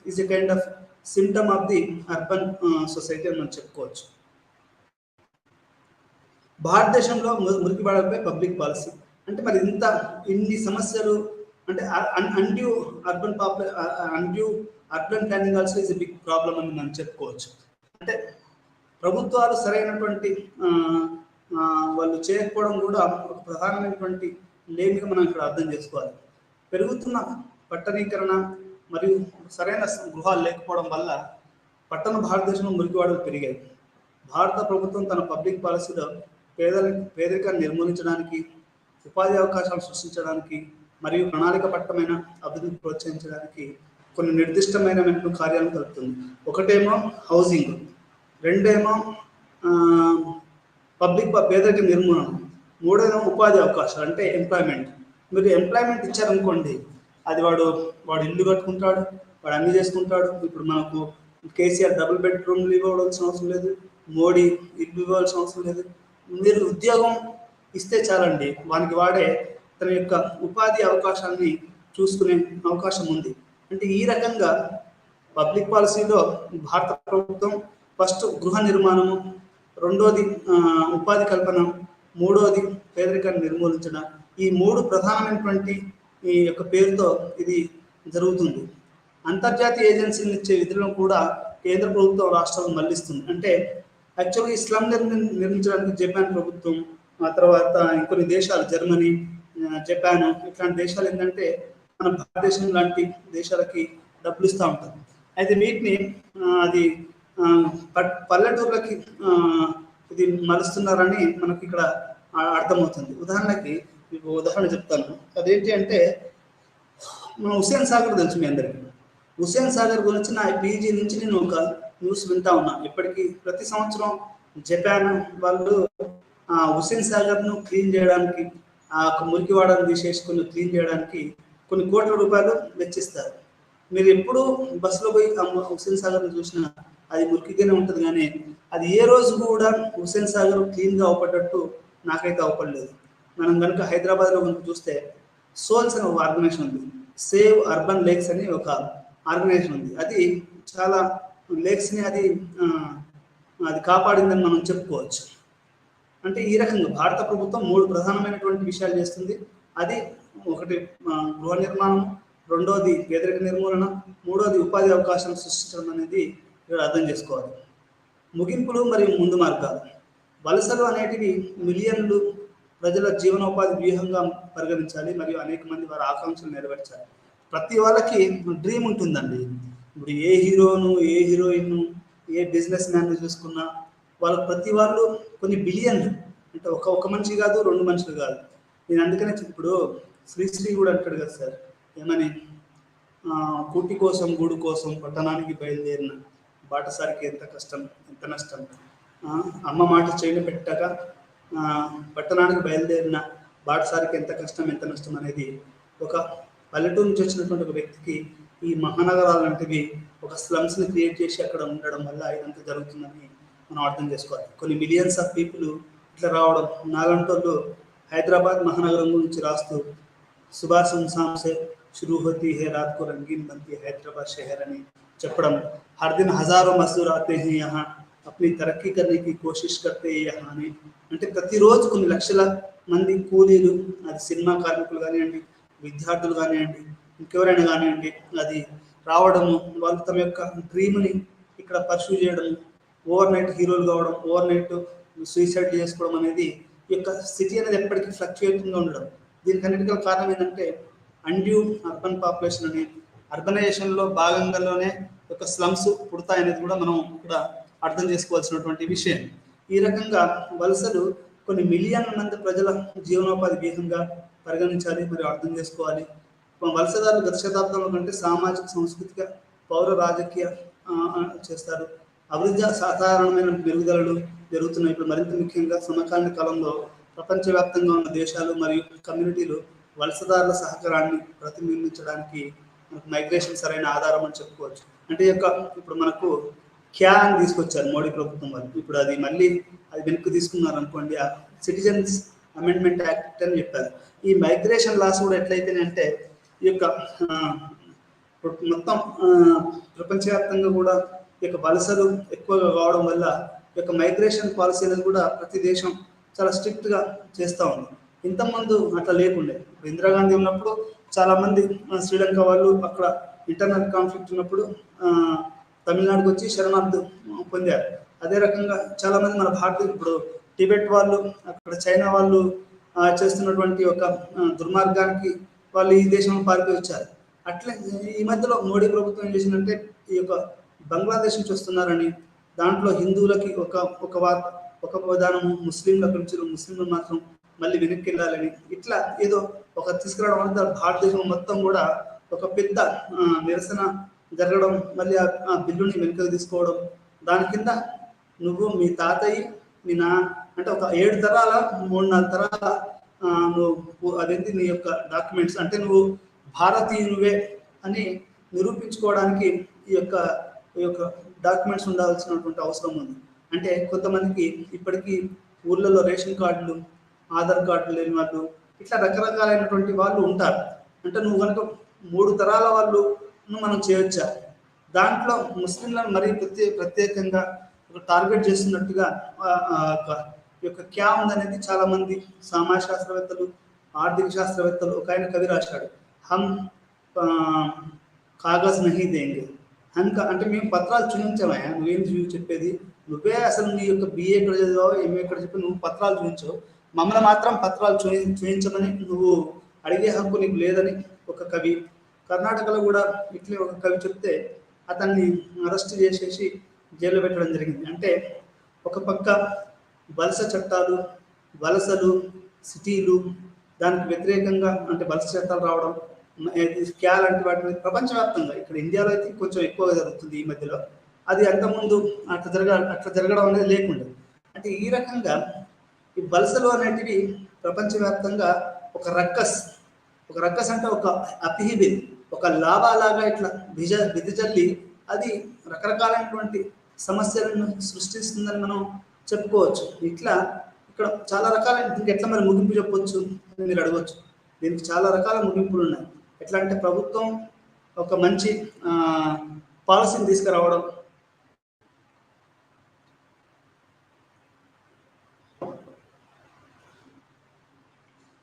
is a kind of symptom of the urban society అని మనం చెప్పుకోవచ్చు. భారతదేశంలో మురికి వాడలపై పబ్లిక్ పాలసీ అంటే మరి ఇన్ని సమస్యలు అంటే undue urban planning also is a big problem అని మనం చెప్పుకోవచ్చు. అంటే ప్రభుత్వాలు సరైనటువంటి వాళ్ళు చేయకపోవడం కూడా ఒక ప్రధానమైనటువంటి లేమిగా మనం ఇక్కడ అర్థం చేసుకోవాలి. పెరుగుతున్న పట్టణీకరణ మరియు సరైన గృహాలు లేకపోవడం వల్ల భారతదేశంలో మురికివాడలు పెరిగాయి. భారత ప్రభుత్వం తన పబ్లిక్ పాలసీలో పేదరికాన్ని నిర్మూలించడానికి, ఉపాధి అవకాశాలు సృష్టించడానికి మరియు ప్రణాళికబద్ధమైన అభివృద్ధిని ప్రోత్సహించడానికి కొన్ని నిర్దిష్టమైన కార్యాలను కలుపుతుంది. ఒకటేమో హౌసింగ్, రెండేమో పేదరిక నిర్మూలన, మూడేమో ఉపాధి అవకాశాలు అంటే ఎంప్లాయ్మెంట్. మీరు ఎంప్లాయ్మెంట్ ఇచ్చారనుకోండి, అది వాడు ఇల్లు కట్టుకుంటాడు, వాడు అన్ని చేసుకుంటాడు. ఇప్పుడు మనకు కేసీఆర్ డబుల్ బెడ్రూమ్లు ఇవ్వాల్సిన అవసరం లేదు, మోడీ ఇల్లు ఇవ్వాల్సిన అవసరం లేదు. మీరు ఉద్యోగం ఇస్తే చాలండి, వానికి వాడే తన యొక్క ఉపాధి అవకాశాన్ని చూసుకునే అవకాశం ఉంది. అంటే ఈ రకంగా పబ్లిక్ పాలసీలో భారత ప్రభుత్వం ఫస్ట్ గృహ నిర్మాణము, రెండోది ఉపాధి కల్పన, మూడోది పేదరికాన్ని నిర్మూలించడం, ఈ 3 ప్రధానమైనటువంటి ఈ యొక్క పేరుతో ఇది జరుగుతుంది. అంతర్జాతీయ ఏజెన్సీలు ఇచ్చే విధులను కూడా కేంద్ర ప్రభుత్వం రాష్ట్రాలు మళ్లిస్తుంది. అంటే యాక్చువల్గా ఇస్లాం నిర్మించడానికి జపాన్ ప్రభుత్వం, ఆ తర్వాత ఇంకొన్ని దేశాలు జర్మనీ, జపాన్ ఇట్లాంటి దేశాలు ఏంటంటే మన భారతదేశం లాంటి దేశాలకి డబ్బులు ఇస్తూ ఉంటారు. అయితే వీటిని అది పల్లెటూర్లకి ఇది మలుస్తున్నారని మనకి ఇక్కడ అర్థమవుతుంది. ఉదాహరణకి మీకు ఉదాహరణ చెప్తాను. అదేంటి అంటే మనం హుస్సేన్ సాగర్ తెలుసు మీ అందరికీ. హుస్సేన్ సాగర్ గురించి నా పీజీ నుంచి నేను ఒక న్యూస్ వింటా ఉన్నా. ఇప్పటికీ ప్రతి సంవత్సరం జపాన్ వాళ్ళు హుస్సేన్ సాగర్ను క్లీన్ చేయడానికి, ఆ మురికి వాడని తీసేసుకుని క్లీన్ చేయడానికి కొన్ని కోట్ల రూపాయలు వెచ్చిస్తారు. మీరు ఎప్పుడు బస్సులో పోయి హుస్సేన్ సాగర్ను చూసినా అది మురికిగానే ఉంటుంది, కానీ అది ఏ రోజు కూడా హుస్సేన్ సాగర్ క్లీన్గా అవపడ్డట్టు నాకైతే అవపడలేదు. మనం కనుక హైదరాబాద్లో కనుక చూస్తే సోల్స్ అనే ఒక ఆర్గనైజేషన్ ఉంది, సేవ్ అర్బన్ లేక్స్ అని ఒక ఆర్గనైజేషన్ ఉంది. అది చాలా లేక్స్ని అది కాపాడిందని మనం చెప్పుకోవచ్చు. అంటే ఈ రకంగా భారత ప్రభుత్వం 3 ప్రధానమైనటువంటి విషయాలు చేస్తుంది. అది ఒకటి గృహ నిర్మాణం, రెండోది పేదరిక నిర్మూలన, మూడోది ఉపాధి అవకాశాలు సృష్టించడం అనేది అర్థం చేసుకోవాలి. ముగింపులు మరియు ముందు మార్గాలు. వలసలు అనేటివి మిలియన్లు ప్రజల జీవనోపాధి వ్యూహంగా పరిగణించాలి మరియు అనేక మంది వారి ఆకాంక్షలు నెరవేర్చాలి. ప్రతి వాళ్ళకి డ్రీమ్ ఉంటుందండి. ఇప్పుడు ఏ హీరోను, ఏ హీరోయిన్, ఏ బిజినెస్ మ్యాన్ చూసుకున్నా వాళ్ళు ప్రతి వాళ్ళు కొన్ని బిలియన్లు, అంటే ఒక మనిషి కాదు, 2 మనుషులు కాదు. నేను అందుకనే ఇప్పుడు శ్రీశ్రీ కూడా అంటాడు కదా సార్, ఏమని కూటి కోసం గూడు కోసం పట్టణానికి బయలుదేరిన బాటసారికి ఎంత కష్టం, ఎంత నష్టం. అమ్మ మాట చేయని పెట్టక పట్టణానికి బయలుదేరిన బాటసారికి ఎంత కష్టం, ఎంత నష్టం అనేది ఒక పల్లెటూరు నుంచి వచ్చినటువంటి ఒక వ్యక్తికి ఈ మహానగరాలు లాంటివి ఒక స్లమ్స్ని క్రియేట్ చేసి అక్కడ ఉండడం వల్ల ఇదంతా జరుగుతుందని మనం అర్థం చేసుకోవాలి. కొన్ని మిలియన్స్ ఆఫ్ పీపుల్ ఇట్లా రావడం. నాలంటోళ్ళు హైదరాబాద్ మహానగరం గురించి రాస్తూ సుభాష్ సున్సాన్ సే शुरू होती है रात को रंगीन बनती है हैदराबाद शहर అని చెప్పడం. హర్ దిన్ హజారో మజ్దూర్ ఆతే హై యహా అప్నీ తరక్కి కర్నే కి కోషిష్ కర్తే యహా అని. అంటే ప్రతిరోజు కొన్ని లక్షల మంది కూలీలు, అది సినిమా కార్మికులు కానివ్వండి, విద్యార్థులు కానివ్వండి, ఇంకెవరైనా కానివ్వండి, అది రావడము, వాళ్ళు తమ యొక్క డ్రీమ్ని ఇక్కడ పర్సూ చేయడము, ఓవర్ నైట్ హీరోలు కావడం, ఓవర్ నైట్ సూసైడ్ చేసుకోవడం అనేది ఈ యొక్క సిటీ అనేది ఎప్పటికీ ఫ్లక్చుయేటింగ్గా ఉండడం. దీనికి అన్నిటికీ కారణం ఏంటంటే అన్డ్యూ అర్బన్ పాపులేషన్ అని, అర్బనైజేషన్లో భాగంగానే ఒక స్లమ్స్ పుడతాయనేది కూడా మనం ఇక్కడ అర్థం చేసుకోవాల్సినటువంటి విషయం. ఈ రకంగా వలసలు కొన్ని మిలియన్ల మంది ప్రజల జీవనోపాధి వ్యూహంగా పరిగణించాలి మరియు అర్థం చేసుకోవాలి. వలసదారులు గత శతాబ్దంలో కంటే సామాజిక, సాంస్కృతిక, పౌర రాజకీయ చేస్తారు. అభివృద్ధి సాధారణమైన మెరుగుదలలు జరుగుతున్నాయి. ఇప్పుడు మరింత ముఖ్యంగా సమకాలీన కాలంలో ప్రపంచవ్యాప్తంగా ఉన్న దేశాలు మరియు కమ్యూనిటీలు వలసదారుల సహకారాన్ని ప్రతిబింబించడానికి మనకు మైగ్రేషన్ సరైన ఆధారం అని చెప్పుకోవచ్చు. అంటే ఇప్పుడు మనకు క్యా అని తీసుకొచ్చారు మోడీ ప్రభుత్వం వాళ్ళు. ఇప్పుడు అది మళ్ళీ అది వెనక్కి తీసుకున్నారు అనుకోండి, ఆ సిటిజన్స్ అమెండ్మెంట్ యాక్ట్ అని చెప్పారు. ఈ మైగ్రేషన్ లాస్ కూడా ఎట్లయితేనంటే ఈ యొక్క మొత్తం ప్రపంచవ్యాప్తంగా కూడా ఈ యొక్క వలసలు ఎక్కువగా కావడం వల్ల ఈ యొక్క మైగ్రేషన్ పాలసీ అనేది కూడా ప్రతి దేశం చాలా స్ట్రిక్ట్గా చేస్తూ ఉంది. ఇంతకుముందు అట్లా లేకుండే. ఇందిరాగాంధీ ఉన్నప్పుడు చాలామంది శ్రీలంక వాళ్ళు అక్కడ ఇంటర్నల్ కాన్ఫ్లిక్ట్ ఉన్నప్పుడు తమిళనాడుకు వచ్చి శరణార్థి పొందారు. అదే రకంగా చాలామంది మన భారతీయులు, ఇప్పుడు టిబెట్ వాళ్ళు, అక్కడ చైనా వాళ్ళు చేస్తున్నటువంటి ఒక దుర్మార్గానికి వాళ్ళు ఈ దేశంలో పారిపోయి వచ్చారు. అట్లే ఈ మధ్యలో మోడీ ప్రభుత్వం ఏం చేసిందంటే ఈ యొక్క బంగ్లాదేశ్ నుంచి వస్తున్నారని, దాంట్లో హిందువులకి ఒక విధానము, ముస్లింలకు నుంచి ముస్లింలు మాత్రం మళ్ళీ వెనక్కి వెళ్ళాలని, ఇట్లా ఏదో ఒక తీసుకురావడం వల్ల భారతదేశం మొత్తం కూడా ఒక పెద్ద నిరసన జరగడం, మళ్ళీ ఆ బిల్లుని వెనుకకు తీసుకోవడం. దాని కింద నువ్వు మీ తాతయ్య మీ అంటే ఒక 7 తరాల 3-4 తరాల నువ్వు అదేంటి నీ యొక్క డాక్యుమెంట్స్ అంటే నువ్వు భారతీయునివే అని నిరూపించుకోవడానికి ఈ యొక్క డాక్యుమెంట్స్ ఉండాల్సినటువంటి అవసరం ఉంది. అంటే కొంతమందికి ఇప్పటికీ ఊర్లలో రేషన్ కార్డులు, ఆధార్ కార్డులు లేని వాళ్ళు, ఇట్లా రకరకాలైనటువంటి వాళ్ళు ఉంటారు. అంటే నువ్వు కనుక 3 తరాల వాళ్ళు మనం చేయొచ్చా? దాంట్లో ముస్లింలను మరీ ప్రత్యేకంగా ఒక టార్గెట్ చేస్తున్నట్టుగా ఈ యొక్క క్యా ఉందనేది చాలామంది సమాజ శాస్త్రవేత్తలు, ఆర్థిక శాస్త్రవేత్తలు, ఒక ఆయన కవి రాశాడు, హమ్ కాగజ్ నహీ దేంగే అంటే మేము పత్రాలు చూపించామయ్యా, నువ్వేం చెప్పేది, నువ్వే అసలు నీ యొక్క బిఏ ఎక్కడ చదివావు, ఎంఏ ఎక్కడ చెప్పి నువ్వు పత్రాలు చూపించావు, మమ్మల్ని మాత్రం పత్రాలు చూపించమని నువ్వు అడిగే హక్కు నీకు లేదని ఒక కవి. కర్ణాటకలో కూడా ఇట్లే ఒక కవి చెప్తే అతన్ని అరెస్ట్ చేసేసి జైల్లో పెట్టడం జరిగింది. అంటే ఒక పక్క వలస చట్టాలు, వలసలు, సిటీలు, దానికి వ్యతిరేకంగా అంటే వలస చట్టాలు రావడం, క్యా లాంటి వాటిని ప్రపంచవ్యాప్తంగా, ఇక్కడ ఇండియాలో అయితే కొంచెం ఎక్కువగా జరుగుతుంది ఈ మధ్యలో, అది అంతకుముందు అట్లా జరగడం అనేది లేకుండా. అంటే ఈ రకంగా ఈ వలసలు అనేటివి ప్రపంచవ్యాప్తంగా ఒక రక్కస్ అంటే ఒక అపిహిబిల్, ఒక లాభాలాగా ఇట్లా విధిజల్లి అది రకరకాలైనటువంటి సమస్యలను సృష్టిస్తుందని మనం చెప్పుకోవచ్చు. ఇట్లా ఇక్కడ చాలా రకాలైన, దీనికి ఎట్లా మరి ముగింపు చెప్పొచ్చు అని మీరు అడగవచ్చు. దీనికి చాలా రకాల ముగింపులు ఉన్నాయి. ఎట్లా అంటే ప్రభుత్వం ఒక మంచి పాలసీని తీసుకురావడం,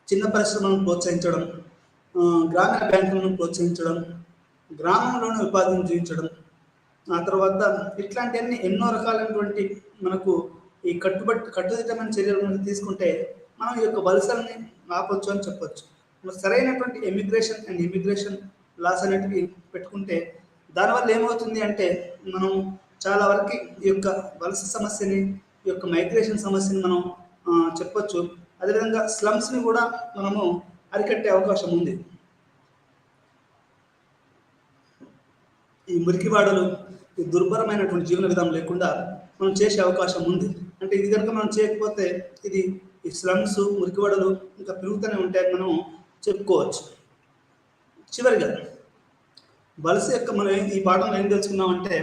చిన్న పరిశ్రమలను ప్రోత్సహించడం, గ్రామీణ బ్యాంకులను ప్రోత్సహించడం, గ్రామంలోనే ఉపాధిని చూపించడం, ఆ తర్వాత ఇట్లాంటివన్నీ ఎన్నో రకాలైనటువంటి మనకు ఈ కట్టుదిట్టమైన చర్యలను తీసుకుంటే మనం ఈ యొక్క వలసల్ని ఆపొచ్చు అని చెప్పొచ్చు. సరైనటువంటి ఎమిగ్రేషన్ అండ్ ఇమిగ్రేషన్ లాస్ అనేటివి పెట్టుకుంటే దానివల్ల ఏమవుతుంది అంటే మనం చాలా వరకు ఈ యొక్క వలస సమస్యని, ఈ యొక్క మైగ్రేషన్ సమస్యని మనం చెప్పొచ్చు. అదేవిధంగా స్లమ్స్ని కూడా మనము అరికట్టే అవకాశం ఉంది. ఈ మురికివాడలు, ఈ దుర్భరమైనటువంటి జీవన విధానం లేకుండా మనం చేసే అవకాశం ఉంది. అంటే ఇది కనుక మనం చేయకపోతే ఇది ఈ స్లమ్స్, మురికివాడలు ఇంకా పెరుగుతూనే ఉంటాయని మనం చెప్పుకోవచ్చు. చివరిగా వలస యొక్క మనం ఈ పాఠంలో ఏం తెలుసుకున్నామంటే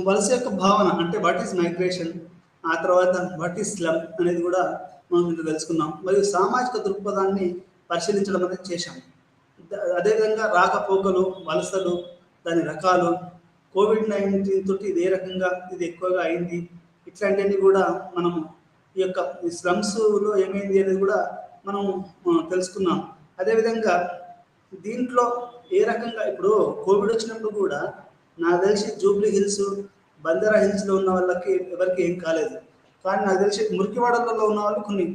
వలస యొక్క భావన అంటే వాట్ ఈస్ మైగ్రేషన్, ఆ తర్వాత వాట్ ఈస్ స్లమ్ అనేది కూడా మనం ఇంత తెలుసుకున్నాం. మరియు సామాజిక దృక్పథాన్ని పరిశీలించడం అనేది చేశాం. అదేవిధంగా రాకపోకలు, వలసలు, దాని రకాలు, కోవిడ్-19 తోటి ఇది ఏ రకంగా ఇది ఎక్కువగా అయింది, ఇట్లాంటివన్నీ కూడా మనము ఈ యొక్క ఈ స్లమ్స్లో ఏమైంది అనేది కూడా మనం తెలుసుకున్నాం. అదేవిధంగా దీంట్లో ఏ రకంగా ఇప్పుడు కోవిడ్ వచ్చినప్పుడు కూడా నాకు తెలిసి జూబ్లీ హిల్స్, బంజారా హిల్స్లో ఉన్న వాళ్ళకి ఎవరికి ఏం కాలేదు. కానీ నాకు తెలిసి మురికివాడలలో ఉన్న వాళ్ళు కొన్ని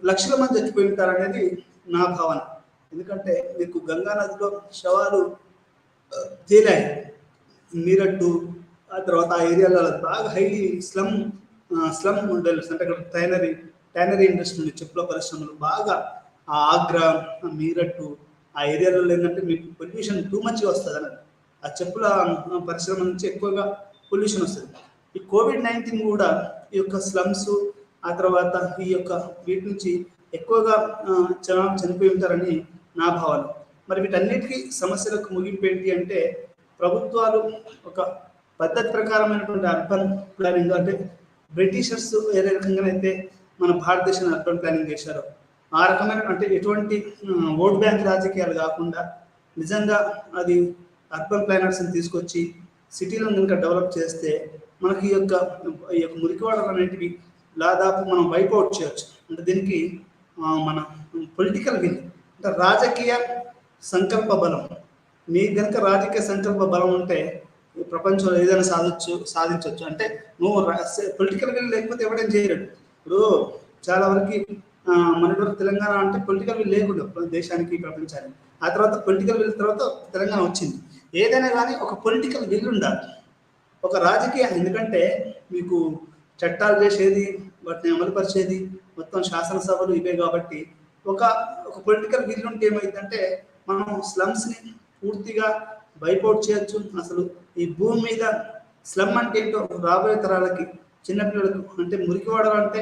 లక్షల మంది చచ్చిపోయి ఉంటారు అనేది నా భావన. ఎందుకంటే మీకు గంగా నదిలో శవాలు తేలాయి. మీరట్టు ఆ తర్వాత ఆ ఏరియాలో బాగా హైలీ స్లమ్ మోడల్స్ అంటే అక్కడ టైనరీ ఇండస్ట్రీ ఉంది, చెప్పుల పరిశ్రమలు బాగా ఆ ఆగ్రా, మీరట్టు ఆ ఏరియాలో ఏంటంటే మీకు పొల్యూషన్ టూ మచ్గా వస్తుంది అన్నది. ఆ చెప్పుల పరిశ్రమ నుంచి ఎక్కువగా పొల్యూషన్ వస్తుంది. ఈ కోవిడ్-19 కూడా ఈ యొక్క స్లమ్స్ ఆ తర్వాత ఈ యొక్క వీటి నుంచి ఎక్కువగా చనిపోయి ఉంటారని నా భావన. మరి వీటన్నిటికీ సమస్యలకు ముగింపు ఏంటి అంటే ప్రభుత్వాలు ఒక పద్ధతి ప్రకారమైనటువంటి అర్బన్ ప్లానింగ్ అంటే బ్రిటిషర్స్ ఏ రకంగానైతే మన భారతదేశాన్ని అర్బన్ ప్లానింగ్ చేశారో ఆ రకమైన అంటే ఎటువంటి ఓట్ బ్యాంక్ రాజకీయాలు కాకుండా నిజంగా అది అర్బన్ ప్లానర్స్ని తీసుకొచ్చి సిటీలను కనుక డెవలప్ చేస్తే మనకి ఈ యొక్క మురికివాడలు అనేటివి దాదాపు మనం వైపౌట్ చేయొచ్చు. అంటే దీనికి మన పొలిటికల్ విల్ అంటే రాజకీయ సంకల్ప బలం. మీకు కనుక రాజకీయ సంకల్ప బలం ఉంటే ప్రపంచంలో ఏదైనా సాధించవచ్చు. అంటే నువ్వు పొలిటికల్ విల్ లేకపోతే ఎవడేం చేయలేడు. ఇప్పుడు చాలా వరకు మన తెలంగాణ అంటే పొలిటికల్ విల్ లేకుండా దేశానికి, ప్రపంచానికి. ఆ తర్వాత పొలిటికల్ విల్ తర్వాత తెలంగాణ వచ్చింది. ఏదైనా కానీ ఒక పొలిటికల్ విల్ ఉండాలి, ఒక రాజకీయ. ఎందుకంటే మీకు చట్టాలు చేసేది, వాటిని అమలుపరిచేది మొత్తం శాసనసభలు ఇవే కాబట్టి ఒక పొలిటికల్ విల్ ఉంటే ఏమైందంటే మనం స్లమ్స్ని పూర్తిగా వైపౌట్ చేయొచ్చు. అసలు ఈ భూమి మీద స్లమ్ అంటే ఏంటో రాబోయే తరాలకి, చిన్నపిల్లలకు అంటే మురికివాడలు అంటే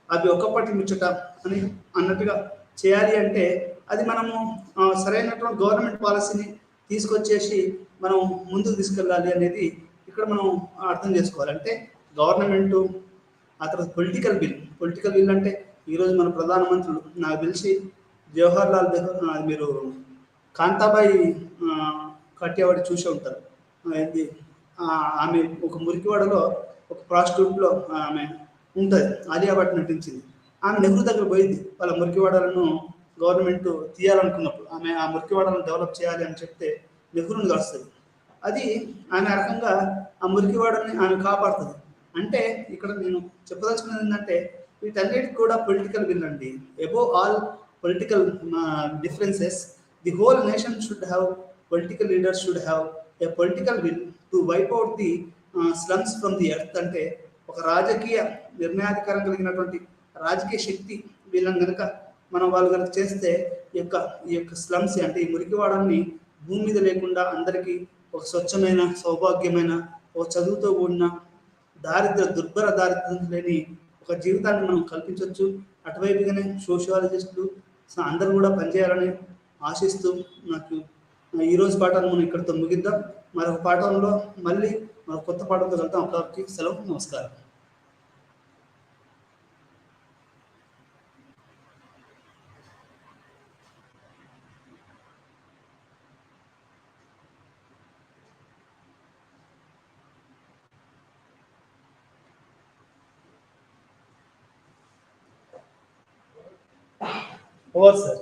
అవి ఒకప్పటి ముచ్చట అని అన్నట్టుగా చేయాలి. అంటే అది మనము సరైనటువంటి గవర్నమెంట్ పాలసీని తీసుకొచ్చేసి మనం ముందుకు తీసుకెళ్ళాలి అనేది ఇక్కడ మనం అర్థం చేసుకోవాలి. అంటే గవర్నమెంటు ఆ తర్వాత పొలిటికల్ విల్ అంటే ఈరోజు మన ప్రధానమంత్రులు నాకు తెలిసి జవహర్ లాల్ నెహ్రూ, మీరు కాంతాబాయి కటియావాడి చూసే ఉంటారు. ఏంటి ఆమె ఒక మురికివాడలో ఒక ప్రాస్టిట్యూట్లో ఆమె ఉంటుంది, ఆలియా భట్ నటించింది. ఆమె నెహ్రూ దగ్గర పోయింది వాళ్ళ మురికివాడలను గవర్నమెంట్ తీయాలనుకున్నప్పుడు. ఆమె ఆ మురికివాడలను డెవలప్ చేయాలి అని చెప్తే నెహ్రూని కలుస్తుంది. అది ఆమె రకంగా ఆ మురికివాడని ఆమె కాపాడుతుంది. అంటే ఇక్కడ నేను చెప్పదలుచుకున్నది ఏంటంటే వీటన్నిటికి కూడా పొలిటికల్ విల్ అండి. Above all political differences, the whole nation should have, political leaders should have a political will to wipe out the slums from the earth. అంటే ఒక రాజకీయ నిర్ణయాధికారం కలిగినటువంటి రాజకీయ శక్తి వీళ్ళని కనుక వాళ్ళు కనుక చేస్తే ఈ యొక్క స్లమ్స్ అంటే ఈ మురికివాడల్ని భూమి మీద లేకుండా అందరికీ ఒక స్వచ్ఛమైన, సౌభాగ్యమైన, ఒక చదువుతో కూడిన దుర్భర దారిద్ర్యం లేని ఒక జీవితాన్ని మనం కల్పించవచ్చు. అటువైపుగానే సోషియాలజిస్టులు అందరూ కూడా పనిచేయాలని ఆశిస్తూ నాకు ఈరోజు పాఠాన్ని మనం ఇక్కడితో ముగిద్దాం. మరొక పాఠంలో మళ్ళీ మరొక కొత్త పాఠంతో వెళ్తాం. అప్పటికి సెలవు, నమస్కారం. Over sir.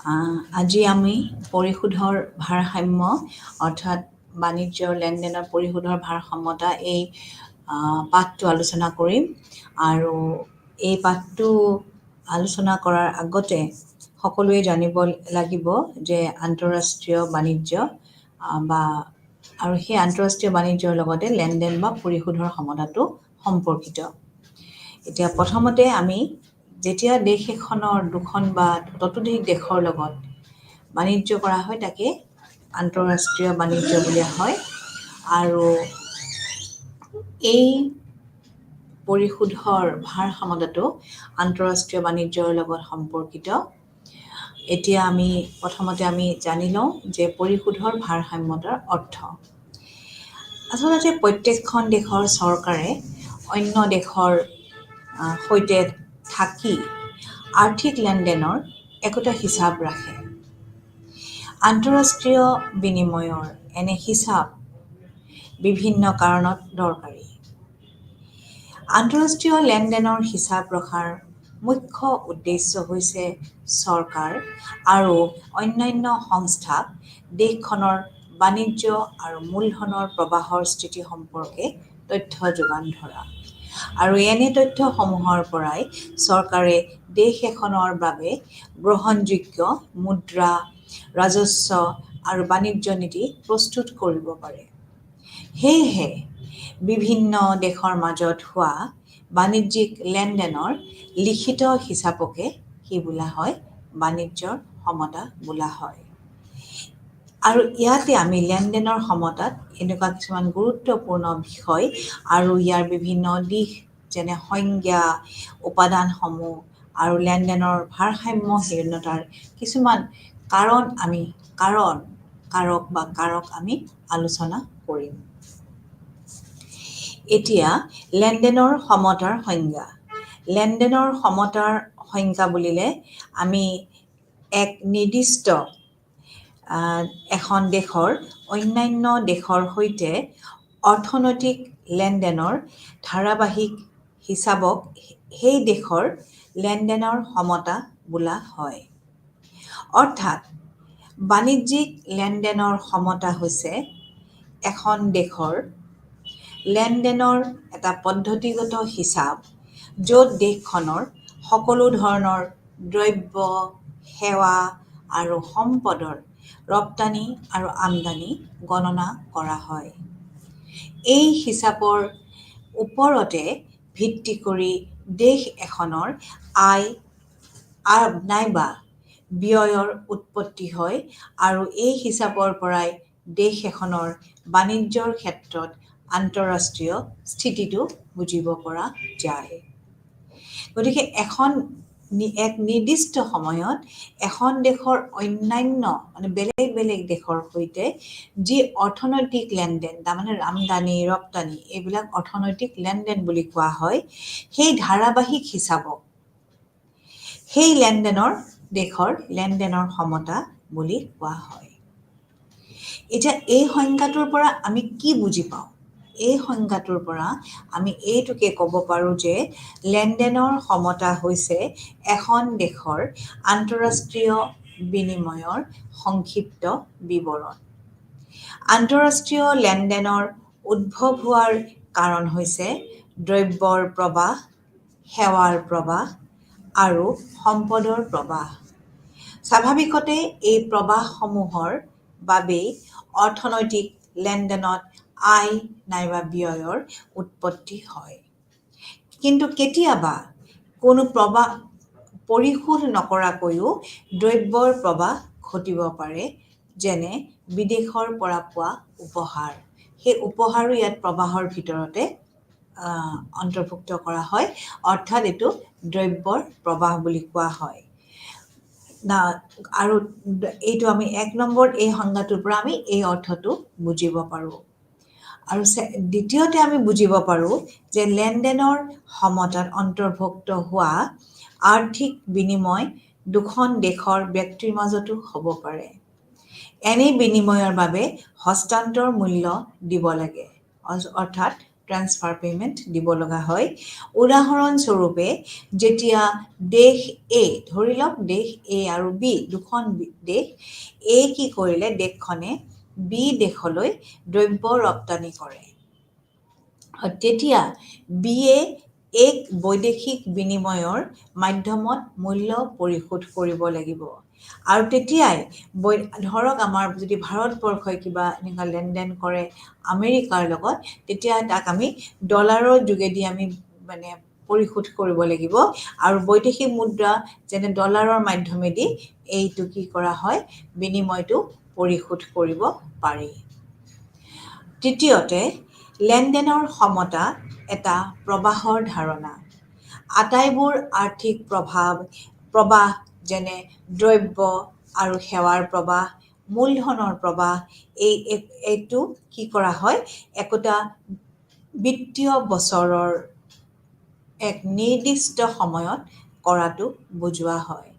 আজি আমি পৰিশোধৰ ভাৰসাম্য অৰ্থাৎ বাণিজ্যৰ লেনদেনৰ পৰিশোধৰ ভাৰসাম্যতা এই পাঠটো আলোচনা কৰিম আৰু এই পাঠটো আলোচনা কৰাৰ আগতে সকলোৱে জানিব লাগিব যে আন্তঃৰাষ্ট্ৰীয় বাণিজ্য আৰু সেই আন্তঃৰাষ্ট্ৰীয় বাণিজ্যৰ লগতে লেনদেন বা পৰিশোধৰ ক্ষমতাটো সম্পৰ্কিত। এতিয়া প্ৰথমতে আমি যেতিয়া দেশ এখনৰ দুখন বা ততোধিক দেশৰ লগত বাণিজ্য কৰা হয় তাকে আন্তঃৰাষ্ট্ৰীয় বাণিজ্য বুলিয়া হয় আৰু এই পৰিশোধৰ ভাৰসাম্যতাটো আন্তঃৰাষ্ট্ৰীয় বাণিজ্যৰ লগত সম্পৰ্কিত। এতিয়া প্ৰথমতে আমি জানি লওঁ যে পৰিশোধৰ ভাৰসাম্যতাৰ অৰ্থ। আচলতে প্ৰত্যেকখন দেশৰ চৰকাৰে অন্য দেশৰ সৈতে থাকি আৰ্থিক লেনদেনৰ একোটা হিচাপ ৰাখে। আন্তঃৰাষ্ট্ৰীয় বিনিময়ৰ এনে হিচাপ বিভিন্ন কাৰণত দৰকাৰী। আন্তঃৰাষ্ট্ৰীয় লেনদেনৰ হিচাপ ৰখাৰ মুখ্য উদ্দেশ্য হৈছে চৰকাৰ আৰু অন্যান্য সংস্থাক দেশখনৰ বাণিজ্য আৰু মূলধনৰ প্ৰৱাহৰ স্থিতি সম্পৰ্কে তথ্য যোগান ধৰা। আৰু এনে তথ্যসমূহৰ পৰাই চৰকাৰে দেশ এখনৰ বাবে গ্ৰহণযোগ্য মুদ্ৰা, ৰাজস্ব আৰু বাণিজ্য নীতি প্ৰস্তুত কৰিব পাৰে। সেয়েহে বিভিন্ন দেশৰ মাজত হোৱা বাণিজ্যিক লেনদেনৰ লিখিত হিচাপকে কি বোলা হয়? বাণিজ্যৰ সমতা বোলা হয়। আৰু ইয়াতে আমি লেনদেনৰ সমতাত এনেকুৱা কিছুমান গুৰুত্বপূৰ্ণ বিষয় আৰু ইয়াৰ বিভিন্ন দিশ যেনে সংজ্ঞা, উপাদানসমূহ আৰু লেনদেনৰ ভাৰসাম্যহীনতাৰ কিছুমান কাৰক আমি আলোচনা কৰিম। এতিয়া লেনদেনৰ সমতাৰ সংজ্ঞা। লেনদেনৰ সমতাৰ সংজ্ঞা বুলিলে আমি এক নিৰ্দিষ্ট এখন দেশৰ অন্যান্য দেশৰ সৈতে অৰ্থনৈতিক লেনদেনৰ ধাৰাবাহিক হিচাপক সেই দেশৰ লেনদেনৰ সমতা বোলা হয়। অৰ্থাৎ বাণিজ্যিক লেনদেনৰ সমতা হৈছে এখন দেশৰ লেনদেনৰ এটা পদ্ধতিগত হিচাপ য'ত দেশখনৰ সকলো ধৰণৰ দ্ৰব্য, সেৱা আৰু সম্পদৰ ৰপ্তানি আৰু আমদানি গণনা কৰা হয়। এই হিচাপৰ ওপৰতে ভিত্তি কৰি দেশ এখনৰ আয় নাইবা ব্যয়ৰ উৎপত্তি হয় আৰু এই হিচাপৰ পৰাই দেশ এখনৰ বাণিজ্যৰ ক্ষেত্ৰত আন্তঃৰাষ্ট্ৰীয় স্থিতিটো বুজিব পৰা যায়। গতিকে এক নিৰ্দিষ্ট সময়ত এখন দেশৰ অন্যান্য বেলেগ বেলেগ দেশৰ সৈতে যি অৰ্থনৈতিক লেনদেন, তাৰমানে আমদানি, ৰপ্তানি এইবিলাক অৰ্থনৈতিক লেনদেন বুলি কোৱা হয়, সেই ধাৰাবাহিক হিচাপক সেই দেশৰ লেনদেনৰ সমতা বুলি কোৱা হয়। এতিয়া এই সংজ্ঞাটোৰ পৰা আমি কি বুজি পাওঁ? এই সংজ্ঞাটোৰ পৰা আমি এইটোকে ক'ব পাৰোঁ যে লেনদেনৰ সমতা হৈছে এখন দেশৰ আন্তঃৰাষ্ট্ৰীয় বিনিময়ৰ সংক্ষিপ্ত বিৱৰণ। আন্তঃৰাষ্ট্ৰীয় লেনদেনৰ উদ্ভৱ হোৱাৰ কাৰণ হৈছে দ্ৰব্যৰ প্ৰৱাহ, সেৱাৰ প্ৰৱাহ আৰু সম্পদৰ প্ৰৱাহ। স্বাভাৱিকতে এই প্ৰৱাহসমূহৰ বাবেই অৰ্থনৈতিক লেনদেনত আয় নাইবা ব্যয়ৰ উৎপত্তি হয়। কিন্তু কেতিয়াবা কোনো পৰিশোধ নকৰাকৈও দ্ৰব্যৰ প্ৰৱাহ ঘটিব পাৰে, যেনে বিদেশৰ পৰা পোৱা উপহাৰ। সেই উপহাৰো ইয়াত প্ৰৱাহৰ ভিতৰতে অন্তৰ্ভুক্ত কৰা হয়, অৰ্থাৎ এইটো দ্ৰব্যৰ প্ৰৱাহ বুলি কোৱা হয়। আৰু এইটো আমি ১ নম্বৰ এই সংজ্ঞাটোৰ পৰা আমি এই অৰ্থটো বুজিব পাৰোঁ। আৰু দ্বিতীয়তে আমি বুজিব পাৰোঁ যে লেনদেনৰ সমতাত অন্তৰ্ভুক্ত হোৱা আৰ্থিক বিনিময় দুখন দেশৰ ব্যক্তিৰ মাজতো হ'ব পাৰে। এনে বিনিময়ৰ বাবে হস্তান্তৰ মূল্য দিব লাগে, অৰ্থাৎ ট্ৰান্সফাৰ পে'মেণ্ট দিব লগা হয়। উদাহৰণস্বৰূপে যেতিয়া দেশ A, ধৰি লওক দেশ A আৰু B, দুখন দেশ, A কি কৰিলে, দেশখনে B দেশলৈ দ্ৰব্য ৰপ্তানি কৰে। তেতিয়া বিয়ে এক বৈদেশিক বিনিময়ৰ মাধ্যমত মূল্য পৰিশোধ কৰিব লাগিব। আৰু তেতিয়াই ধৰক আমাৰ যদি ভাৰতবৰ্ষই কিবা এনেকুৱা লেনদেন কৰে আমেৰিকাৰ লগত, তেতিয়া তাক আমি ডলাৰৰ যোগেদি আমি মানে পৰিশোধ কৰিব লাগিব। আৰু বৈদেশিক মুদ্ৰা যেনে ডলাৰৰ মাধ্যমেদি এইটো কি কৰা হয়, বিনিময়টো পৰিশোধ কৰিব পাৰি। তৃতীয়তে, লেনদেনৰ সমতা এটা প্ৰবাহৰ ধাৰণা। আটাইবোৰ আৰ্থিক প্ৰবাহ যেনে দ্ৰব্য আৰু সেৱাৰ প্ৰবাহ, মূলধনৰ প্ৰবাহ, এইটো কি কৰা হয়, একোটা বিত্তীয় বছৰৰ এক নিৰ্দিষ্ট সময়ত কৰাটো বুজোৱা হয়।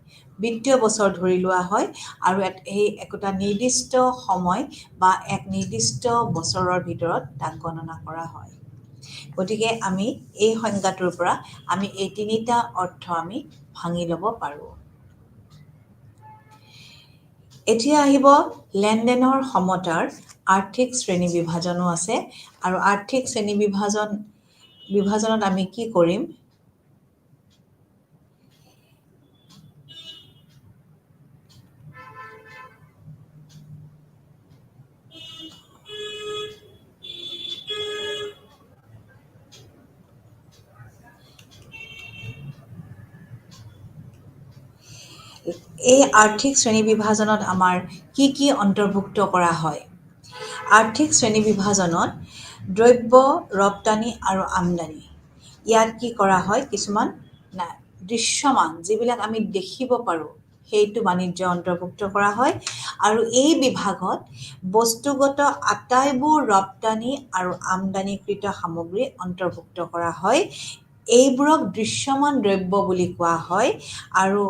বিত্তীয় বছৰ ধৰি লোৱা হয় আৰু এই একোটা নিৰ্দিষ্ট সময় বা এক নিৰ্দিষ্ট বছৰৰ ভিতৰত তাক গণনা কৰা হয়। গতিকে আমি এই সংজ্ঞাটোৰ পৰা আমি এই তিনিটা অৰ্থ আমি ভাঙি ল'ব পাৰোঁ। এতিয়া আহিব লেনদেনৰ সমতাৰ আৰ্থিক শ্ৰেণী বিভাজনো আছে। আৰু আৰ্থিক শ্ৰেণী বিভাজনত আমি কি কৰিম, এই আৰ্থিক শ্ৰেণী বিভাজনত আমাৰ কি কি অন্তৰ্ভুক্ত কৰা হয়। আৰ্থিক শ্ৰেণী বিভাজনত দ্ৰব্য ৰপ্তানি আৰু আমদানি, ইয়াত কি কৰা হয়, কিছুমান দৃশ্যমান যিবিলাক আমি দেখিব পাৰোঁ সেইটো বাণিজ্য অন্তৰ্ভুক্ত কৰা হয়। আৰু এই বিভাগত বস্তুগত আটাইবোৰ ৰপ্তানি আৰু আমদানিকৃত সামগ্ৰী অন্তৰ্ভুক্ত কৰা হয়। এইবোৰক দৃশ্যমান দ্ৰব্য বুলি কোৱা হয়। আৰু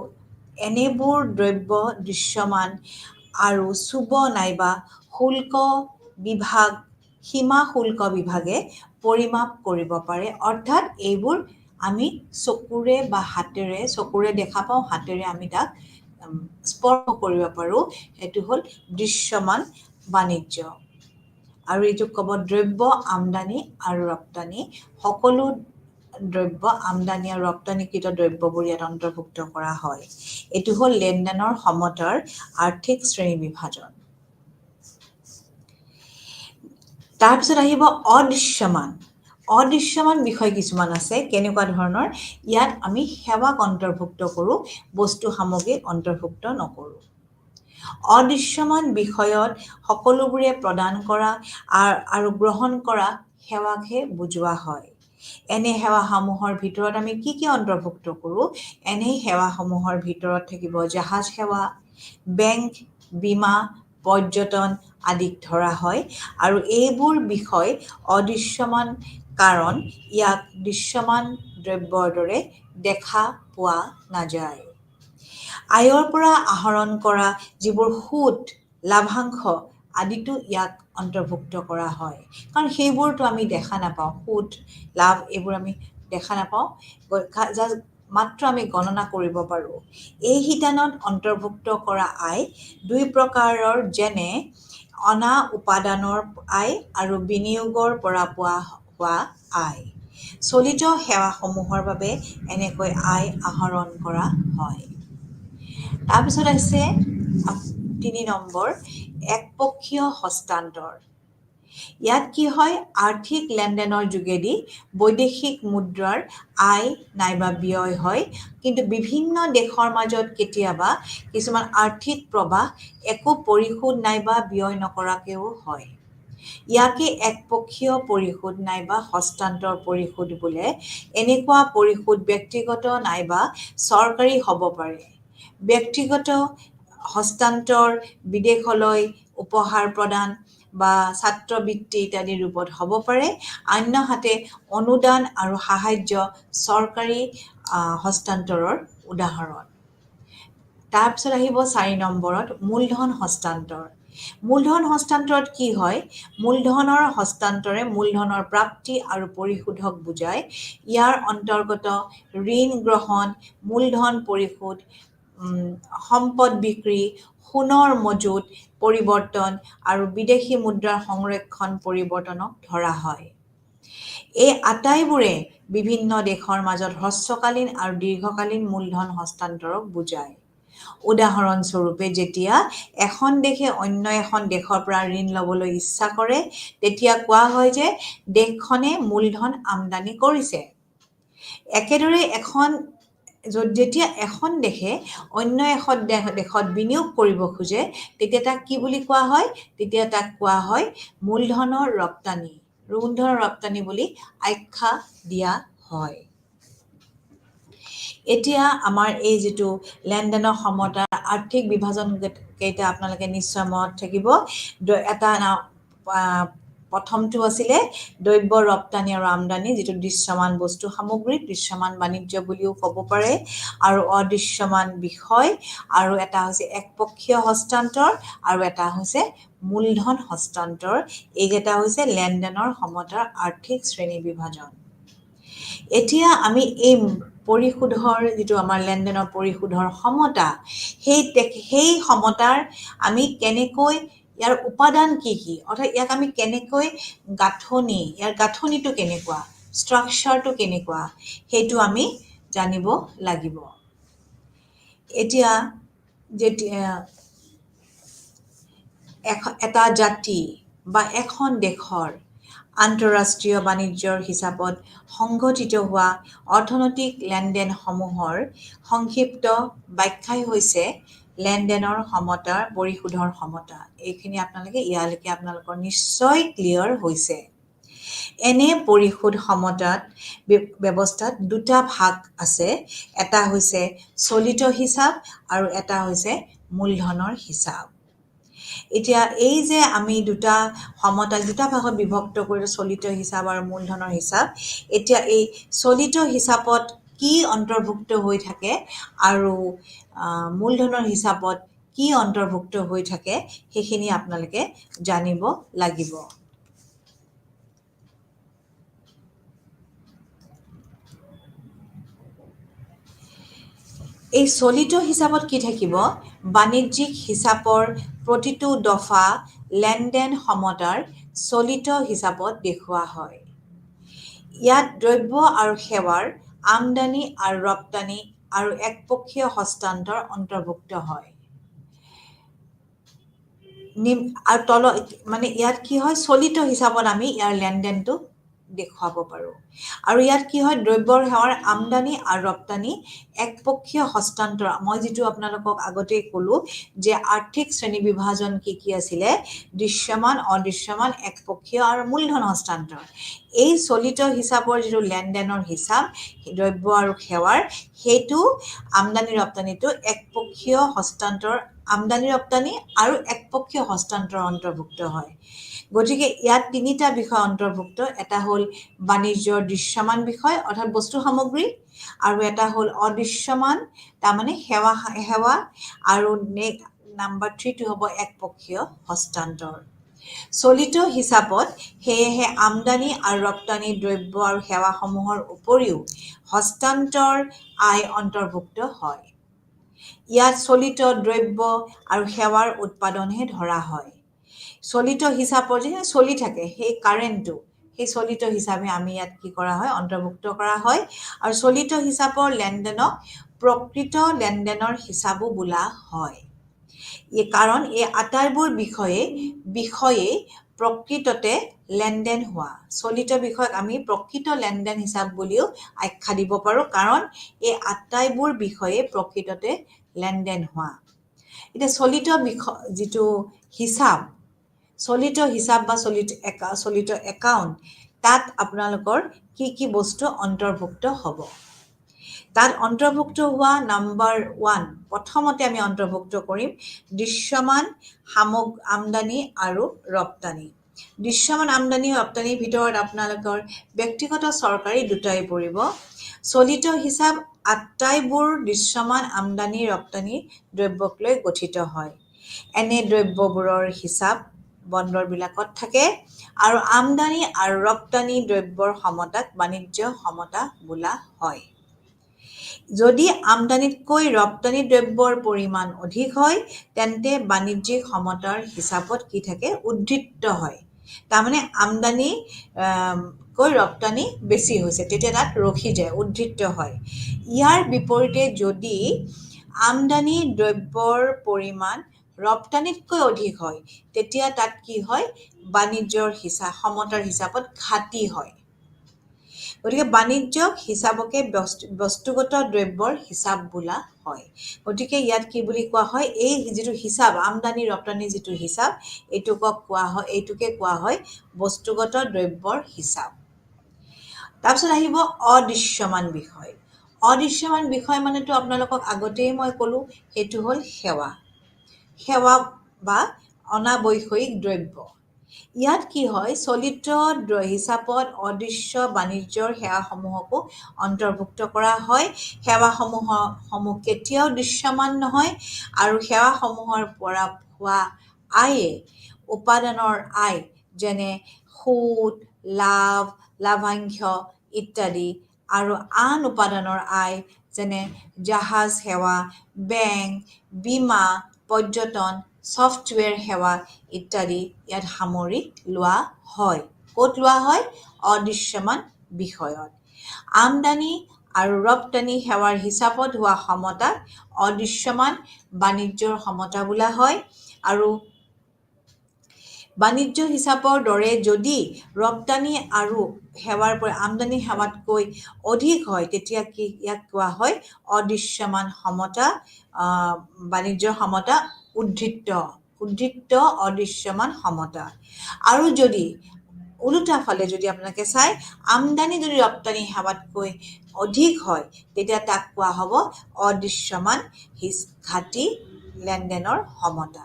এনেবোৰ দ্ৰব্য দৃশ্যমান আৰু চুব নাইবা শুল্ক বিভাগ, সীমা শুল্ক বিভাগে পৰিমাপ কৰিব পাৰে। অৰ্থাৎ এইবোৰ আমি চকুৰে বা হাতেৰে, চকুৰে দেখা পাওঁ, হাতেৰে আমি তাক স্পৰ্শ কৰিব পাৰোঁ। সেইটো হ'ল দৃশ্যমান বাণিজ্য। আৰু এইটো ক'ব দ্ৰব্য আমদানি আৰু ৰপ্তানি, সকলো দ্ৰব্য আমদানি আৰু ৰপ্তানিকৃত দ্ৰব্যবোৰ ইয়াত অন্তৰ্ভুক্ত কৰা হয়। এইটো হ'ল লেনদেনৰ সমতাৰ আৰ্থিক শ্ৰেণী বিভাজন। তাৰপিছত আহিব অদৃশ্যমান বিষয় কিছুমান আছে। কেনেকুৱা ধৰণৰ, ইয়াত আমি সেৱাক অন্তৰ্ভুক্ত কৰোঁ, বস্তু সামগ্ৰীক অন্তৰ্ভুক্ত নকৰোঁ। অদৃশ্যমান বিষয়ত সকলোবোৰে প্ৰদান কৰা আৰু গ্ৰহণ কৰা সেৱাকহে বুজোৱা হয়। এনে সেৱাসমূহৰ ভিতৰত আমি কি কি অন্তৰ্ভুক্ত কৰোঁ, এনে সেৱাসমূহৰ ভিতৰত থাকিব জাহাজ সেৱা, বেংক, বীমা, পৰ্যটন আদিক ধৰা হয়। আৰু এইবোৰ বিষয় অদৃশ্যমান কাৰণ ইয়াক দৃশ্যমান দ্ৰব্যৰ দৰে দেখা পোৱা নাযায়। আয়ৰ পৰা আহৰণ কৰা যিবোৰ সুদ, লাভাংশ আদিতো ইয়াক অন্তৰ্ভুক্ত কৰা হয়। কাৰণ সেইবোৰতো আমি দেখা নাপাওঁ, সুদ, লাভ এইবোৰ আমি দেখা নাপাওঁ, মাত্ৰ আমি গণনা কৰিব পাৰোঁ। এই শিতানত অন্তৰ্ভুক্ত কৰা আয় দুই প্ৰকাৰৰ, যেনে অনা উপাদানৰ আয় আৰু বিনিয়োগৰ পৰা হোৱা আয়। চলিত সেৱাসমূহৰ বাবে এনেকৈ আয় আহৰণ কৰা হয়। তাৰপিছত আছে 3 নম্বৰ, একপক্ষীয় হস্তান্তৰ। ইয়াত কি হয়, আৰ্থিক লেনদেনৰ যোগেদি বৈদেশিক মুদ্ৰাৰ আয় নাইবা ব্যয় হয়। কিন্তু বিভিন্ন দেশৰ মাজত কেতিয়াবা কিছুমান আৰ্থিক প্ৰবাহ একো পৰিশোধ নাইবা ব্যয় নকৰাকেও হয়। ইয়াকে একপক্ষীয় পৰিশোধ নাইবা হস্তান্তৰ পৰিশোধ বোলে। এনেকুৱা পৰিশোধ ব্যক্তিগত নাইবা চৰকাৰী হ'ব পাৰে। ব্যক্তিগত হস্তান্তৰ বিদেশলৈ উপহাৰ প্ৰদান বা ছাত্ৰবৃত্তি ইত্যাদি ৰূপত হ'ব পাৰে। আনহাতে অনুদান আৰু সাহায্য চৰকাৰী হস্তান্তৰৰ উদাহৰণ। তাৰপিছত আহিব 4 নম্বৰত মূলধন হস্তান্তৰ। মূলধন হস্তান্তৰত কি হয়? মূলধনৰ হস্তান্তৰে মূলধনৰ প্ৰাপ্তি আৰু পৰিশোধক বুজায়। ইয়াৰ অন্তৰ্গত ঋণ গ্ৰহণ, মূলধন পৰিশোধ, সম্পদ বিক্ৰী, সোণৰ মজুত পৰিৱৰ্তন আৰু বিদেশী মুদ্ৰাৰ সংৰক্ষণ পৰিৱৰ্তনক ধৰা হয়। এই আটাইবোৰে বিভিন্ন দেশৰ মাজত হ্ৰস্বকালীন আৰু দীৰ্ঘকালীন মূলধন হস্তান্তৰক বুজায়। উদাহৰণস্বৰূপে, যেতিয়া এখন দেশে অন্য এখন দেশৰ পৰা ঋণ ল'বলৈ ইচ্ছা কৰে, তেতিয়া কোৱা হয় যে দেশখনে মূলধন আমদানি কৰিছে। একেদৰে যেতিয়া এখন দেশে অন্য এখন দেশত বিনিয়োগ কৰিব খোজে, তেতিয়া তাক কি বুলি কোৱা হয়? তেতিয়া তাক কোৱা হয় মূলধনৰ ৰপ্তানি। মূলধনৰ ৰপ্তানি বুলি আখ্যা দিয়া হয়। এতিয়া আমাৰ এই যিটো লেনদেনৰ সমতাৰ আৰ্থিক বিভাজন কেইটা আপোনালোকে নিশ্চয় মনত থাকিব। প্ৰথমটো আছিলে দ্ৰব্য ৰপ্তানি আৰু আমদানি, যিটো দৃশ্যমান বস্তু সামগ্ৰী, দৃশ্যমান বাণিজ্য বুলিও ক'ব পাৰে, আৰু অদৃশ্যমান বিষয়, আৰু এটা হৈছে একপক্ষীয় হস্তান্তৰ, আৰু এটা হৈছে মূলধন হস্তান্তৰ। এইকেইটা হৈছে লেনদেনৰ সমতাৰ আৰ্থিক শ্ৰেণী বিভাজন। এতিয়া আমি এই পৰিশোধৰ যিটো আমাৰ লেনদেনৰ পৰিশোধৰ সমতা, সেই সমতাৰ আমি কেনেকৈ, ইয়াৰ উপাদান কি কি, অৰ্থাৎ ইয়াক আমি কেনেকৈ ইয়াৰ গাঁথনিটো কেনেকুৱা, ষ্ট্ৰাকচাৰটো কেনেকুৱা, সেইটো আমি জানিব লাগিব। এতিয়া এটা জাতি বা এখন দেশৰ আন্তঃৰাষ্ট্ৰীয় বাণিজ্যৰ হিচাপত সংঘটিত হোৱা অৰ্থনৈতিক লেনদেনসমূহৰ সংক্ষিপ্ত ব্যাখ্যাই হৈছে লেনদেনৰ সমতাৰ পৰিশোধৰ সমতা। এইখিনি ইয়ালৈকে আপোনালোকৰ নিশ্চয় ক্লিয়াৰ হৈছে। এনে পৰিশোধ সমতাত ব্যৱস্থাত দুটা ভাগ আছে। এটা হৈছে চলিত হিচাপ আৰু এটা হৈছে মূলধনৰ হিচাপ। এতিয়া এই যে আমি দুটা ভাগত বিভক্ত কৰিলোঁ, চলিত হিচাপ আৰু মূলধনৰ হিচাপ। এতিয়া এই চলিত হিচাপত কি অন্তৰ্ভুক্ত হৈ থাকে আৰু মূলধনৰ হিচাপত কি অন্তৰ্ভুক্ত হৈ থাকে, সেইখিনি আপোনালোকে জানিব লাগিব। এই চলিত হিচাপত কি থাকিব? বাণিজ্যিক হিচাপৰ প্ৰতিটো দফা লেনদেন সমতাৰ চলিত হিচাপত দেখুওৱা হয়। ইয়াত দ্ৰব্য আৰু সেৱাৰ আমদানি আৰু ৰপ্তানি আৰু একপক্ষীয় হস্তান্তৰ অন্তৰ্ভুক্ত হয়। আৰু ইয়াত কি হয়? চলিত হিচাপত আমি ইয়াৰ লেনদেনটো দেখুৱাব পাৰোঁ। আৰু ইয়াত কি হয়? দ্ৰব্য সেৱাৰ আমদানি আৰু ৰপ্তানি, একপক্ষীয় হস্তান্তৰ। মই যিটো আপোনালোকক আগতেই ক'লোঁ যে আৰ্থিক শ্ৰেণী বিভাজন কি কি আছিলে? দৃশ্যমান, অদৃশ্যমান, একপক্ষীয় আৰু মূলধন হস্তান্তৰ। এই চলিত হিচাপৰ যিটো লেনদেনৰ হিচাপ, দ্ৰব্য আৰু সেৱাৰ, সেইটো আমদানি ৰপ্তানিটো একপক্ষীয় হস্তান্তৰ, আমদানি ৰপ্তানি আৰু একপক্ষীয় হস্তান্তৰ অন্তৰ্ভুক্ত হয়। গতিকে ইয়াত তিনিটা বিষয় অন্তৰ্ভুক্ত। এটা হ'ল বাণিজ্যৰ দৃশ্যমান বিষয়, অৰ্থাৎ বস্তু সামগ্ৰী, আৰু এটা হ'ল অদৃশ্যমান, তাৰমানে সেৱা, আৰু নাম্বাৰ 3টো হ'ব একপক্ষীয় হস্তান্তৰ। চলিত হিচাপত সেয়েহে আমদানি আৰু ৰপ্তানি দ্ৰব্য আৰু সেৱাসমূহৰ উপৰিও হস্তান্তৰ আয় অন্তৰ্ভুক্ত হয়। ইয়াত চলিত দ্ৰব্য আৰু সেৱাৰ উৎপাদনহে ধৰা হয়। চলিত হিচাপৰ যে চলি থাকে সেই কাৰেণ্টটো, সেই চলিত হিচাপে আমি ইয়াত কি কৰা হয়? অন্তৰ্ভুক্ত কৰা হয়। আৰু চলিত হিচাপৰ লেনদেনক প্ৰকৃত লেনদেনৰ হিচাপো বোলা হয়। কাৰণ এই আটাইবোৰ বিষয়ে প্ৰকৃততে লেনদেন হোৱা। চলিত বিষয়ক আমি প্ৰকৃত লেনদেন হিচাপ বুলিও আখ্যা দিব পাৰোঁ, কাৰণ এই আটাইবোৰ বিষয়ে প্ৰকৃততে লেনদেন হোৱা। এতিয়া চলিত যিটো হিচাপ, বা চলিত একাউণ্ট, তাত আপোনালোকৰ কি কি বস্তু অন্তৰ্ভুক্ত হ'ব? তাত অন্তৰ্ভুক্ত হোৱা নাম্বাৰ 1, প্ৰথমতে আমি অন্তৰ্ভুক্ত কৰিম দৃশ্যমান আমদানি আৰু ৰপ্তানি। দৃশ্যমান আমদানি ৰপ্তানিৰ ভিতৰত আপোনালোকৰ ব্যক্তিগত চৰকাৰী দুটাই পৰিব। চলিত হিচাপ আটাইবোৰ দৃশ্যমান আমদানি ৰপ্তানি দ্ৰব্যক লৈ গঠিত হয়। এনে দ্ৰব্যবোৰৰ হিচাপ বন্দৰবিলাকত থাকে আৰু আমদানি আৰু ৰপ্তানি দ্ৰব্যৰ সমতাক বাণিজ্য সমতা বোলা হয়। যদি আমদানিতকৈ ৰপ্তানি দ্ৰব্যৰ পৰিমাণ অধিক হয় তেন্তে বাণিজ্যিক সমতাৰ হিচাপত কি থাকে উদ্ধৃত হয়। তাৰমানে আমদানি কৈ ৰপ্তানি বেছি হৈছে তেতিয়া তাত ৰখি যায় উদ্ধৃত হয়। ইয়াৰ বিপৰীতে যদি আমদানি দ্ৰব্যৰ পৰিমাণ ৰপ্তানিতকৈ অধিক হয় তেতিয়া তাত কি হয় বাণিজ্যৰ সমতাৰ হিচাপত ঘাটি হয়। গতিকে বাণিজ্যক হিচাপকে বস্তুগত দ্ৰব্যৰ হিচাপ বোলা হয়। গতিকে ইয়াত কি বুলি কোৱা হয় এই যিটো হিচাপ আমদানি ৰপ্তানি যিটো হিচাপ এইটোকে কোৱা হয় বস্তুগত দ্ৰব্যৰ হিচাপ। তাৰপিছত আহিব অদৃশ্যমান বিষয়। অদৃশ্যমান বিষয় মানেতো আপোনালোকক আগতেই মই ক'লো সেইটো হ'ল সেৱা বা অনাবশ্যয়িক দ্ৰব্য। ইয়াত কি হয় চলিত হিচাপত অদৃশ্য বাণিজ্যৰ সেৱাসমূহকো অন্তৰ্ভুক্ত কৰা হয়। সেৱাসমূহ কেতিয়াও দৃশ্যমান নহয় আৰু সেৱাসমূহৰ পৰা হোৱা উপাদানৰ আয় যেনে সুদ লাভাংশ ইত্যাদি আৰু আন উপাদানৰ আয় যেনে জাহাজ সেৱা বেংক বীমা পৰ্যটন ছফ্টৱেৰ সেৱা ইত্যাদি ইয়াত সামৰি লোৱা হয়। ক'ত লোৱা হয় অদৃশ্যমান বিষয়ত। আমদানি আৰু ৰপ্তানি সেৱাৰ হিচাপত হোৱা সমতাক অদৃশ্যমান বাণিজ্যৰ সমতা বোলা হয়। আৰু বাণিজ্য হিচাপৰ দৰে যদি ৰপ্তানি আৰু সেৱাৰ পৰা আমদানি সেৱাতকৈ অধিক হয় তেতিয়া ইয়াক কোৱা হয় অদৃশ্যমান সমতা বাণিজ্যৰ সমতা উদ্ধৃত অদৃশ্যমান সমতা। আৰু যদি ওলোটা ফালে যদি আপোনালোকে চাই আমদানি যদি ৰপ্তানি সেৱাতকৈ অধিক হয় তেতিয়া তাক কোৱা হ'ব অদৃশ্যমান ঘাটি লেনদেনৰ সমতা।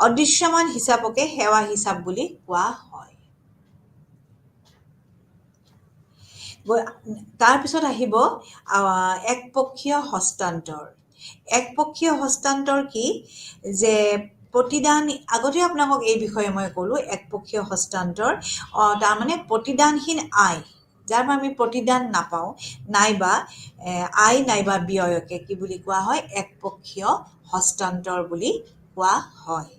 অদৃশ্যমান হিচাপকে সেৱা হিচাপ বুলি কোৱা হয়। তাৰপিছত আহিব একপক্ষীয় হস্তান্তৰ। একপক্ষীয় হস্তান্তৰ কি যে প্ৰতিদান আগতে আপোনালোকক এই বিষয়ে মই ক'লো একপক্ষীয় হস্তান্তৰ তাৰমানে প্ৰতিদানহীন আয় যাৰ পৰা আমি প্ৰতিদান নাপাওঁ নাইবা আয় নাইবা ব্যয়কে কি বুলি কোৱা হয় একপক্ষীয় হস্তান্তৰ বুলি কোৱা হয়।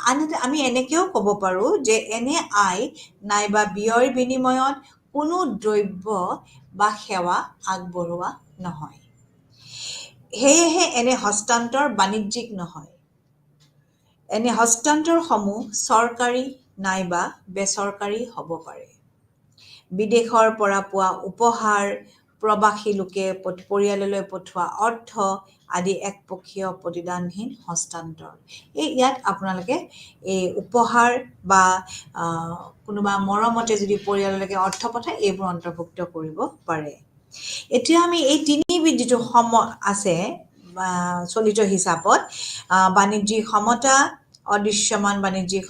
আনহাতে আমি এনেকেও ক'ব পাৰোঁ যে এনে আয় নাইবা ব্যয়ৰ বিনিময়ত কোনো দ্ৰব্য বা সেৱা আগবঢ়োৱা নহয়। সেয়েহে এনে হস্তান্তৰ বাণিজ্যিক নহয়। এনে হস্তান্তৰসমূহ চৰকাৰী নাইবা বেচৰকাৰী হ'ব পাৰে। বিদেশৰ পৰা পোৱা উপহাৰ প্ৰৱাসী লোকে পৰিয়াললৈ পঠোৱা অৰ্থ আদি একপক্ষীয় প্ৰতিদানহীন হস্তান্তৰ। ইয়াত আপোনালোকে এই উপহাৰ বা কোনোবা মৰমতে যদি পৰিয়াললৈকে অৰ্থ পঠায় এইবোৰ অন্তৰ্ভুক্ত কৰিব পাৰে। এতিয়া আমি এই তিনিবিধ যিটো আছে চলিত হিচাপত বাণিজ্যিক সমতা দৃশ্যমান বাণিজ্যিক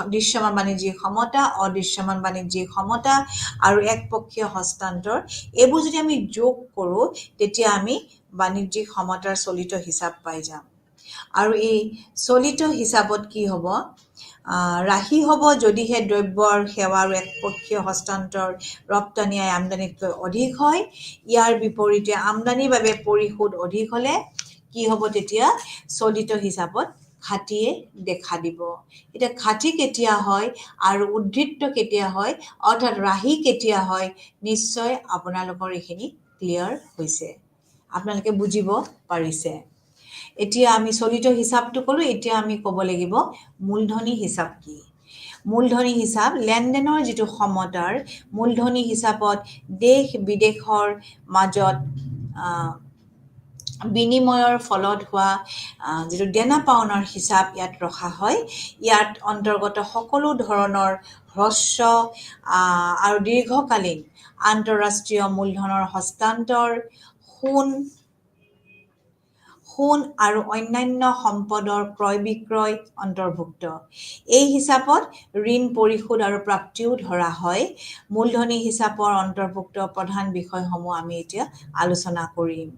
সমতা অদৃশ্যমান বাণিজ্যিক সমতা আৰু একপক্ষীয় হস্তান্তৰ এইবোৰ যদি আমি যোগ কৰোঁ তেতিয়া আমি বাণিজ্যিক সমতাৰ চলিত হিচাপ পাই যাম। আৰু এই চলিত হিচাপত কি হ'ব ৰাহি হ'ব যদিহে দ্ৰব্য আৰু সেৱা আৰু একপক্ষীয় হস্তান্তৰ ৰপ্তানি আয় আমদানিতকৈ অধিক হয়। ইয়াৰ বিপৰীতে আমদানিৰ বাবে পৰিশোধ অধিক হ'লে কি হ'ব তেতিয়া চলিত হিচাপত ঘাটিয়ে দেখা দিব। এতিয়া ঘাটি কেতিয়া হয় আৰু উদ্ধৃত কেতিয়া হয় অৰ্থাৎ ৰাহি কেতিয়া হয় নিশ্চয় আপোনালোকৰ এইখিনি ক্লিয়াৰ হৈছে আপোনালোকে বুজিব পাৰিছে। এতিয়া আমি চলিত হিচাপটো ক'লো এতিয়া আমি ক'ব লাগিব মূলধনী হিচাপ কি। মূলধনী হিচাপ লেনদেনৰ যিটো সমতাৰ মূলধনী হিচাপত দেশ বিদেশৰ মাজত বিনিময়ৰ ফলত হোৱা যিটো দেনা পাওনাৰ হিচাপ ইয়াত ৰখা হয়। ইয়াত অন্তৰ্গত সকলো ধৰণৰ হ্ৰস্ব আৰু দীৰ্ঘকালীন আন্তঃৰাষ্ট্ৰীয় মূলধনৰ হস্তান্তৰ সোণ আৰু অন্যান্য সম্পদৰ ক্ৰয় বিক্ৰয় অন্তৰ্ভুক্ত। এই হিচাপত ঋণ পৰিশোধ আৰু প্ৰাপ্তিও ধৰা হয়। মূলধনী হিচাপৰ অন্তৰ্ভুক্ত প্ৰধান বিষয়সমূহ আমি এতিয়া আলোচনা কৰিম।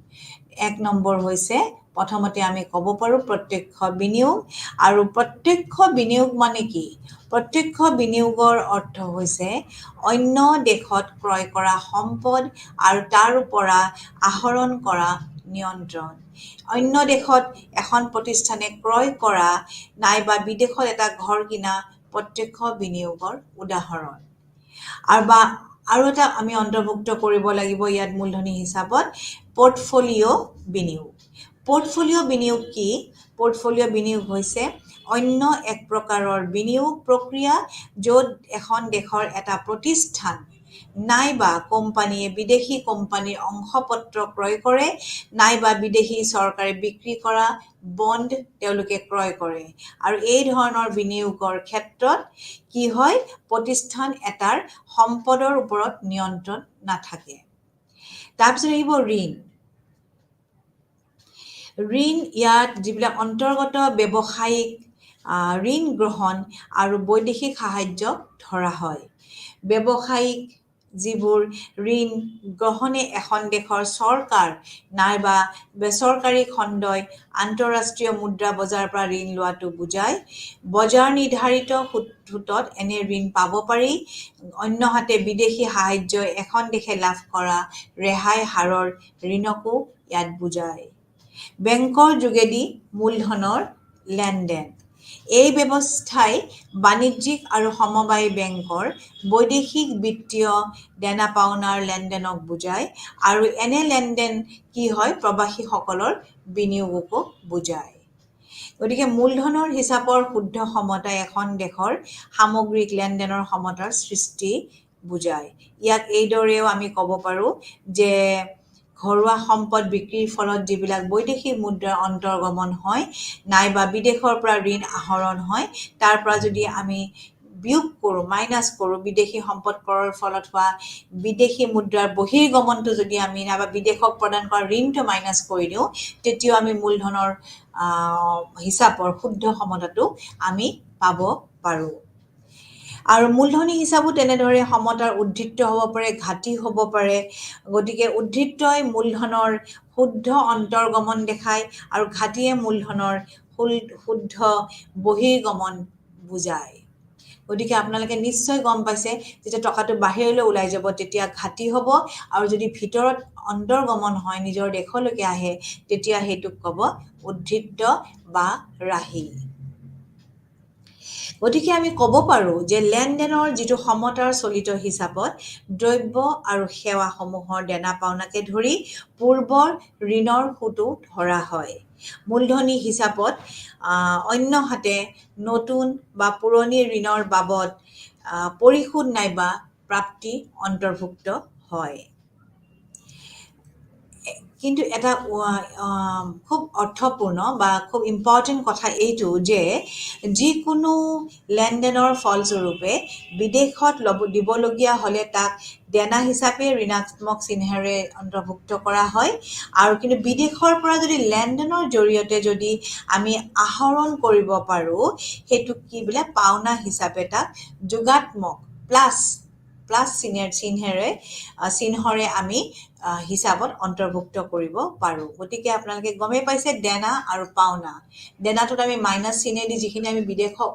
1 নম্বৰ হৈছে প্ৰথমতে আমি ক'ব পাৰোঁ প্ৰত্যক্ষ বিনিয়োগ। আৰু প্ৰত্যক্ষ বিনিয়োগ মানে কি? প্ৰত্যক্ষ বিনিয়োগৰ অৰ্থ হৈছে অন্য দেশত ক্ৰয় কৰা সম্পদ আৰু তাৰ পৰা আহৰণ কৰা নিয়ন্ত্ৰণ। অন্য দেশত এখন প্ৰতিষ্ঠানে ক্ৰয় কৰা নাইবা বিদেশত এটা ঘৰ কিনা প্ৰত্যক্ষ বিনিয়োগৰ উদাহৰণ। আৰু এটা আমি অন্তৰ্ভুক্ত কৰিব লাগিব ইয়াত মূলধনী হিচাপত পৰ্টফলিঅ' বিনিয়োগ। পৰ্টফলিঅ' বিনিয়োগ কি? পৰ্টফলিঅ' বিনিয়োগ হৈছে অন্য এক প্ৰকাৰৰ বিনিয়োগ প্ৰক্ৰিয়া য'ত এখন দেশৰ এটা প্ৰতিষ্ঠান নাইবা কোম্পানীয়ে বিদেশী কোম্পানীৰ অংশপত্ৰ ক্ৰয় কৰে নাইবা বিদেশী চৰকাৰে বিক্ৰী কৰা বণ্ড তেওঁলোকে ক্ৰয় কৰে। আৰু এই ধৰণৰ বিনিয়োগৰ ক্ষেত্ৰত কি হয়? প্ৰতিষ্ঠান এটাৰ সম্পদৰ ওপৰত নিয়ন্ত্ৰণ নাথাকে। তাৰপিছত আহিব ঋণ। ঋণ ইয়াত যিবিলাক অন্তৰ্গত ব্যৱসায়িক ঋণ গ্ৰহণ আৰু বৈদেশিক সাহায্যক ধৰা হয়। ব্যৱসায়িক যিবোৰ ঋণ গ্ৰহণে এখন দেশৰ চৰকাৰ নাইবা বেচৰকাৰী খণ্ডই আন্তঃৰাষ্ট্ৰীয় মুদ্ৰা বজাৰৰ পৰা ঋণ লোৱাটো বুজায়। বজাৰ নিৰ্ধাৰিত সূতত এনে ঋণ পাব পাৰি। অন্যহাতে বিদেশী সাহায্যই এখন দেশে লাভ কৰা ৰেহাই হাৰৰ ঋণকো ইয়াত বুজায়। বেংকৰ যোগেদি মূলধনৰ লেনদেন। এই ব্যৱস্থাই বাণিজ্যিক আৰু সমবায় বেংকৰ বৈদেশিক বিত্তীয় দেনা পাওনাৰ লেনদেনক বুজায়। আৰু এনে লেনদেন কি হয়? প্ৰৱাসীসকলৰ বিনিয়োগকো বুজায়। গতিকে মূলধনৰ হিচাপৰ শুদ্ধ সমতাই এখন দেশৰ সামগ্ৰিক লেনদেনৰ সমতাৰ সৃষ্টি বুজায়। ইয়াক এইদৰেও আমি ক'ব পাৰোঁ যে ঘৰুৱা সম্পদ বিক্ৰীৰ ফলত যিবিলাক বৈদেশিক মুদ্ৰাৰ অন্তৰ্গমন হয় নাইবা বিদেশৰ পৰা ঋণ আহৰণ হয় তাৰ পৰা যদি আমি বিয়োগ কৰোঁ, মাইনাছ কৰোঁ, বিদেশী সম্পদ ক্ৰয়ৰ ফলত হোৱা বিদেশী মুদ্ৰাৰ বহিৰ্গমনটো যদি আমি নাইবা বিদেশক প্ৰদান কৰা ঋণটো মাইনাছ কৰি দিওঁ তেতিয়াও আমি মূলধনৰ হিচাপৰ শুদ্ধ সমতাটো আমি পাব পাৰোঁ। আৰু মূলধনী হিচাপো তেনেদৰে সমতাৰ উদ্ধৃত্ত হ'ব পাৰে, ঘাটি হ'ব পাৰে। গতিকে উদ্ধৃত্তই মূলধনৰ শুদ্ধ অন্তৰ্গমন দেখায় আৰু ঘাটিয়ে মূলধনৰ শুদ্ধ বহিৰ্গমন বুজায়। গতিকে আপোনালোকে নিশ্চয় গম পাইছে যেতিয়া টকাটো বাহিৰলৈ ওলাই যাব তেতিয়া ঘাটি হ'ব, আৰু যদি ভিতৰত অন্তৰ্গমন হয় নিজৰ দেশলৈকে আহে তেতিয়া সেইটোক ক'ব উদ্ধৃত্ত বা ৰাহি। গতিকে আমি ক'ব পাৰোঁ যে লেনদেনৰ যিটো সমতাৰ চলিত হিচাপত দ্ৰব্য আৰু সেৱাসমূহৰ দেনা পাওনাকে ধৰি পূৰ্বৰ ঋণৰ সুতো ধৰা হয়। মূলধনী হিচাপত অন্যহাতে নতুন বা পুৰণি ঋণৰ বাবদ পৰিশোধ নাইবা প্ৰাপ্তি অন্তৰ্ভুক্ত হয়। কিন্তু এটা খুব অৰ্থপূৰ্ণ বা খুব ইম্পৰ্টেণ্ট কথা এইটো যে যিকোনো লেনদেনৰ ফলস্বৰূপে বিদেশত দিবলগীয়া হ'লে তাক দেনা হিচাপে ঋণাত্মক চিহ্নেৰে অন্তৰ্ভুক্ত কৰা হয়। আৰু কিন্তু বিদেশৰ পৰা যদি লেনদেনৰ জৰিয়তে যদি আমি আহৰণ কৰিব পাৰোঁ সেইটোক কি বোলে? পাওনা হিচাপে তাক যোগাত্মক প্লাছ চিহ্নৰে আমি হিচাপত অন্তৰ্ভুক্ত কৰিব পাৰোঁ। গতিকে আপোনালোকে গমেই পাইছে দেনা আৰু পাওনা। দেনাটোত আমি মাইনাছ চিহ্নেদি যিখিনি আমি বিদেশক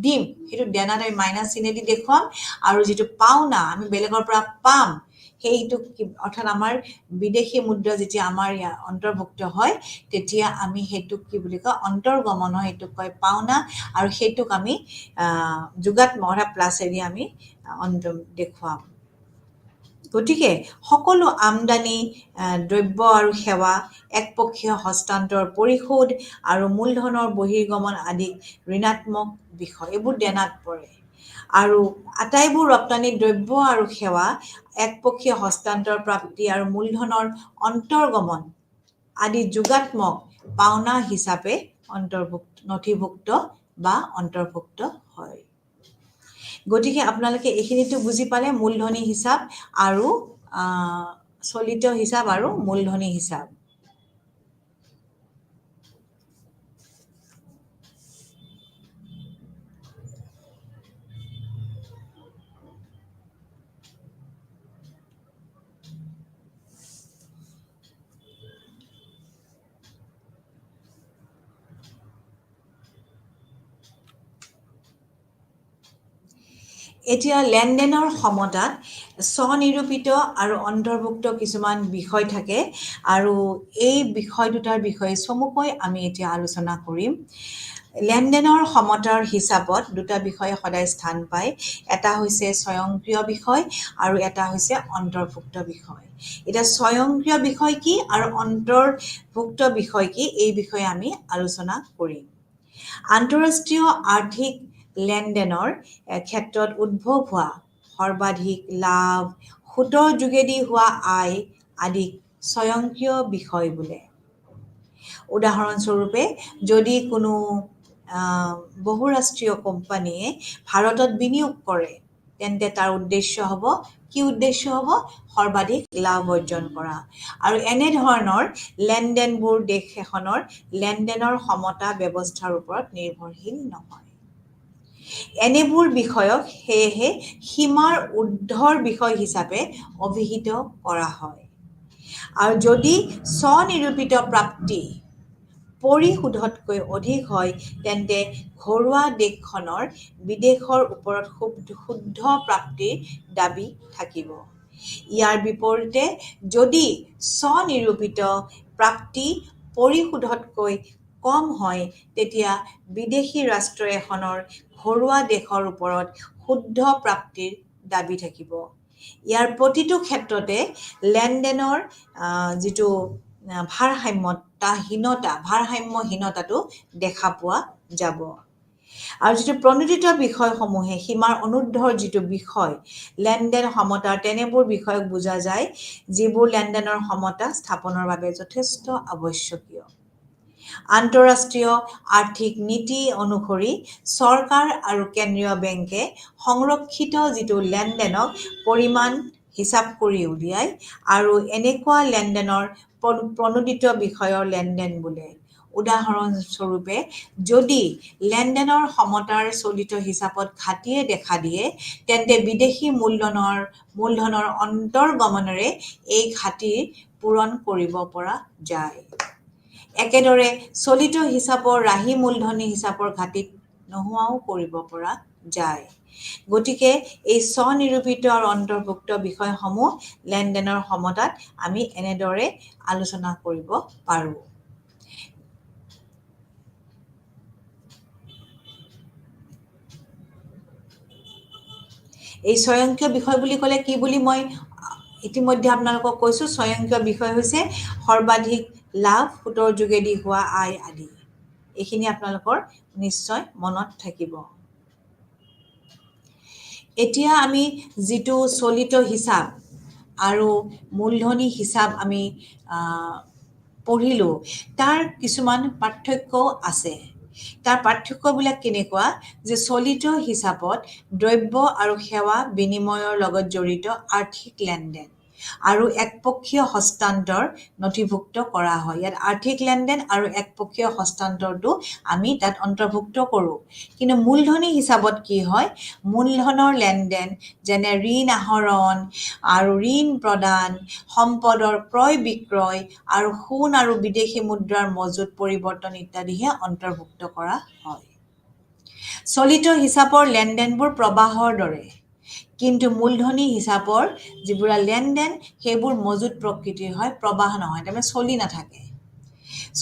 দিম সেইটো দেনাত আমি মাইনাছ চিহ্নেদি দেখুৱাম, আৰু যিটো পাওনা আমি বেলেগৰ পৰা পাম সেইটোক অৰ্থাৎ আমাৰ বিদেশী মুদ্ৰা যেতিয়া আমাৰ ইয়াত অন্তৰ্ভুক্ত হয় তেতিয়া আমি সেইটোক কি বুলি কয়? অন্তৰ্গমন হয়, সেইটোক কয় পাওনা, আৰু সেইটোক আমি যোগাত্মক অৰ্থাৎ প্লাছেদি আমি দেখুৱাম। গতিকে সকলো আমদানি দ্ৰব্য আৰু সেৱা একপক্ষীয় হস্তান্তৰ পৰিশোধ আৰু মূলধনৰ বহিৰ্গমন আদি ঋণাত্মক বিষয়, এইবোৰ দেনাত পৰে। আৰু আটাইবোৰ ৰপ্তানি দ্ৰব্য আৰু সেৱা একপক্ষীয় হস্তান্তৰ প্ৰাপ্তি আৰু মূলধনৰ অন্তৰ্গমন আদি যোগাত্মক পাওনা হিচাপে নথিভুক্ত বা অন্তৰ্ভুক্ত হয়। গতিকে আপোনালোকে এইখিনিতো বুজি পালে মূলধনী হিচাপ আৰু চলিত হিচাপ আৰু মূলধনী হিচাপ। এতিয়া লেনদেনৰ সমতাত স্বনিৰূপিত আৰু অন্তৰ্ভুক্ত কিছুমান বিষয় থাকে আৰু এই বিষয় দুটাৰ বিষয়ে চমুকৈ আমি এতিয়া আলোচনা কৰিম। লেনদেনৰ সমতাৰ হিচাপত দুটা বিষয় সদায় স্থান পায়। এটা হৈছে স্বয়ংক্ৰিয় বিষয় আৰু এটা হৈছে অন্তৰ্ভুক্ত বিষয়। এতিয়া স্বয়ংক্ৰিয় বিষয় কি আৰু অন্তৰ্ভুক্ত বিষয় কি এই বিষয়ে আমি আলোচনা কৰিম। আন্তঃৰাষ্ট্ৰীয় আৰ্থিক লেনদেনৰ ক্ষেত্ৰত উদ্ভৱ হোৱা সৰ্বাধিক লাভ, সুতৰ যোগেদি হোৱা আয় আদিক স্বয়ংক্ৰিয় বিষয় বোলে। উদাহৰণস্বৰূপে যদি কোনো বহুৰাষ্ট্ৰীয় কোম্পানীয়ে ভাৰতত বিনিয়োগ কৰে তেন্তে তাৰ উদ্দেশ্য হ'ব কি উদ্দেশ্য হ'ব সৰ্বাধিক লাভ অৰ্জন কৰা আৰু এনেধৰণৰ লেনদেনবোৰ দেশ এখনৰ লেনদেনৰ সমতা ব্যৱস্থাৰ ওপৰত নিৰ্ভৰশীল নহয়। এনেবোৰ বিষয়ক সেয়েহে সীমাৰ ঊৰ্ধ্বৰ বিষয় হিচাপে অভিহিত কৰা হয়। আৰু যদি স্বনিৰূপিত প্ৰাপ্তি পৰিশোধতকৈ অধিক হয় তেন্তে ঘৰুৱা দেশখনৰ বিদেশৰ ওপৰত শুদ্ধ প্ৰাপ্তিৰ দাবী থাকিব। ইয়াৰ বিপৰীতে যদি স্বনিৰূপিত প্ৰাপ্তি পৰিশোধতকৈ কম হয় তেতিয়া বিদেশী ৰাষ্ট্ৰ এখনৰ ঘৰুৱা দেশৰ ওপৰত শুদ্ধ প্ৰাপ্তিৰ দাবী থাকিব। ইয়াৰ প্ৰতিটো ক্ষেত্ৰতে লেনদেনৰ যিটো ভাৰসাম্যহীনতাটো দেখা পোৱা যাব। আৰু যিটো প্ৰণোদিত বিষয়সমূহে সীমাৰ অনুৰ্ধৰ যিটো বিষয় লেনদেন সমতাৰ তেনেবোৰ বিষয়ক বুজা যায় যিবোৰ লেনদেনৰ সমতা স্থাপনৰ বাবে যথেষ্ট আৱশ্যকীয়। আন্তঃৰাষ্ট্ৰীয় আৰ্থিক নীতি অনুসৰি চৰকাৰ আৰু কেন্দ্ৰীয় বেংকে সংৰক্ষিত যিটো লেনদেনক পৰিমাণ হিচাপ কৰি উলিয়ায় আৰু এনেকুৱা লেনদেনৰ প্ৰণোদিত বিষয়ৰ লেনদেন বোলে। উদাহৰণস্বৰূপে যদি লেনদেনৰ সমতাৰ চলিত হিচাপত ঘাটিয়ে দেখা দিয়ে তেন্তে বিদেশী মূলধনৰ অন্তৰ্গমনেৰে এই ঘাটি পূৰণ কৰিব পৰা যায়। একেদৰে চলিত হিচাপৰ ৰাহি মূলধনী হিচাপৰ ঘাটিত নোহোৱাও কৰিব পৰা যায়। গতিকে এই স্বনিৰূপিত আৰু অন্তৰ্ভুক্ত বিষয়সমূহ লেনদেনৰ সমতাত আমি এনেদৰে আলোচনা কৰিব পাৰোঁ। এই স্বয়ংক্ৰিয় বিষয় বুলি ক'লে কি বুলি মই ইতিমধ্যে আপোনালোকক কৈছোঁ। স্বয়ংক্ৰিয় বিষয় হৈছে সৰ্বাধিক লাভ, সুতৰ যোগেদি হোৱা আয় আদি। এইখিনি আপোনালোকৰ নিশ্চয় মনত থাকিব। এতিয়া আমি যিটো চলিত হিচাপ আৰু মূলধনী হিচাপ আমি পঢ়িলোঁ তাৰ কিছুমান পাৰ্থক্যও আছে। তাৰ পাৰ্থক্যবিলাক কেনেকুৱা যে চলিত হিচাপত দ্ৰব্য আৰু সেৱা বিনিময়ৰ লগত জড়িত আৰ্থিক লেনদেন আৰু একপক্ষীয় হস্তান্তৰ নথিভুক্ত কৰা হয়। ইয়াত আৰ্থিক লেনদেন আৰু একপক্ষীয় হস্তান্তৰটো আমি তাত অন্তৰ্ভুক্ত কৰোঁ। কিন্তু মূলধনী হিচাপত কি হয় মূলধনৰ লেনদেন যেনে ঋণ আহৰণ আৰু ঋণ প্ৰদান, সম্পদৰ ক্ৰয় বিক্ৰয় আৰু সোণ আৰু বিদেশী মুদ্ৰাৰ মজুত পৰিৱৰ্তন ইত্যাদিহে অন্তৰ্ভুক্ত কৰা হয়। চলিত হিচাপৰ লেনদেনবোৰ প্ৰবাহৰ দৰে কিন্তু মূলধনী হিচাপৰ যিবোৰ লেনদেন সেইবোৰ মজুত প্ৰকৃতিৰ হয়, প্ৰবাহ নহয়, তাৰমানে চলি নাথাকে।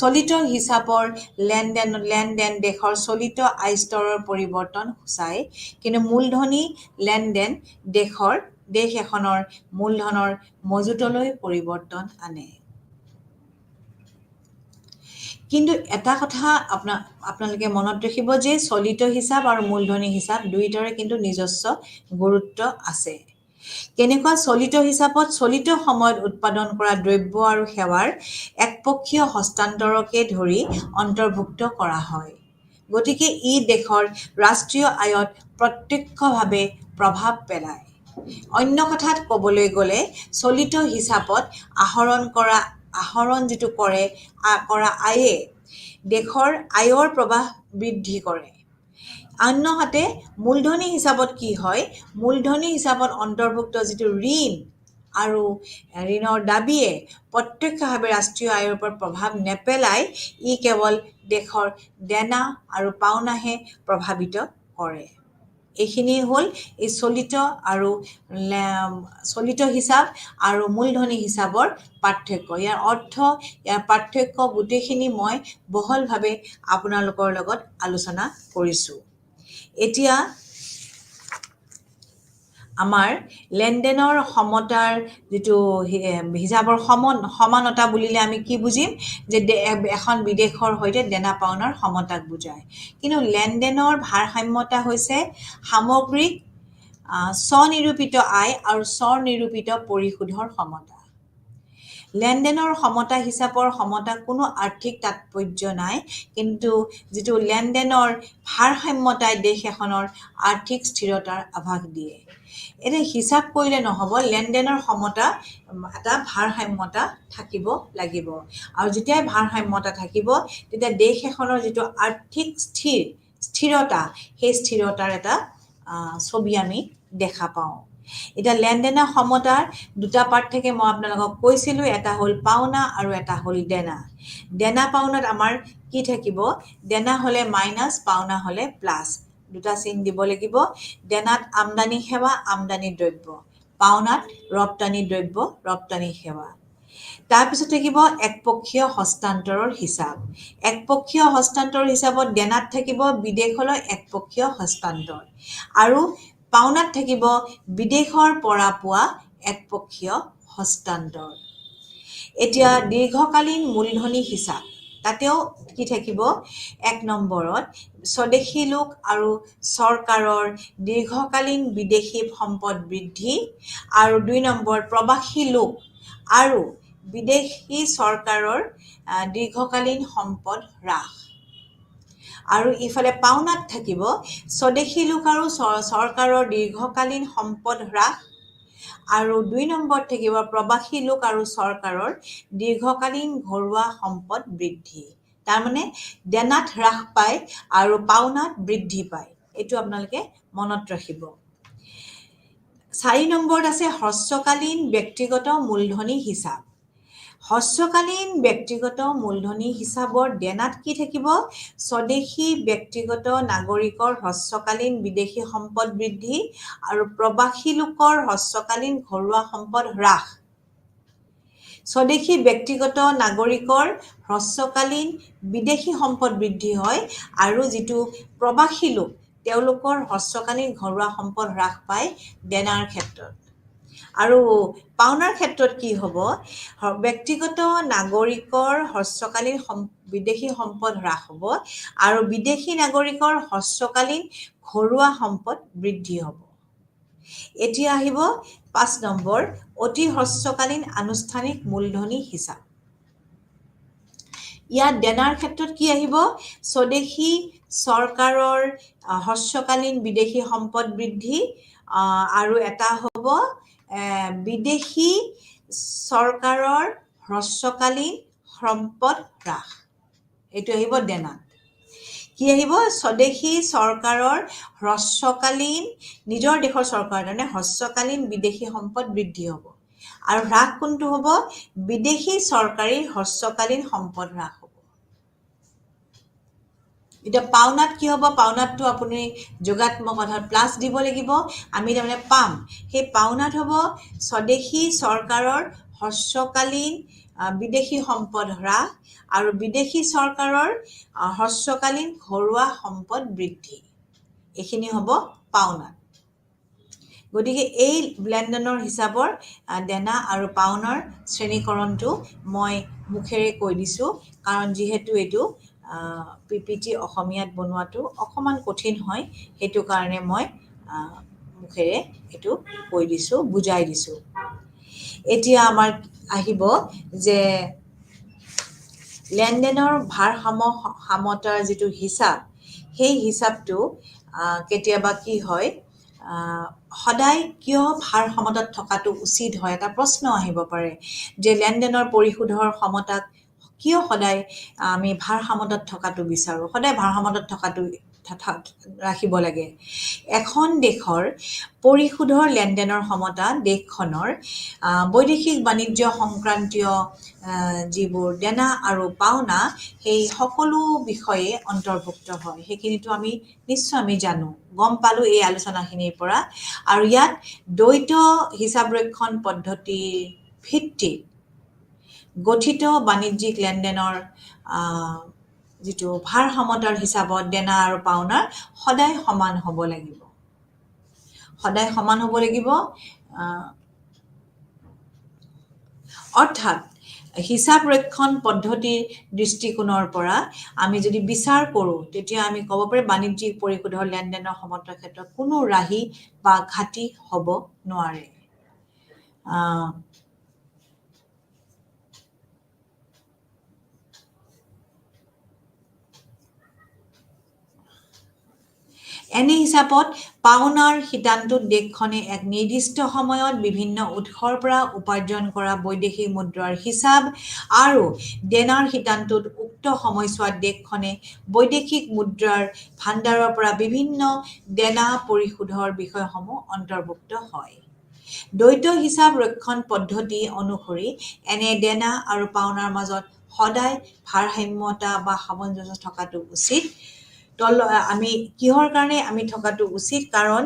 চলিত হিচাপৰ লেনদেন দেশৰ চলিত আয় স্তৰৰ পৰিৱৰ্তন সূচায় কিন্তু মূলধনী লেনদেন দেশ এখনৰ মূলধনৰ মজুতলৈ পৰিৱৰ্তন আনে। কিন্তু এটা কথা আপোনালোকে মনত ৰাখিব যে চলিত হিচাপ আৰু মূলধনী হিচাপ দুয়োটাৰে কিন্তু নিজস্ব গুৰুত্ব আছে। কেনেকুৱা চলিত হিচাপত চলিত সময়ত উৎপাদন কৰা দ্ৰব্য আৰু সেৱাৰ একপক্ষীয় হস্তান্তৰকে ধৰি অন্তৰ্ভুক্ত কৰা হয়। গতিকে ই দেশৰ ৰাষ্ট্ৰীয় আয়ত প্ৰত্যক্ষভাৱে প্ৰভাৱ পেলায়। অন্য কথাত ক'বলৈ গ'লে চলিত হিচাপত আহৰণ যিটো কৰা আয়ে দেশৰ আয়ৰ প্ৰৱাহ বৃদ্ধি কৰে। আনহাতে মূলধনী হিচাপত কি হয় মূলধনী হিচাপত অন্তৰ্ভুক্ত যিটো ঋণ আৰু ঋণৰ দাবীয়ে প্ৰত্যক্ষভাৱে ৰাষ্ট্ৰীয় আয়ৰ ওপৰত প্ৰভাৱ নেপেলায়, ই কেৱল দেশৰ দেনা আৰু পাওনাহে প্ৰভাৱিত কৰে। এইখিনি হ'ল এই চলিত হিচাপ আৰু মূলধনী হিচাপৰ পাৰ্থক্য। ইয়াৰ অৰ্থ, ইয়াৰ পাৰ্থক্য গোটেইখিনি মই বহলভাৱে আপোনালোকৰ লগত আলোচনা কৰিছোঁ। এতিয়া আমাৰ লেনদেনৰ সমতাৰ যিটো হিচাপৰ সমানতা বুলিলে আমি কি বুজিম, যে এখন বিদেশৰ সৈতে দেনা পাওনাৰ সমতাক বুজায়। কিন্তু লেনদেনৰ ভাৰসাম্যতা হৈছে সামগ্ৰিক স্বনিৰূপিত আয় আৰু স্বনিৰূপিত পৰিশোধৰ সমতা। লেনদেনৰ সমতা হিচাপৰ সমতা কোনো আৰ্থিক তাৎপৰ্য নাই, কিন্তু যিটো লেনদেনৰ ভাৰসাম্যতাই দেশ এখনৰ আৰ্থিক স্থিৰতাৰ আভাস দিয়ে। এতিয়া হিচাপ কৰিলে নহ'ব, লেনদেনৰ সমতা এটা ভাৰসাম্যতা থাকিব লাগিব। আৰু যেতিয়াই ভাৰসাম্যতা থাকিব, তেতিয়া দেশ এখনৰ যিটো আৰ্থিক স্থিৰতা, সেই স্থিৰতাৰ এটা ছবি আমি দেখা পাওঁ। এতিয়া লেনদেনৰ সমতাৰ দুটা পাৰ্ট থাকে, মই আপোনালোকক কৈছিলোঁ, এটা হ'ল পাওনা আৰু এটা হ'ল দেনা। দেনা পাওনাত আমাৰ কি থাকিব, দেনা হ'লে মাইনাছ, পাওনা হ'লে প্লাছ, দুটা চিন দিব লাগিব। দেনাত আমদানি সেৱা, আমদানি দ্ৰব্য, পাওনাত ৰপ্তানি দ্ৰব্য, ৰপ্তানি সেৱা। তাৰপিছত থাকিব একপক্ষীয় হস্তান্তৰৰ হিচাপ। একপক্ষীয় হস্তান্তৰৰ হিচাপত দেনাত থাকিব বিদেশলৈ একপক্ষীয় হস্তান্তৰ আৰু পাওনাত থাকিব বিদেশৰ পৰা পোৱা একপক্ষীয় হস্তান্তৰ। এতিয়া দীৰ্ঘকালীন মূলধনী হিচাপ, তাতেও কি থাকিব, 1 নম্বৰত স্বদেশী লোক আৰু চৰকাৰৰ দীৰ্ঘকালীন বিদেশী সম্পদ বৃদ্ধি, আৰু 2 নম্বৰ প্ৰবাসী লোক আৰু বিদেশী চৰকাৰৰ দীৰ্ঘকালীন সম্পদ হ্ৰাস। আৰু ইফালে পাওনাত থাকিব স্বদেশী লোক আৰু চৰকাৰৰ দীৰ্ঘকালীন সম্পদ হ্ৰাস, আৰু 2 নম্বৰত থাকিব প্ৰবাসী লোক আৰু চৰকাৰৰ দীৰ্ঘকালীন ঘৰুৱা সম্পদ বৃদ্ধি। তাৰমানে দেনাত হ্ৰাস পায় আৰু পাওনাত বৃদ্ধি পায়, এইটো আপোনালোকে মনত ৰাখিব। 4 নম্বৰত আছে হ্ৰস্বকালীন ব্যক্তিগত মূলধনী হিচাপ। হ্ৰস্বকালীন ব্যক্তিগত মূলধনী হিচাপৰ দেনাত কি থাকিব, স্বদেশী ব্যক্তিগত নাগৰিকৰ হ্ৰস্বকালীন বিদেশী সম্পদ বৃদ্ধি আৰু প্ৰবাসী লোকৰ হ্ৰস্বকালীন ঘৰুৱা সম্পদ হ্ৰাস। স্বদেশী ব্যক্তিগত নাগৰিকৰ হ্ৰস্বকালীন বিদেশী সম্পদ বৃদ্ধি হয় আৰু যিটো প্ৰবাসী লোক, তেওঁলোকৰ হ্ৰস্বকালীন ঘৰুৱা সম্পদ হ্ৰাস পায় দেনাৰ ক্ষেত্ৰত। আৰু পাওনাৰ ক্ষেত্ৰত কি হ'ব, ব্যক্তিগত নাগৰিকৰ হ্ৰস্বকালীন বিদেশী সম্পদ হ্ৰাস হ'ব আৰু বিদেশী নাগৰিকৰ হ্ৰস্বকালীন ঘৰুৱা সম্পদ বৃদ্ধি হ'ব। এতিয়া আহিব 5 নম্বৰ অতি হ্ৰস্বকালীন আনুষ্ঠানিক মূলধনী হিচাপ। ইয়াত দেনাৰ ক্ষেত্ৰত কি আহিব, স্বদেশী চৰকাৰৰ হ্ৰস্বকালীন বিদেশী সম্পদ বৃদ্ধি, আৰু এটা হ'ব বিদেশী চৰকাৰৰ হ্ৰস্বকালীন সম্পদ হ্ৰাস। এইটো আহিব দেনাত। কি আহিব, স্বদেশী চৰকাৰৰ হ্ৰস্বকালীন, নিজৰ দেশৰ চৰকাৰৰ কাৰণে হ্ৰস্বকালীন বিদেশী সম্পদ বৃদ্ধি হ'ব, আৰু হ্ৰাস কোনটো হ'ব, বিদেশী চৰকাৰী হ্ৰস্বকালীন সম্পদ হ্ৰাস হ'ব। এতিয়া পাওনাত কি হ'ব, পাওনাতটো আপুনি যোগাত্মক অৰ্থাৎ প্লাছ দিব লাগিব, আমি তাৰমানে পাম। সেই পাওনাত হ'ব স্বদেশী চৰকাৰৰ হ্ৰস্বকালীন বিদেশী সম্পদ হ্ৰাস আৰু বিদেশী চৰকাৰৰ হ্ৰস্বকালীন ঘৰুৱা সম্পদ বৃদ্ধি। এইখিনি হ'ব পাওনাত। গতিকে এই লেনদেনৰ হিচাপৰ দেনা আৰু পাওনাৰ শ্ৰেণীকৰণটো মই মুখেৰে কৈ দিছোঁ, কাৰণ যিহেতু এইটো PPT অসমীয়াত বনোৱাটো অকণমান কঠিন হয়, সেইটো কাৰণে মই মুখেৰে এইটো কৈ দিছোঁ, বুজাই দিছোঁ। এতিয়া আমাৰ আহিব যে লেনদেনৰ ভাৰসাম্যতাৰ যিটো হিচাপ, সেই হিচাপটো কেতিয়াবা কি হয়, সদায় কিয় ভাৰসাম্যতাত থকাটো উচিত হয়, এটা প্ৰশ্ন আহিব পাৰে যে লেনদেনৰ পৰিশোধৰ সমতাক কিয় সদায় আমি ভাৰসাম্যতাত থকাটো বিচাৰোঁ, সদায় ভাৰসাম্যতাত ৰাখিব লাগে। এখন দেশৰ পৰিশোধৰ লেনদেনৰ সমতা দেশখনৰ বৈদেশিক বাণিজ্য সংক্ৰান্তীয় যিবোৰ দেনা আৰু পাওনা সেই সকলো বিষয়ে অন্তৰ্ভুক্ত হয়। সেইখিনিতো আমি নিশ্চয় জানো, গম পালোঁ এই আলোচনাখিনিৰ পৰা। আৰু ইয়াত দ্বৈত হিচাপৰক্ষণ পদ্ধতিৰ ভিত্তিত গঠিত বাণিজ্যিক লেনদেনৰ যিটো ভাৰসাম্যতাৰ হিচাপত দেনা আৰু পাওনাৰ সদায় সমান হ'ব লাগিব। সদায় সমান হ'ব লাগিব। অৰ্থাৎ হিচাপ ৰক্ষণ পদ্ধতিৰ দৃষ্টিকোণৰ পৰা আমি যদি বিচাৰ কৰোঁ, তেতিয়া আমি ক'ব পাৰি বাণিজ্যিক পৰিশোধৰ লেনদেনৰ সমতাৰ ক্ষেত্ৰত কোনো ৰাহি বা ঘাটি হ'ব নোৱাৰে। এনে হিচাপত পাওনাৰ শিতানটোত দেশখনে এক নিৰ্দিষ্ট সময়ত বিভিন্ন উৎসৰ পৰা উপাৰ্জন কৰা বৈদেশিক মুদ্ৰাৰ হিচাপ আৰু দেনাৰ শিতানটোত উক্ত সময়ছোৱাত দেশখনে বৈদেশিক মুদ্ৰাৰ ভাণ্ডাৰৰ পৰা বিভিন্ন দেনা পৰিশোধৰ বিষয়সমূহ অন্তৰ্ভুক্ত হয়। দ্বৈত হিচাপ ৰক্ষণ পদ্ধতি অনুসৰি এনে দেনা আৰু পাওনাৰ মাজত সদায় ভাৰসাম্যতা বা সামঞ্জস্য থকাটো উচিত। আমি কিহৰ কাৰণে আমি থকাটো উচিত? কাৰণ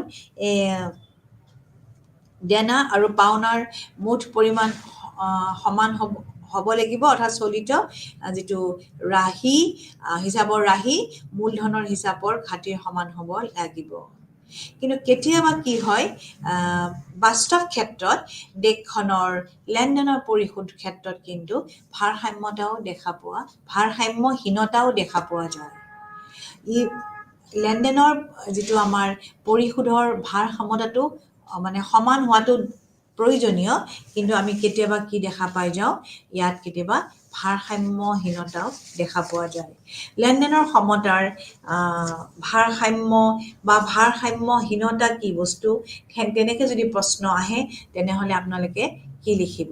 দেনা আৰু পাওনাৰ মুঠ পৰিমাণ সমান হ'ব লাগিব, অৰ্থাৎ চলিত যিটো ৰাহি হিচাপৰ ৰাহি মূলধনৰ হিচাপৰ ঘাটিৰ সমান হ'ব লাগিব। কিন্তু কেতিয়াবা কি হয়, বাস্তৱ ক্ষেত্ৰত দেশখনৰ লেনদেনৰ পৰিশোধ ক্ষেত্ৰত কিন্তু ভাৰসাম্যহীনতাও দেখা পোৱা যায়। লেনদেনৰ যিটো আমাৰ পৰিশোধৰ ভাৰসাম্যতাটো মানে সমান হোৱাটো প্ৰয়োজনীয়, কিন্তু আমি কেতিয়াবা কি দেখা পাই যাওঁ, ইয়াত কেতিয়াবা ভাৰসাম্যহীনতাও দেখা পোৱা যায়। লেনদেনৰ সমতাৰ ভাৰসাম্য বা ভাৰসাম্যহীনতা কি বস্তু, তেনেকৈ যদি প্ৰশ্ন আহে তেনেহ'লে আপোনালোকে কি লিখিব?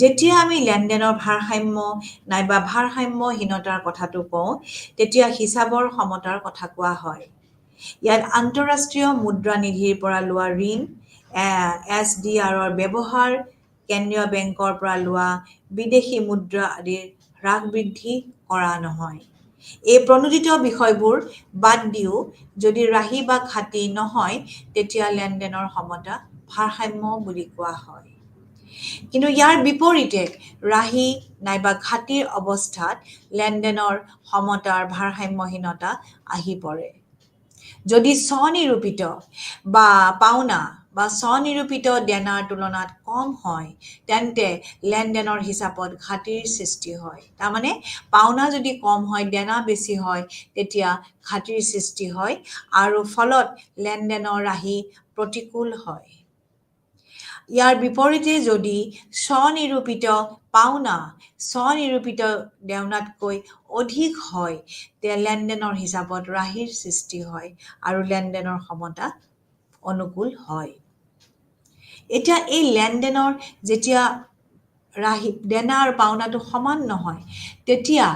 যেতিয়া আমি লেনদেনৰ ভাৰসাম্য নাইবা ভাৰসাম্যহীনতাৰ কথাটো কওঁ, তেতিয়া হিচাপৰ সমতাৰ কথা কোৱা হয়। ইয়াত আন্তঃৰাষ্ট্ৰীয় মুদ্ৰা নিধিৰ পৰা লোৱা ঋণ, SDRৰ ব্যৱহাৰ, কেন্দ্ৰীয় বেংকৰ পৰা লোৱা বিদেশী মুদ্ৰা আদিৰ হ্ৰাস বৃদ্ধি কৰা নহয়। এই প্ৰণোদিত বিষয়বোৰ বাদ দিও যদি ৰাহি বা ঘাটি নহয়, তেতিয়া লেনদেনৰ সমতা ভাৰসাম্য বুলি কোৱা হয়। কিন্তু ইয়াৰ বিপৰীতে ৰাহি নাইবা ঘাটিৰ অৱস্থাত লেনদেনৰ সমতাৰ ভাৰসাম্যহীনতা আহি পৰে। যদি স্বনিৰূপিত বা পাওনা বা স্বনিৰূপিত দেনাৰ তুলনাত কম হয়, তেন্তে লেনদেনৰ হিচাপত ঘাটিৰ সৃষ্টি হয়। তাৰমানে পাওনা যদি কম হয়, দেনা বেছি হয়, তেতিয়া ঘাটিৰ সৃষ্টি হয় আৰু ফলত লেনদেনৰ ৰাহি প্ৰতিকূল হয়। ইয়াৰ বিপৰীতে যদি স্বনিৰূপিত পাওনা স্বনিৰূপিত দেনাতকৈ অধিক হয়, তেতিয়া লেনদেনৰ হিচাপত ৰাহিৰ সৃষ্টি হয় আৰু লেনদেনৰ সমতা অনুকূল হয়। এতিয়া এই লেনদেনৰ যেতিয়া দেনা আৰু পাওনাটো সমান নহয়, তেতিয়া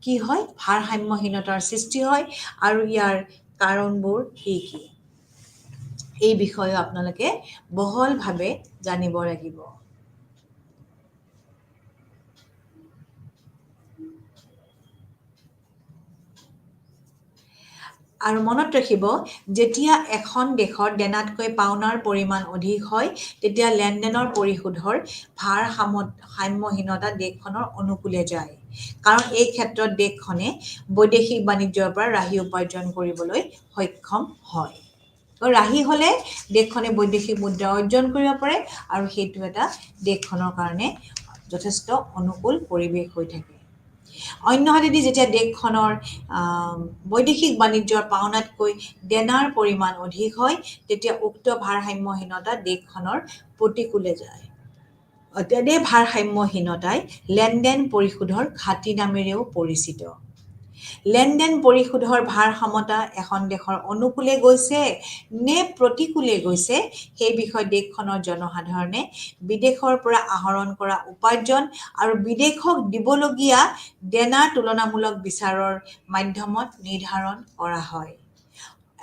কি হয়? ভাৰসাম্যহীনতাৰ সৃষ্টি হয়। আৰু ইয়াৰ কাৰণবোৰ কি কি, এই বিষয়ে আপোনালোকে বহলভাৱে জানিব লাগিব। আৰু মনত ৰাখিব, যেতিয়া এখন দেশৰ দেনাতকৈ পাওনাৰ পৰিমাণ অধিক হয়, তেতিয়া লেনদেনৰ পৰিশোধৰ ভাৰসাম্যহীনতা দেশখনৰ অনুকূলে যায়। কাৰণ এই ক্ষেত্ৰত দেশখনে বৈদেশিক বাণিজ্যৰ পৰা ৰাহি উপাৰ্জন কৰিবলৈ সক্ষম হয়। ৰাহি হ'লে দেশখনে বৈদেশিক মুদ্ৰা অৰ্জন কৰিব পাৰে আৰু সেইটো এটা দেশখনৰ কাৰণে যথেষ্ট অনুকূল পৰিৱেশ হৈ থাকে। অন্যহাতেদি যেতিয়া দেশখনৰ বৈদেশিক বাণিজ্যৰ পাওনাতকৈ দেনাৰ পৰিমাণ অধিক হয়, তেতিয়া উক্ত ভাৰসাম্যহীনতা দেশখনৰ প্ৰতিকূলে যায়। তেনে ভাৰসাম্যহীনতাই লেনদেন পৰিশোধৰ ঘাটি নামেৰেও পৰিচিত। লেনদেন পৰিশোধৰ ভাৰসাম্যতা এখন দেশৰ অনুকূলে গৈছে নে প্ৰতিকূলে গৈছে, সেই বিষয়ে দেশখনৰ জনসাধাৰণে বিদেশৰ পৰা আহৰণ কৰা উপাৰ্জন আৰু বিদেশক দিবলগীয়া দেনাৰ তুলনামূলক বিচাৰৰ মাধ্যমত নিৰ্ধাৰণ কৰা হয়।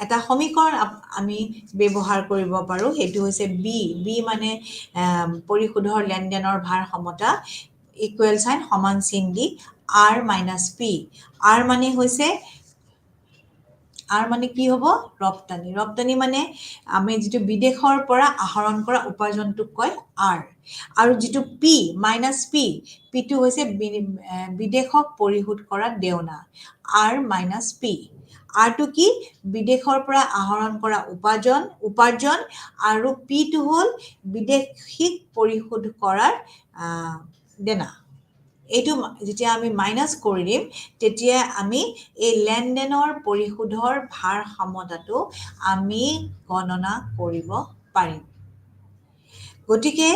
এটা সমীকৰণ আমি ব্যৱহাৰ কৰিব পাৰোঁ, সেইটো হৈছে বি মানে পৰিশোধৰ লেনদেনৰ ভাৰসমতা ইকুৱেল চাইন সমান চিন দি আৰ মাইনাছ পি। আৰ মানে কি হ'ব? ৰপ্তানি মানে আমি যিটো বিদেশৰ পৰা আহৰণ কৰা উপাৰ্জনটোক কয় আৰ। আৰু যিটো পি মাইনাছ পিটো হৈছে বিদেশক পৰিশোধ কৰা দেওনা, আৰ মাইনাছ পি। আৰটো কি? বিদেশৰ পৰা আহৰণ কৰা উপাৰ্জন আৰু পিটো হ'ল বিদেশীক পৰিশোধ কৰাৰ দেনা। এইটো যেতিয়া আমি মাইনাছ কৰি দিম তেতিয়া আমি এই লেনদেনৰ পৰিশোধৰ ভাৰসমতাটো আমি গণনা কৰিব পাৰিম। গতিকে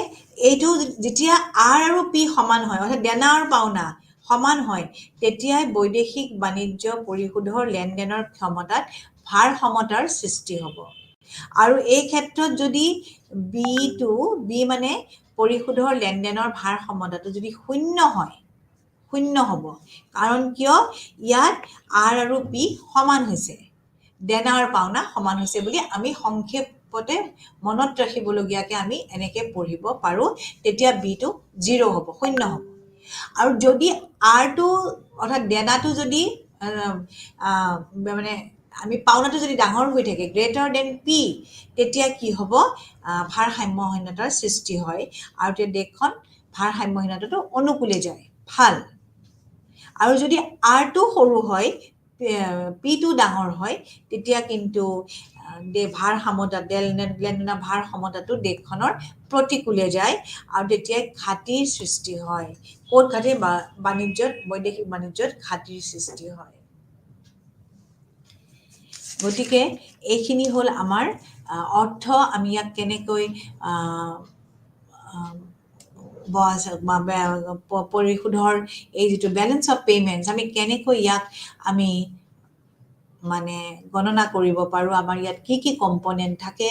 এইটো যেতিয়া আৰ আৰু পি সমান হয়, অৰ্থাৎ দেনা আৰু পাওনা সমান হয়, তেতিয়াই বৈদেশিক বাণিজ্য পৰিশোধৰ লেনদেনৰ ক্ষমতাত ভাৰসমতাৰ সৃষ্টি হ'ব। আৰু এই ক্ষেত্ৰত যদি বি মানে পৰিশোধৰ লেনদেনৰ ভাৰসমতাটো যদি শূন্য হ'ব। কাৰণ কিয়? ইয়াত আৰ আৰু পি সমান হৈছে, দেনা আৰু পাওনা সমান হৈছে বুলি আমি সংক্ষেপতে মনত ৰাখিবলগীয়াকৈ আমি এনেকৈ পঢ়িব পাৰোঁ। তেতিয়া বিটো 0 হ'ব, শূন্য হ'ব। আৰু যদি আৰটো অৰ্থাৎ দেনাটো যদি মানে আমি পাওনাটো যদি ডাঙৰ হৈ থাকে, গ্ৰেটাৰ দেন পি, তেতিয়া কি হ'ব? ভাৰসাম্যহীনতাৰ সৃষ্টি হয় আৰু তেতিয়া দেশখন ভাৰসাম্যহীনতাটো অনুকূলে যায়, ভাল। আৰু যদি আৰটো সৰু হয়, পিটো ডাঙৰ হয়, তেতিয়া কিন্তু লেনদেনৰ ভাৰসমতাটো দেশখনৰ প্ৰতিকূলে যায় আৰু তেতিয়া ঘাটিৰ সৃষ্টি হয়। ক'ত ঘাটি? বৈদেশিক বাণিজ্যত ঘাটিৰ সৃষ্টি হয়। গতিকে এইখিনি হ'ল আমাৰ অৰ্থ। আমি ইয়াক কেনেকৈ পৰিশোধৰ এই যিটো বেলেঞ্চ অফ পে'মেণ্টছ, আমি কেনেকৈ ইয়াক আমি মানে গণনা কৰিব পাৰোঁ, আমাৰ ইয়াত কি কি কম্পনেণ্ট থাকে,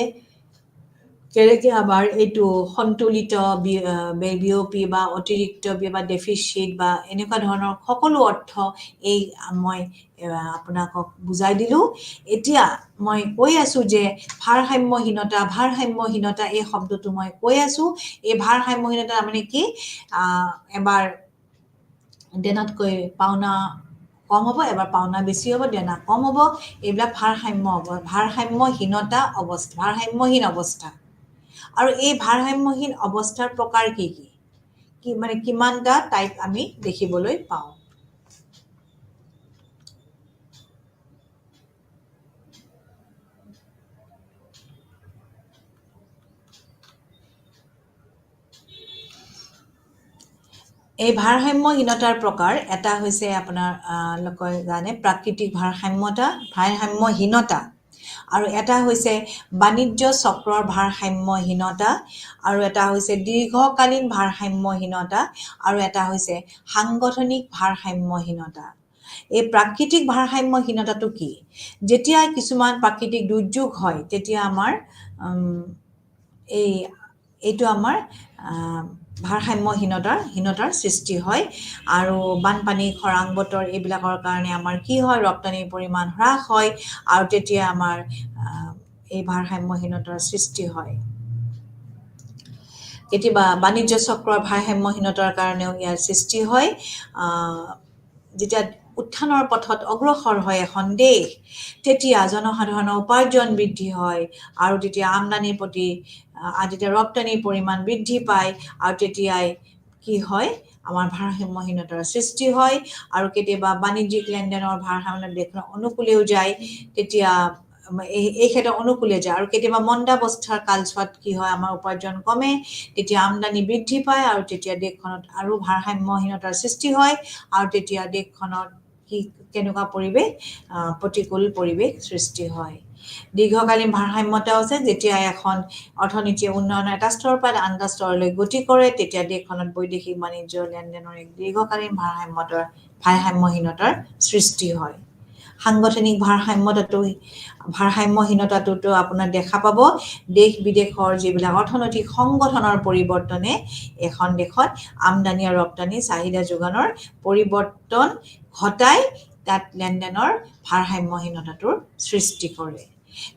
কেনেকৈ আমাৰ এইটো সন্তুলিত বিঅ'পি বা অতিৰিক্ত বা ডেফিচিট বা এনেকুৱা ধৰণৰ সকলো অৰ্থ এই মই আপোনালোকক বুজাই দিলোঁ। এতিয়া মই কৈ আছোঁ যে ভাৰসাম্যহীনতা এই শব্দটো মই কৈ আছোঁ। এই ভাৰসাম্যহীনতা মানে কি? এবাৰ দেনাতকৈ পাওনা কম হ'ব, এবাৰ পাওনা বেছি হ'ব, দেনা কম হ'ব। এইবিলাক ভাৰসাম্যহীন অৱস্থা। আৰু এই ভাৰসাম্যহীন অৱস্থাৰ প্ৰকাৰ কি মানে কিমানটা টাইপ আমি দেখিবলৈ পাওঁ। এই ভাৰসাম্যহীনতাৰ প্ৰকাৰ এটা হৈছে আপোনাৰ লোকে জানে প্ৰাকৃতিক ভাৰসাম্যহীনতা, আৰু এটা হৈছে বাণিজ্য চক্ৰৰ ভাৰসাম্যহীনতা, আৰু এটা হৈছে দীৰ্ঘকালীন ভাৰসাম্যহীনতা, আৰু এটা হৈছে সাংগঠনিক ভাৰসাম্যহীনতা। এই প্ৰাকৃতিক ভাৰসাম্যহীনতাটো কি? যেতিয়া কিছুমান প্ৰাকৃতিক দুৰ্যোগ হয় তেতিয়া আমাৰ এইটো আমাৰ ভাৰসাম্যহীনতাৰ সৃষ্টি হয়। আৰু বানপানী, খৰাং বতৰ এইবিলাকৰ কাৰণে আমাৰ কি হয়? ৰপ্তানিৰ পৰিমাণ হ্ৰাস হয় আৰু তেতিয়া আমাৰ এই ভাৰসাম্যহীনতাৰ সৃষ্টি হয়। কেতিয়াবা বাণিজ্য চক্ৰৰ ভাৰসাম্যহীনতাৰ কাৰণেও ইয়াৰ সৃষ্টি হয়। যেতিয়া উত্থানৰ পথত অগ্ৰসৰ হয় এখন দেশ, তেতিয়া জনসাধাৰণৰ উপাৰ্জন বৃদ্ধি হয় আৰু তেতিয়া আমদানিৰ প্ৰতি তেতিয়া ৰপ্তানিৰ পৰিমাণ বৃদ্ধি পায় আৰু তেতিয়াই কি হয়? আমাৰ ভাৰসাম্যহীনতাৰ সৃষ্টি হয়। আৰু কেতিয়াবা বাণিজ্যিক লেনদেনৰ ভাৰসাম্য দেশৰ অনুকূলেও যায়, তেতিয়া এই ক্ষেত্ৰত অনুকূলে যায়। আৰু কেতিয়াবা মন্দাৱস্থাৰ কালছোৱাত কি হয়? আমাৰ উপাৰ্জন কমে, তেতিয়া আমদানি বৃদ্ধি পায় আৰু তেতিয়া দেশখনত আৰু ভাৰসাম্যহীনতাৰ সৃষ্টি হয় আৰু তেতিয়া দেশখনত কেনেকুৱা পৰিৱেশ? প্ৰতিকূল পৰিৱেশ সৃষ্টি হয়। দীৰ্ঘকালীন ভাৰসাম্যতাও আছে, যেতিয়া এখন অৰ্থনীতিয়ে উন্নয়নৰ এটা স্তৰৰ পৰা আন এটা স্তৰলৈ গতি কৰে, তেতিয়া দেশখনত বৈদেশিক বাণিজ্য লেনদেনৰ এক দীৰ্ঘকালীন ভাৰসাম্যহীনতাৰ সৃষ্টি হয়। সাংগঠনিক ভাৰসাম্যহীনতাটোতো আপোনাৰ দেখা পাব দেশ বিদেশৰ যিবিলাক অৰ্থনৈতিক সংগঠনৰ পৰিৱৰ্তনে এখন দেশত আমদানি আৰু ৰপ্তানি চাহিদা যোগানৰ পৰিৱৰ্তন ঘটাই তাত লেনদেনৰ ভাৰসাম্যহীনতাটোৰ সৃষ্টি কৰে।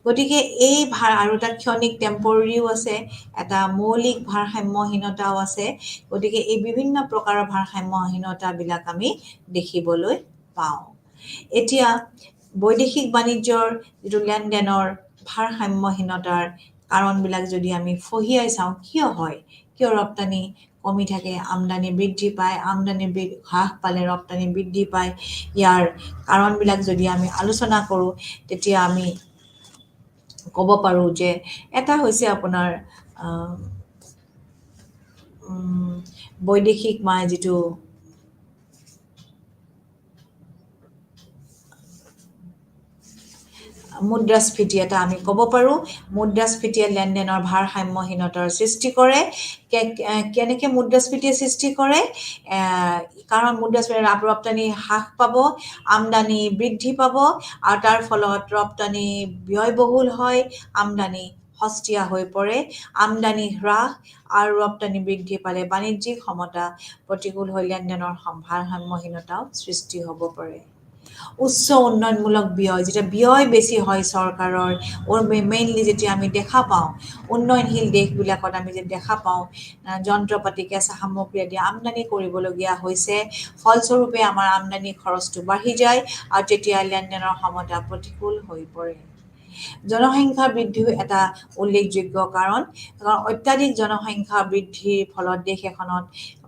গতিকে এই ভাৰ আৰু এটা ক্ষণিক টেম্পৰেৰীও আছে, এটা মৌলিক ভাৰসাম্যহীনতাও আছে। গতিকে এই বিভিন্ন প্ৰকাৰৰ ভাৰসাম্যহীনতাবিলাক আমি দেখিবলৈ পাওঁ। এতিয়া বৈদেশিক বাণিজ্যৰ যিটো লেনদেনৰ ভাৰসাম্যহীনতাৰ কাৰণবিলাক যদি আমি ফহিয়াই চাওঁ, কিয় হয়, কিয় ৰপ্তানি কমি থাকে, আমদানি বৃদ্ধি পায়, আমদানি হ্ৰাস পালে ৰপ্তানি বৃদ্ধি পায়, ইয়াৰ কাৰণবিলাক যদি আমি আলোচনা কৰোঁ, তেতিয়া আমি ক'ব পাৰোঁ যে এটা হৈছে আপোনাৰ বৈদেশিক যিটো মুদ্ৰাস্ফীতি এটা আমি ক'ব পাৰোঁ। মুদ্ৰাস্ফীতিয়ে লেনদেনৰ ভাৰসাম্যহীনতাৰ সৃষ্টি কৰে। কেনেকৈ মুদ্ৰাস্ফীতিয়ে সৃষ্টি কৰে? কাৰণ মুদ্ৰাস্ফীতি ৰপ্তানি হ্ৰাস পাব, আমদানি বৃদ্ধি পাব, আৰু তাৰ ফলত ৰপ্তানি ব্যয়বহুল হয়, আমদানি সস্তীয়া হৈ পৰে, আমদানি হ্ৰাস আৰু ৰপ্তানি বৃদ্ধি পালে বাণিজ্যিক সমতা প্ৰতিকূল হৈ লেনদেনৰ ভাৰসাম্যহীনতাও সৃষ্টি হ'ব পাৰে। উচ্চ উন্নয়নমূলক ব্যয়, যেতিয়া ব্যয় বেছি হয় চৰকাৰৰ, মেইনলি যেতিয়া আমি দেখা পাওঁ উন্নয়নশীল দেশবিলাকত আমি যে দেখা পাওঁ যন্ত্ৰ পাতি, কেঁচা সামগ্ৰী আদি আমদানি কৰিবলগীয়া হৈছে, ফলস্বৰূপে আমাৰ আমদানি খৰচটো বাঢ়ি যায় আৰু তেতিয়া লেনদেনৰ সমতা প্ৰতিকূল হৈ পৰে। জনসংখ্যা বৃদ্ধিও এটা উল্লেখযোগ্য কাৰণ। অত্যাধিক জনসংখ্যা বৃদ্ধিৰ ফলত দেশ এখনত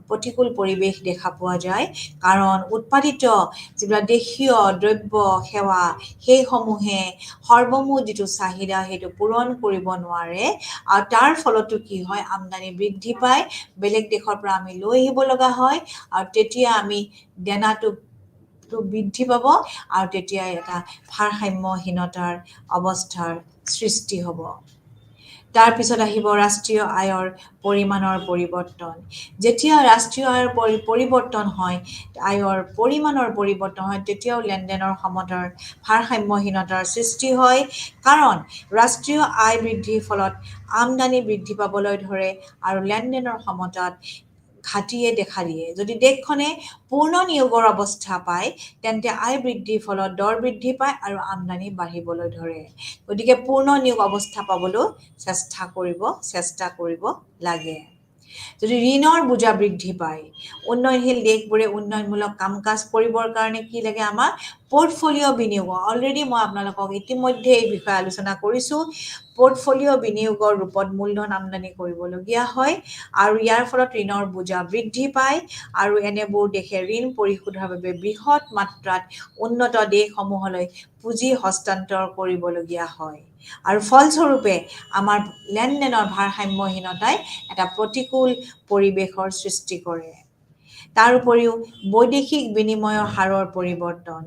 প্ৰতিকূল পৰিৱেশ দেখা পোৱা যায়, কাৰণ উৎপাদিত যিবিলাক দেশীয় দ্ৰব্য সেৱা সেইসমূহে সৰ্বমুঠ যিটো চাহিদা সেইটো পূৰণ কৰিব নোৱাৰে, আৰু তাৰ ফলতো কি হয়, আমদানি বৃদ্ধি পায়, বেলেগ দেশৰ পৰা আমি লৈ আহিব লগা হয়, আৰু তেতিয়া আমি দেনাটো বৃদ্ধি পাব আৰু তেতিয়া এটা ভাৰসাম্যহীনতাৰ অৱস্থাৰ সৃষ্টি হ'ব। তাৰপিছত আহিব ৰাষ্ট্ৰীয় আয়ৰ পৰিমাণৰ পৰিৱৰ্তন। যেতিয়া ৰাষ্ট্ৰীয় আয়ৰ পৰিৱৰ্তন হয়, আয়ৰ পৰিমাণৰ পৰিৱৰ্তন হয়, তেতিয়াও লেনদেনৰ সমতাৰ ভাৰসাম্যহীনতাৰ সৃষ্টি হয়, কাৰণ ৰাষ্ট্ৰীয় আয় বৃদ্ধিৰ ফলত আমদানি বৃদ্ধি পাবলৈ ধৰে আৰু লেনদেনৰ সমতাত ঘাটিয়ে দেখা দিয়ে। যদি দেশখনে পূৰ্ণ নিয়োগৰ অৱস্থা পায়, তেন্তে আয় বৃদ্ধিৰ ফলত দৰ বৃদ্ধি পায় আৰু আমদানি বাঢ়িবলৈ ধৰে। গতিকে পূৰ্ণ নিয়োগ অৱস্থা পাবলৈ চেষ্টা কৰিব লাগে। যদি ঋণৰ বোজা বৃদ্ধি পায়, উন্নয়নশীল দেশবোৰে উন্নয়নমূলক কাম কাজ কৰিবৰ কাৰণে কি লাগে, আমাক পৰ্টফলিঅ' বিনিয়োগ। অলৰেডি মই আপোনালোকক ইতিমধ্যে এই বিষয়ে আলোচনা কৰিছোঁ। পৰ্টফলিঅ' বিনিয়োগৰ ৰূপত মূলধন আমদানি কৰিবলগীয়া হয়, আৰু ইয়াৰ ফলত ঋণৰ বোজা বৃদ্ধি পায়, আৰু এনেবোৰ দেশে ঋণ পৰিশোধৰ বাবে বৃহৎ মাত্ৰাত উন্নত দেশসমূহলৈ পুঁজি হস্তান্তৰ কৰিবলগীয়া হয়, আৰু ফলস্বৰূপে আমাৰ লেনদেনৰ ভাৰসাম্যহীনতাই এটা প্ৰতিকূল পৰিৱেশৰ সৃষ্টি কৰে। তাৰ উপৰিও বৈদেশিক বিনিময়ৰ হাৰৰ পৰিৱৰ্তন,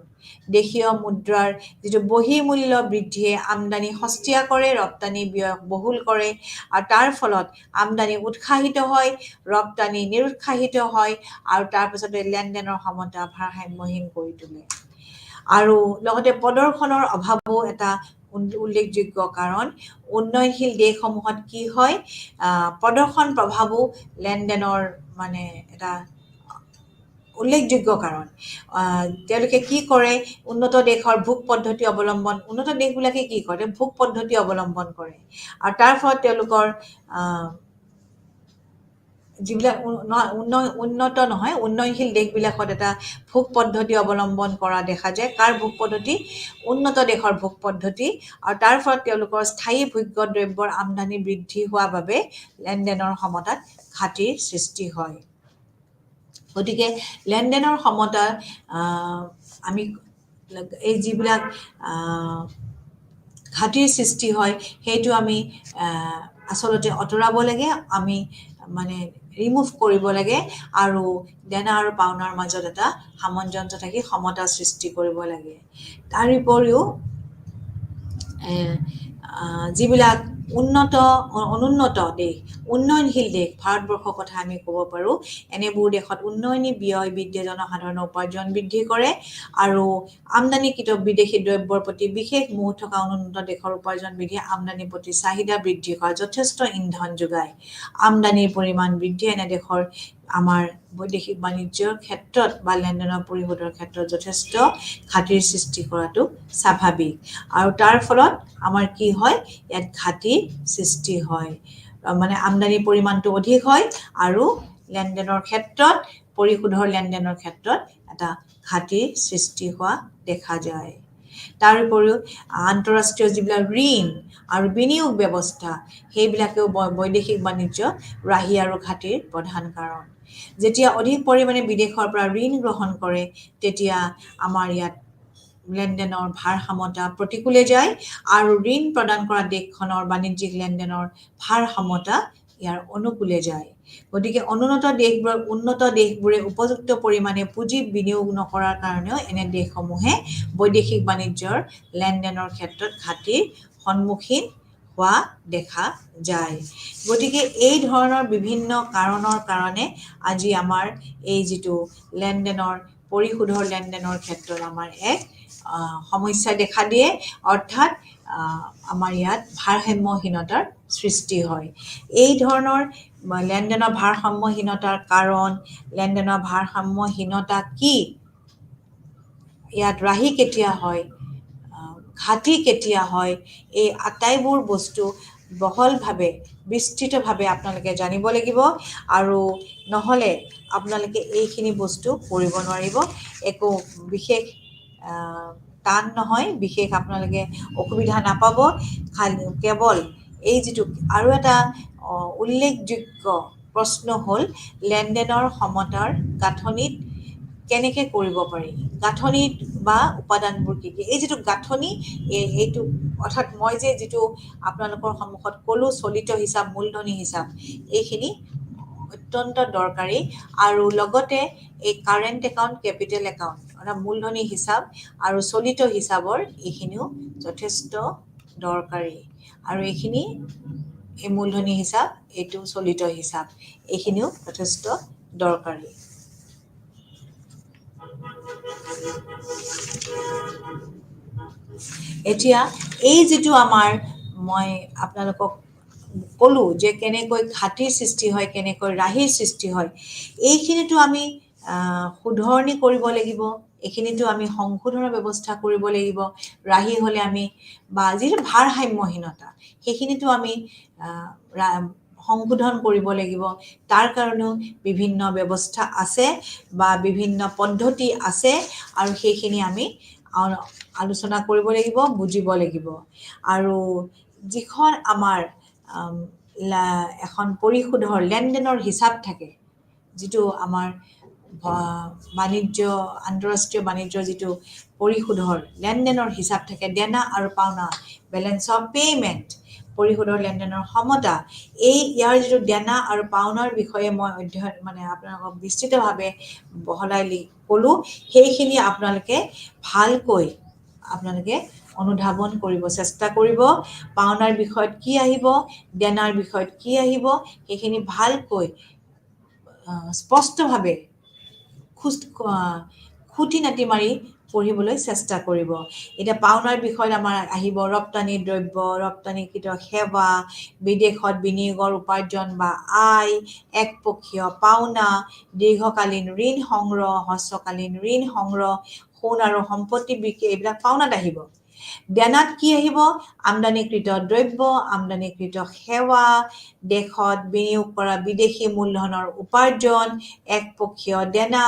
দেশীয় মুদ্ৰাৰ যিটো বহিৰ্মূল্য বৃদ্ধিয়ে আমদানি সস্তীয়া কৰে, ৰপ্তানি ব্যয় বহুল কৰে, আৰু তাৰ ফলত আমদানি উৎসাহিত হয়, ৰপ্তানি নিৰুৎসাহিত হয়, আৰু তাৰপিছতে লেনদেনৰ সমতা ভাৰসাম্যহীন কৰি তোলে। আৰু লগতে প্ৰদৰ্শনৰ অভাৱো এটা উল্লেখযোগ্য কাৰণ। উন্নয়নশীল দেশসমূহত কি হয়, প্ৰদৰ্শন প্ৰভাৱো লেনদেনৰ এটা উল্লেখযোগ্য কাৰণ। তেওঁলোকে কি কৰে, উন্নত দেশবিলাকে কি কৰে, ভোগ পদ্ধতি অৱলম্বন কৰে, আৰু তাৰ ফলত তেওঁলোকৰ যিবিলাক উন্নত নহয়, উন্নয়নশীল দেশবিলাকত এটা ভোগ পদ্ধতি অৱলম্বন কৰা দেখা যায়। কাৰ ভোগ পদ্ধতি? উন্নত দেশৰ ভোগ পদ্ধতি, আৰু তাৰ ফলত তেওঁলোকৰ স্থায়ী ভোগ্য দ্ৰব্যৰ আমদানি বৃদ্ধি হোৱাৰ বাবে লেনদেনৰ সমতাত ঘাটিৰ সৃষ্টি হয়। গতিকে লেনদেনৰ সমতা আমি এই যিবিলাক ঘাটিৰ সৃষ্টি হয়, সেইটো আমি আচলতে আঁতৰাব লাগে, আমি ৰিমুভ কৰিব লাগে, আৰু দেনা আৰু পাওনাৰ মাজত এটা সামঞ্জস্য থাকি সমতা সৃষ্টি কৰিব লাগে। তাৰ উপৰিও যিবিলাক অনুন্নত দেশ, উন্নয়নশীল দেশ ভাৰতবৰ্ষৰ কথা আমি ক'ব পাৰোঁ। এনেবোৰ দেশত উন্নয়নী ব্যয় বৃদ্ধিয়ে জনসাধাৰণৰ উপাৰ্জন বৃদ্ধি কৰে আৰু আমদানিকৃত বিদেশী দ্ৰব্যৰ প্ৰতি বিশেষ মোহ থকা অনুন্নত দেশৰ উপাৰ্জন বৃদ্ধিয়ে আমদানিৰ প্ৰতি চাহিদা বৃদ্ধি কৰা যথেষ্ট ইন্ধন যোগায়। আমদানিৰ পৰিমাণ বৃদ্ধি এনে দেশৰ আমাৰ বৈদেশিক বাণিজ্যৰ ক্ষেত্ৰত বা লেনদেনৰ পৰিশোধৰ ক্ষেত্ৰত যথেষ্ট ঘাটিৰ সৃষ্টি কৰাটো স্বাভাৱিক আৰু তাৰ ফলত আমাৰ কি হয়, ইয়াত ঘাটিৰ সৃষ্টি হয়, মানে আমদানিৰ পৰিমাণটো অধিক হয় আৰু লেনদেনৰ ক্ষেত্ৰত পৰিশোধৰ লেনদেনৰ ক্ষেত্ৰত এটা ঘাটিৰ সৃষ্টি হোৱা দেখা যায়। তাৰ উপৰিও আন্তঃৰাষ্ট্ৰীয় যিবিলাক ঋণ আৰু বিনিয়োগ ব্যৱস্থা সেইবিলাকেও বৈদেশিক বাণিজ্য ৰাহি আৰু ঘাটিৰ প্ৰধান কাৰণ। যেতিয়া অধিক পৰিমাণে বিদেশৰ পৰা ঋণ গ্ৰহণ কৰে তেতিয়া আমাৰ ইয়াত লেনদেনৰ ভাৰসাম্যতা প্ৰতিকূলে যায় আৰু ঋণ প্ৰদান কৰা দেশখনৰ বাণিজ্যিক লেনদেনৰ ভাৰসাম্যতা ইয়াৰ অনুকূলে যায়। গতিকে উন্নত দেশবোৰে উপযুক্ত পৰিমাণে পুঁজি বিনিয়োগ নকৰাৰ কাৰণেও এনে দেশসমূহে বৈদেশিক বাণিজ্যৰ লেনদেনৰ ক্ষেত্ৰত ঘাটিৰ সন্মুখীন হোৱা দেখা যায়। গতিকে এই ধৰণৰ বিভিন্ন কাৰণৰ কাৰণে আজি আমাৰ এই যিটো লেনদেনৰ পৰিশোধৰ লেনদেনৰ ক্ষেত্ৰত আমাৰ এক সমস্যা দেখা দিয়ে, অৰ্থাৎ আমাৰ ইয়াত ভাৰসাম্যহীনতাৰ সৃষ্টি হয়। এই ধৰণৰ লেনদেনৰ ভাৰসাম্যহীনতাৰ কাৰণ, লেনদেনৰ ভাৰসাম্যহীনতা কি, ইয়াত ৰাহি কেতিয়া হয়, ঘাটি কেতিয়া হয়, এই আটাইবোৰ বস্তু বহলভাৱে বিস্তৃতভাৱে আপোনালোকে জানিব লাগিব আৰু নহ'লে আপোনালোকে এইখিনি বস্তু কৰিব নোৱাৰিব। একো বিশেষ টান নহয়, বিশেষ আপোনালোকে অসুবিধা নাপাব। কেৱল এই যিটো আৰু এটা উল্লেখযোগ্য প্ৰশ্ন হ'ল লেনদেনৰ সমতাৰ গাঁথনিত কেনেকৈ কৰিব পাৰি, গাঁথনিত বা উপাদানবোৰ কি কি। এই যিটো গাঁথনি এইটো অৰ্থাৎ মই যে যিটো আপোনালোকৰ সন্মুখত ক'লোঁ চলিত হিচাপ, মূলধনী হিচাপ, এইখিনি অত্যন্ত দৰকাৰী আৰু লগতে এই কাৰেণ্ট একাউণ্ট, কেপিটেল একাউণ্ট অৰ্থাৎ মূলধনী হিচাপ আৰু চলিত হিচাপৰ এইখিনিও যথেষ্ট দৰকাৰী আৰু এইখিনি এই মূলধনী হিচাপ, এইটো চলিত হিচাপ, এইখিনিও যথেষ্ট দৰকাৰী। এতিয়া এই যিটো মই আপোনালোকক ক'লোঁ যে কেনেকৈ ঘাটিৰ সৃষ্টি হয়, কেনেকৈ ৰাহিৰ সৃষ্টি হয়, এইখিনিতো আমি শুধৰণি কৰিব লাগিব, এইখিনিতো আমি সংশোধনৰ ব্যৱস্থা কৰিব লাগিব। ৰাহি হ'লে আমি বা যিটো ভাৰসাম্যহীনতা সেইখিনিতো আমি সংশোধন কৰিব লাগিব। তাৰ কাৰণেও বিভিন্ন ব্যৱস্থা আছে বা বিভিন্ন পদ্ধতি আছে আৰু সেইখিনি আমি আলোচনা কৰিব লাগিব, বুজিব লাগিব। আৰু যিখন আমাৰ এখন পৰিশোধৰ লেনদেনৰ হিচাপ থাকে, যিটো আমাৰ আন্তঃৰাষ্ট্ৰীয় বাণিজ্যৰ যিটো পৰিশোধৰ লেনদেনৰ হিচাপ থাকে, দেনা আৰু পাওনা, বেলেঞ্চ অফ পে'মেণ্ট, পৰিশোধৰ লেনদেনৰ সমতা, ইয়াৰ যিটো দেনা আৰু পাওনাৰ বিষয়ে মই আপোনালোকক বিস্তৃতভাৱে বহলাই ক'লোঁ, সেইখিনি আপোনালোকে ভালকৈ অনুধাৱন কৰিব চেষ্টা কৰিব। পাওনাৰ বিষয়ত কি আহিব, দেনাৰ বিষয়ত কি আহিব, সেইখিনি ভালকৈ স্পষ্টভাৱে খুটি নাটি মাৰি পঢ়িবলৈ চেষ্টা কৰিব। এতিয়া পাওনাৰ বিষয়ত আমাৰ আহিব ৰপ্তানি দ্ৰব্য, ৰপ্তানিকৃত সেৱা, বিদেশত বিনিয়োগৰ উপাৰ্জন বা আয়, একপক্ষীয় পাওনা, দীৰ্ঘকালীন ঋণ সংগ্ৰহ, হ্ৰস্বকালীন ঋণ সংগ্ৰহ, সোণ আৰু সম্পত্তি বিক্ৰী, এইবিলাক পাওনাত আহিব। দেনাত কি আহিব, আমদানিকৃত দ্ৰব্য, আমদানিকৃত সেৱা, দেশত বিনিয়োগ কৰা বিদেশী মূলধনৰ উপাৰ্জন, একপক্ষীয় দেনা,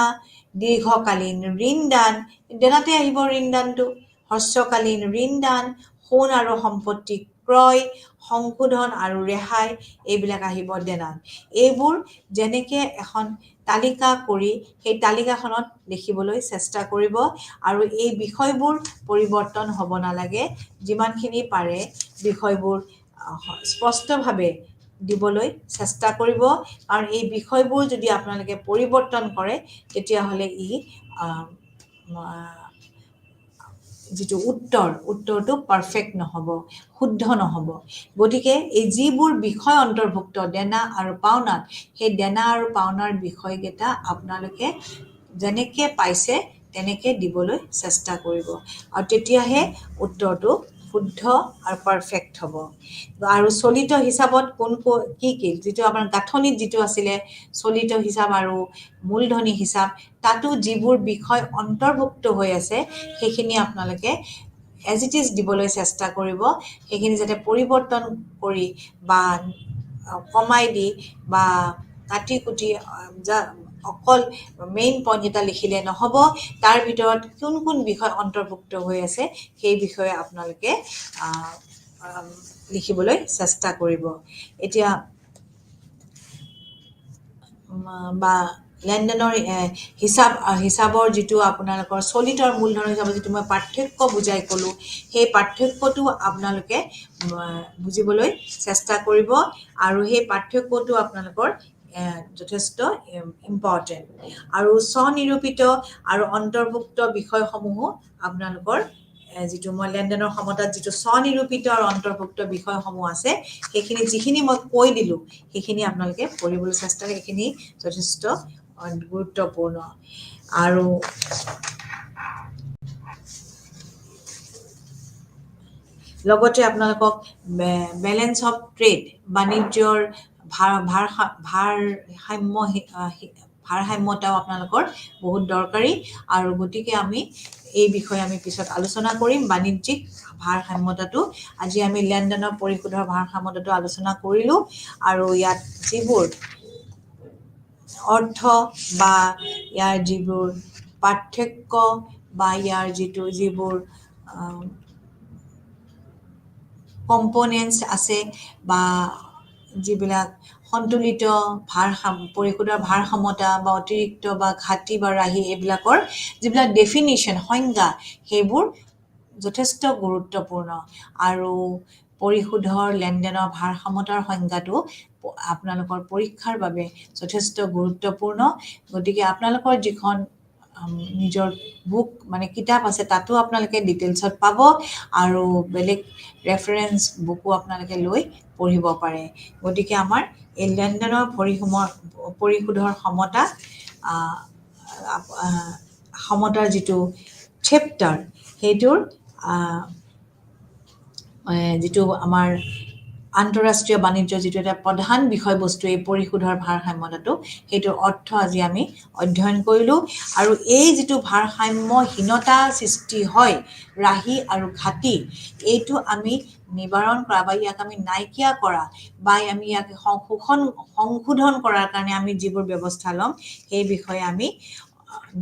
দীৰ্ঘকালীন ঋণদান, দেনাতে আহিব ঋণদানটো, হ্ৰস্বকালীন ঋণদান, সোণ আৰু সম্পত্তি ক্ৰয়, সংশোধন আৰু ৰেহাই, এইবিলাক আহিব দেনাত। এইবোৰ যেনেকৈ এখন তালিকা কৰি সেই তালিকাখনত লিখিবলৈ চেষ্টা কৰিব আৰু এই বিষয়বোৰ পৰিৱৰ্তন হ'ব নালাগে। যিমানখিনি পাৰে বিষয়বোৰ স্পষ্টভাৱে দিবলৈ চেষ্টা কৰিব, কাৰণ এই বিষয়বোৰ যদি আপোনালোকে পৰিৱৰ্তন কৰে তেতিয়াহ'লে ই যিটো উত্তৰটো পাৰফেক্ট নহ'ব, শুদ্ধ নহ'ব। গতিকে এই যিবোৰ বিষয় অন্তৰ্ভুক্ত দেনা আৰু পাওনাত, সেই দেনা আৰু পাওনাৰ বিষয়কেইটা আপোনালোকে যেনেকৈ পাইছে তেনেকৈ দিবলৈ চেষ্টা কৰিব, আৰু তেতিয়াহে উত্তৰটো শুদ্ধ আৰু পাৰফেক্ট হ'ব। আৰু চলিত হিচাপত কি যিটো আপোনাৰ গাঁথনিত যিটো আছিলে চলিত হিচাপ আৰু মূলধনী হিচাপ, তাতো যিবোৰ বিষয় অন্তৰ্ভুক্ত হৈ আছে সেইখিনি আপোনালোকে এজ ইট ইজ দিবলৈ চেষ্টা কৰিব। সেইখিনি যাতে পৰিৱৰ্তন কৰি বা কমাই দি বা কাটি কুটি অকল মেইন পইণ্ট এটা লিখিলে নহ'ব, তাৰ ভিতৰত কোন বিষয় অন্তৰ্ভুক্ত হৈ আছে সেই বিষয়ে আপোনালোকে লিখিবলৈ চেষ্টা কৰিব। এতিয়া বা লেনদেনৰ হিচাপৰ যিটো আপোনালোকৰ চলিত আৰু মূলধনৰ হিচাপত যিটো মই পাৰ্থক্য বুজাই ক'লোঁ, সেই পাৰ্থক্যটো আপোনালোকে বুজিবলৈ চেষ্টা কৰিব, আৰু সেই পাৰ্থক্যটো আপোনালোকৰ যথেষ্ট ইম্পৰ্টেণ্ট। আৰু স্বনিৰূপিত আৰু অন্তৰ্ভুক্ত বিষয়সমূহো আপোনালোকৰ যিটো মই লেনদেনৰ সমতাত যিটো স্বনিৰূপিত আৰু অন্তৰ্ভুক্ত বিষয়সমূহ আছে, সেইখিনি যিখিনি মই কৈ দিলোঁ সেইখিনি আপোনালোকে পঢ়িবলৈ চেষ্টা কৰে। সেইখিনি যথেষ্ট গুৰুত্বপূৰ্ণ। আৰু লগতে আপোনালোকক বেলেঞ্চ অফ ট্ৰেড, বাণিজ্যৰ ভাৰসাম্যতাও আপোনালোকৰ বহুত দৰকাৰী, আৰু গতিকে এই বিষয়ে আমি পিছত আলোচনা কৰিম। বাণিজ্যিক ভাৰসাম্যতাটো আজি আমি লেনদেনৰ পৰিশোধৰ ভাৰসাম্যতাটো আলোচনা কৰিলোঁ, আৰু ইয়াত যিবোৰ অৰ্থ বা ইয়াৰ যিবোৰ পাৰ্থক্য বা ইয়াৰ যিবোৰ কম্পনেণ্টছ আছে বা যিবিলাক সন্তুলিত পৰিশোধৰ ভাৰসাম্যতা বা অতিৰিক্ত বা ঘাটি বা ৰাহি, এইবিলাকৰ যিবিলাক ডেফিনিশ্যন সংজ্ঞা, সেইবোৰ যথেষ্ট গুৰুত্বপূৰ্ণ। আৰু পৰিশোধৰ লেনদেনৰ ভাৰসাম্যতাৰ সংজ্ঞাটো আপোনালোকৰ পৰীক্ষাৰ বাবে যথেষ্ট গুৰুত্বপূৰ্ণ। গতিকে আপোনালোকৰ যিখন নিজৰ বুক মানে কিতাপ আছে তাতো আপোনালোকে ডিটেইলছত পাব, আৰু বেলেগ ৰেফাৰেঞ্চ বুকো আপোনালোকে লৈ পঢ়িব পাৰে। গতিকে আমাৰ এই লেনদেনৰ পৰিশোধৰ সমতাৰ যিটো চেপ্টাৰ, সেইটোৰ যিটো আমাৰ আন্তঃৰাষ্ট্ৰীয় বাণিজ্যৰ যিটো এটা প্ৰধান বিষয়বস্তু এই পৰিশোধৰ ভাৰসাম্যতাটো, সেইটোৰ অৰ্থ আজি আমি অধ্যয়ন কৰিলোঁ। আৰু এই যিটো ভাৰসাম্যহীনতা সৃষ্টি হয়, ৰাহি আৰু ঘাটি, এইটো আমি নিবাৰণ কৰা বা ইয়াক আমি নাইকিয়া কৰা বা আমি ইয়াক সংশোধন কৰাৰ কাৰণে আমি যিবোৰ ব্যৱস্থা ল'ম, সেই বিষয়ে আমি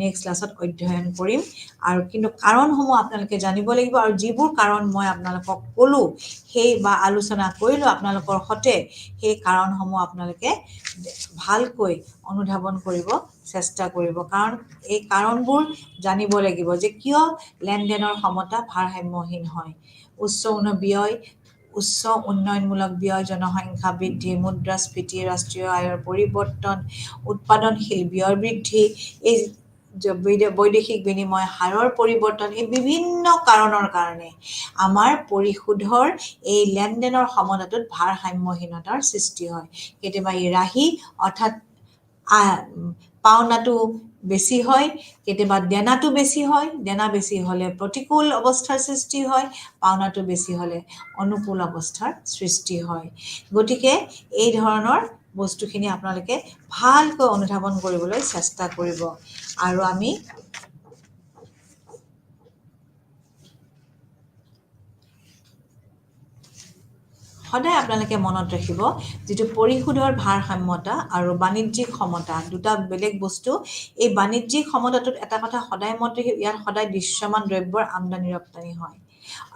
নেক্সট ক্লাছত অধ্যয়ন কৰিম। আৰু কিন্তু কাৰণসমূহ আপোনালোকে জানিব লাগিব, আৰু যিবোৰ কাৰণ মই আপোনালোকক ক'লোঁ বা আলোচনা কৰিলোঁ আপোনালোকৰ সৈতে, সেই কাৰণসমূহ আপোনালোকে ভালকৈ অনুধাৱন কৰিব চেষ্টা কৰিব। কাৰণ এই কাৰণবোৰ জানিব লাগিব যে কিয় লেনদেনৰ সমতা ভাৰসাম্যহীন হয়। উচ্চ উন্নয়নমূলক ব্যয়, জনসংখ্যা বৃদ্ধি, মুদ্ৰাস্ফীতি, ৰাষ্ট্ৰীয় আয়ৰ পৰিৱৰ্তন, উৎপাদনশীল ব্যয় বৃদ্ধি, এই বৈদেশিক বিনিময় হাৰৰ পৰিৱৰ্তন, এই বিভিন্ন কাৰণৰ কাৰণে আমাৰ পৰিশোধৰ এই লেনদেনৰ সমতাটোত ভাৰসাম্যহীনতাৰ সৃষ্টি হয়। কেতিয়াবা ই ৰাহি অৰ্থাৎ পাওনাটো বেছি হয়, কেতিয়াবা দেনাটো বেছি হয়, দেনা বেছি হ'লে প্ৰতিকূল অৱস্থাৰ সৃষ্টি হয়, পাওনাটো বেছি হ'লে অনুকূল অৱস্থাৰ সৃষ্টি হয়। গতিকে এই ধৰণৰ বস্তুখিনি আপোনালোকে ভালকৈ অনুধাৱন কৰিবলৈ চেষ্টা কৰিব। আৰু আমি সদায় আপোনালোকে মনত ৰাখিব, যিটো পৰিশোধৰ ভাৰসাম্যতা আৰু বাণিজ্যিক সমতা দুটা বেলেগ বস্তু। এই বাণিজ্যিক সমতাটোত এটা কথা সদায় মনত ৰাখিব, ইয়াত সদায় দৃশ্যমান দ্ৰব্যৰ আমদানি ৰপ্তানি হয়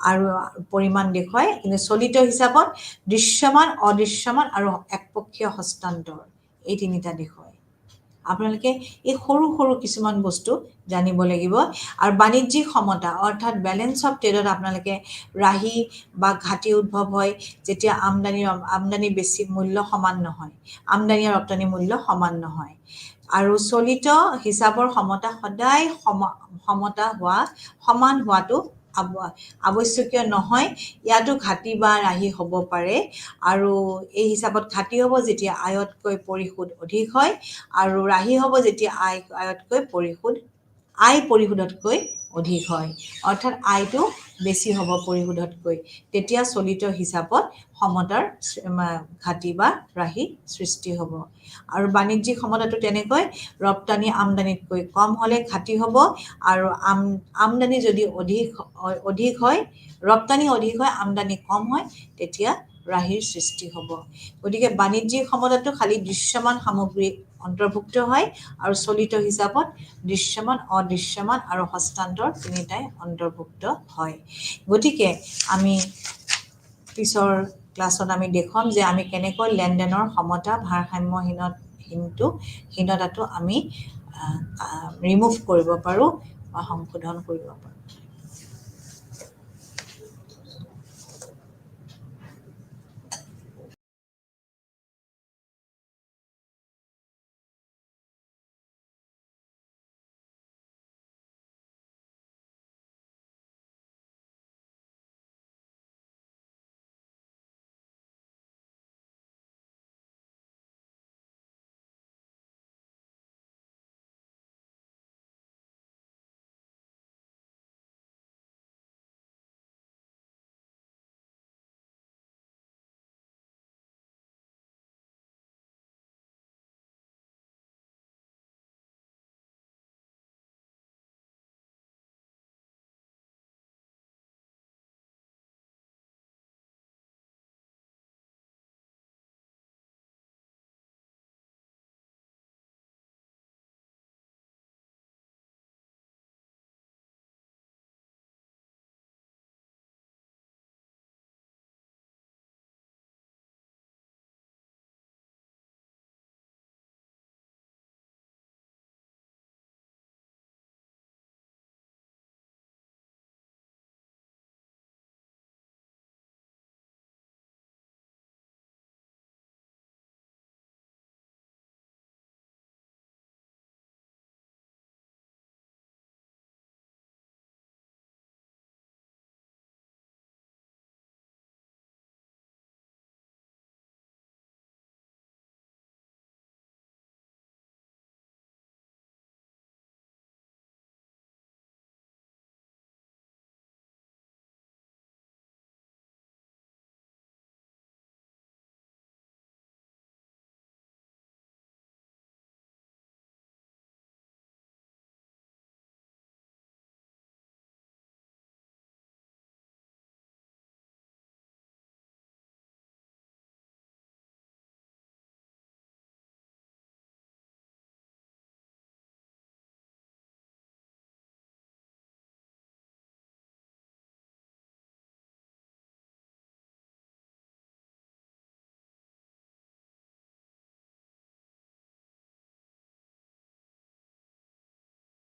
আৰু পৰিমাণ দেখুৱায়, কিন্তু চলিত হিচাপত দৃশ্যমান, অদৃশ্যমান আৰু একপক্ষীয় হস্তান্তৰ, এই তিনিটা দেখুৱায়। আপোনালোকে এই সৰু সৰু কিছুমান বস্তু জানিব লাগিব। আৰু বাণিজ্যিক সমতা অৰ্থাৎ বেলেঞ্চ অফ ট্ৰেডত আপোনালোকে ৰাহি বা ঘাটি উদ্ভৱ হয় যেতিয়া আমদানি বেছি মূল্য সমান নহয়, আমদানি আৰু ৰপ্তানি মূল্য সমান নহয়। আৰু চলিত হিচাপৰ সমতা সদায় সমান হোৱাটো আৱশ্যকীয় নহয় ইয়াতো ঘাটি বা ৰাহি হ'ব পাৰে আৰু এই হিচাপত ঘাটি হ'ব যেতিয়া আয়তকৈ পৰিশোধ অধিক হয় আৰু ৰাহি হ'ব যেতিয়া আয়তকৈ পৰিশোধতকৈ অধিক হয় অৰ্থাৎ আয়টো বেছি হ'ব পৰিশোধতকৈ তেতিয়া চলিত হিচাপত সমতাৰ ঘাটি বা ৰাহি সৃষ্টি হ'ব আৰু বাণিজ্যিক সমতাটো তেনেকৈ ৰপ্তানি আমদানিতকৈ কম হ'লে ঘাটি হ'ব আৰু আমদানি যদি অধিক হয় ৰপ্তানি অধিক হয় আমদানি কম হয় তেতিয়া ৰাহিৰ সৃষ্টি হ'ব গতিকে বাণিজ্যিক সমতাটো খালি দৃশ্যমান সামগ্ৰী অন্তৰ্ভুক্ত হয় আৰু চলিত হিচাপত দৃশ্যমান অদৃশ্যমান আৰু হস্তান্তৰ তিনিটাই অন্তৰ্ভুক্ত হয় গতিকে আমি পিছৰ ক্লাছত আমি দেখুৱাম যে আমি কেনেকৈ লেনদেনৰ সমতা ভাৰসাম্যহীনতাটো আমি ৰিমুভ কৰিব পাৰোঁ বা সংশোধন কৰিব পাৰোঁ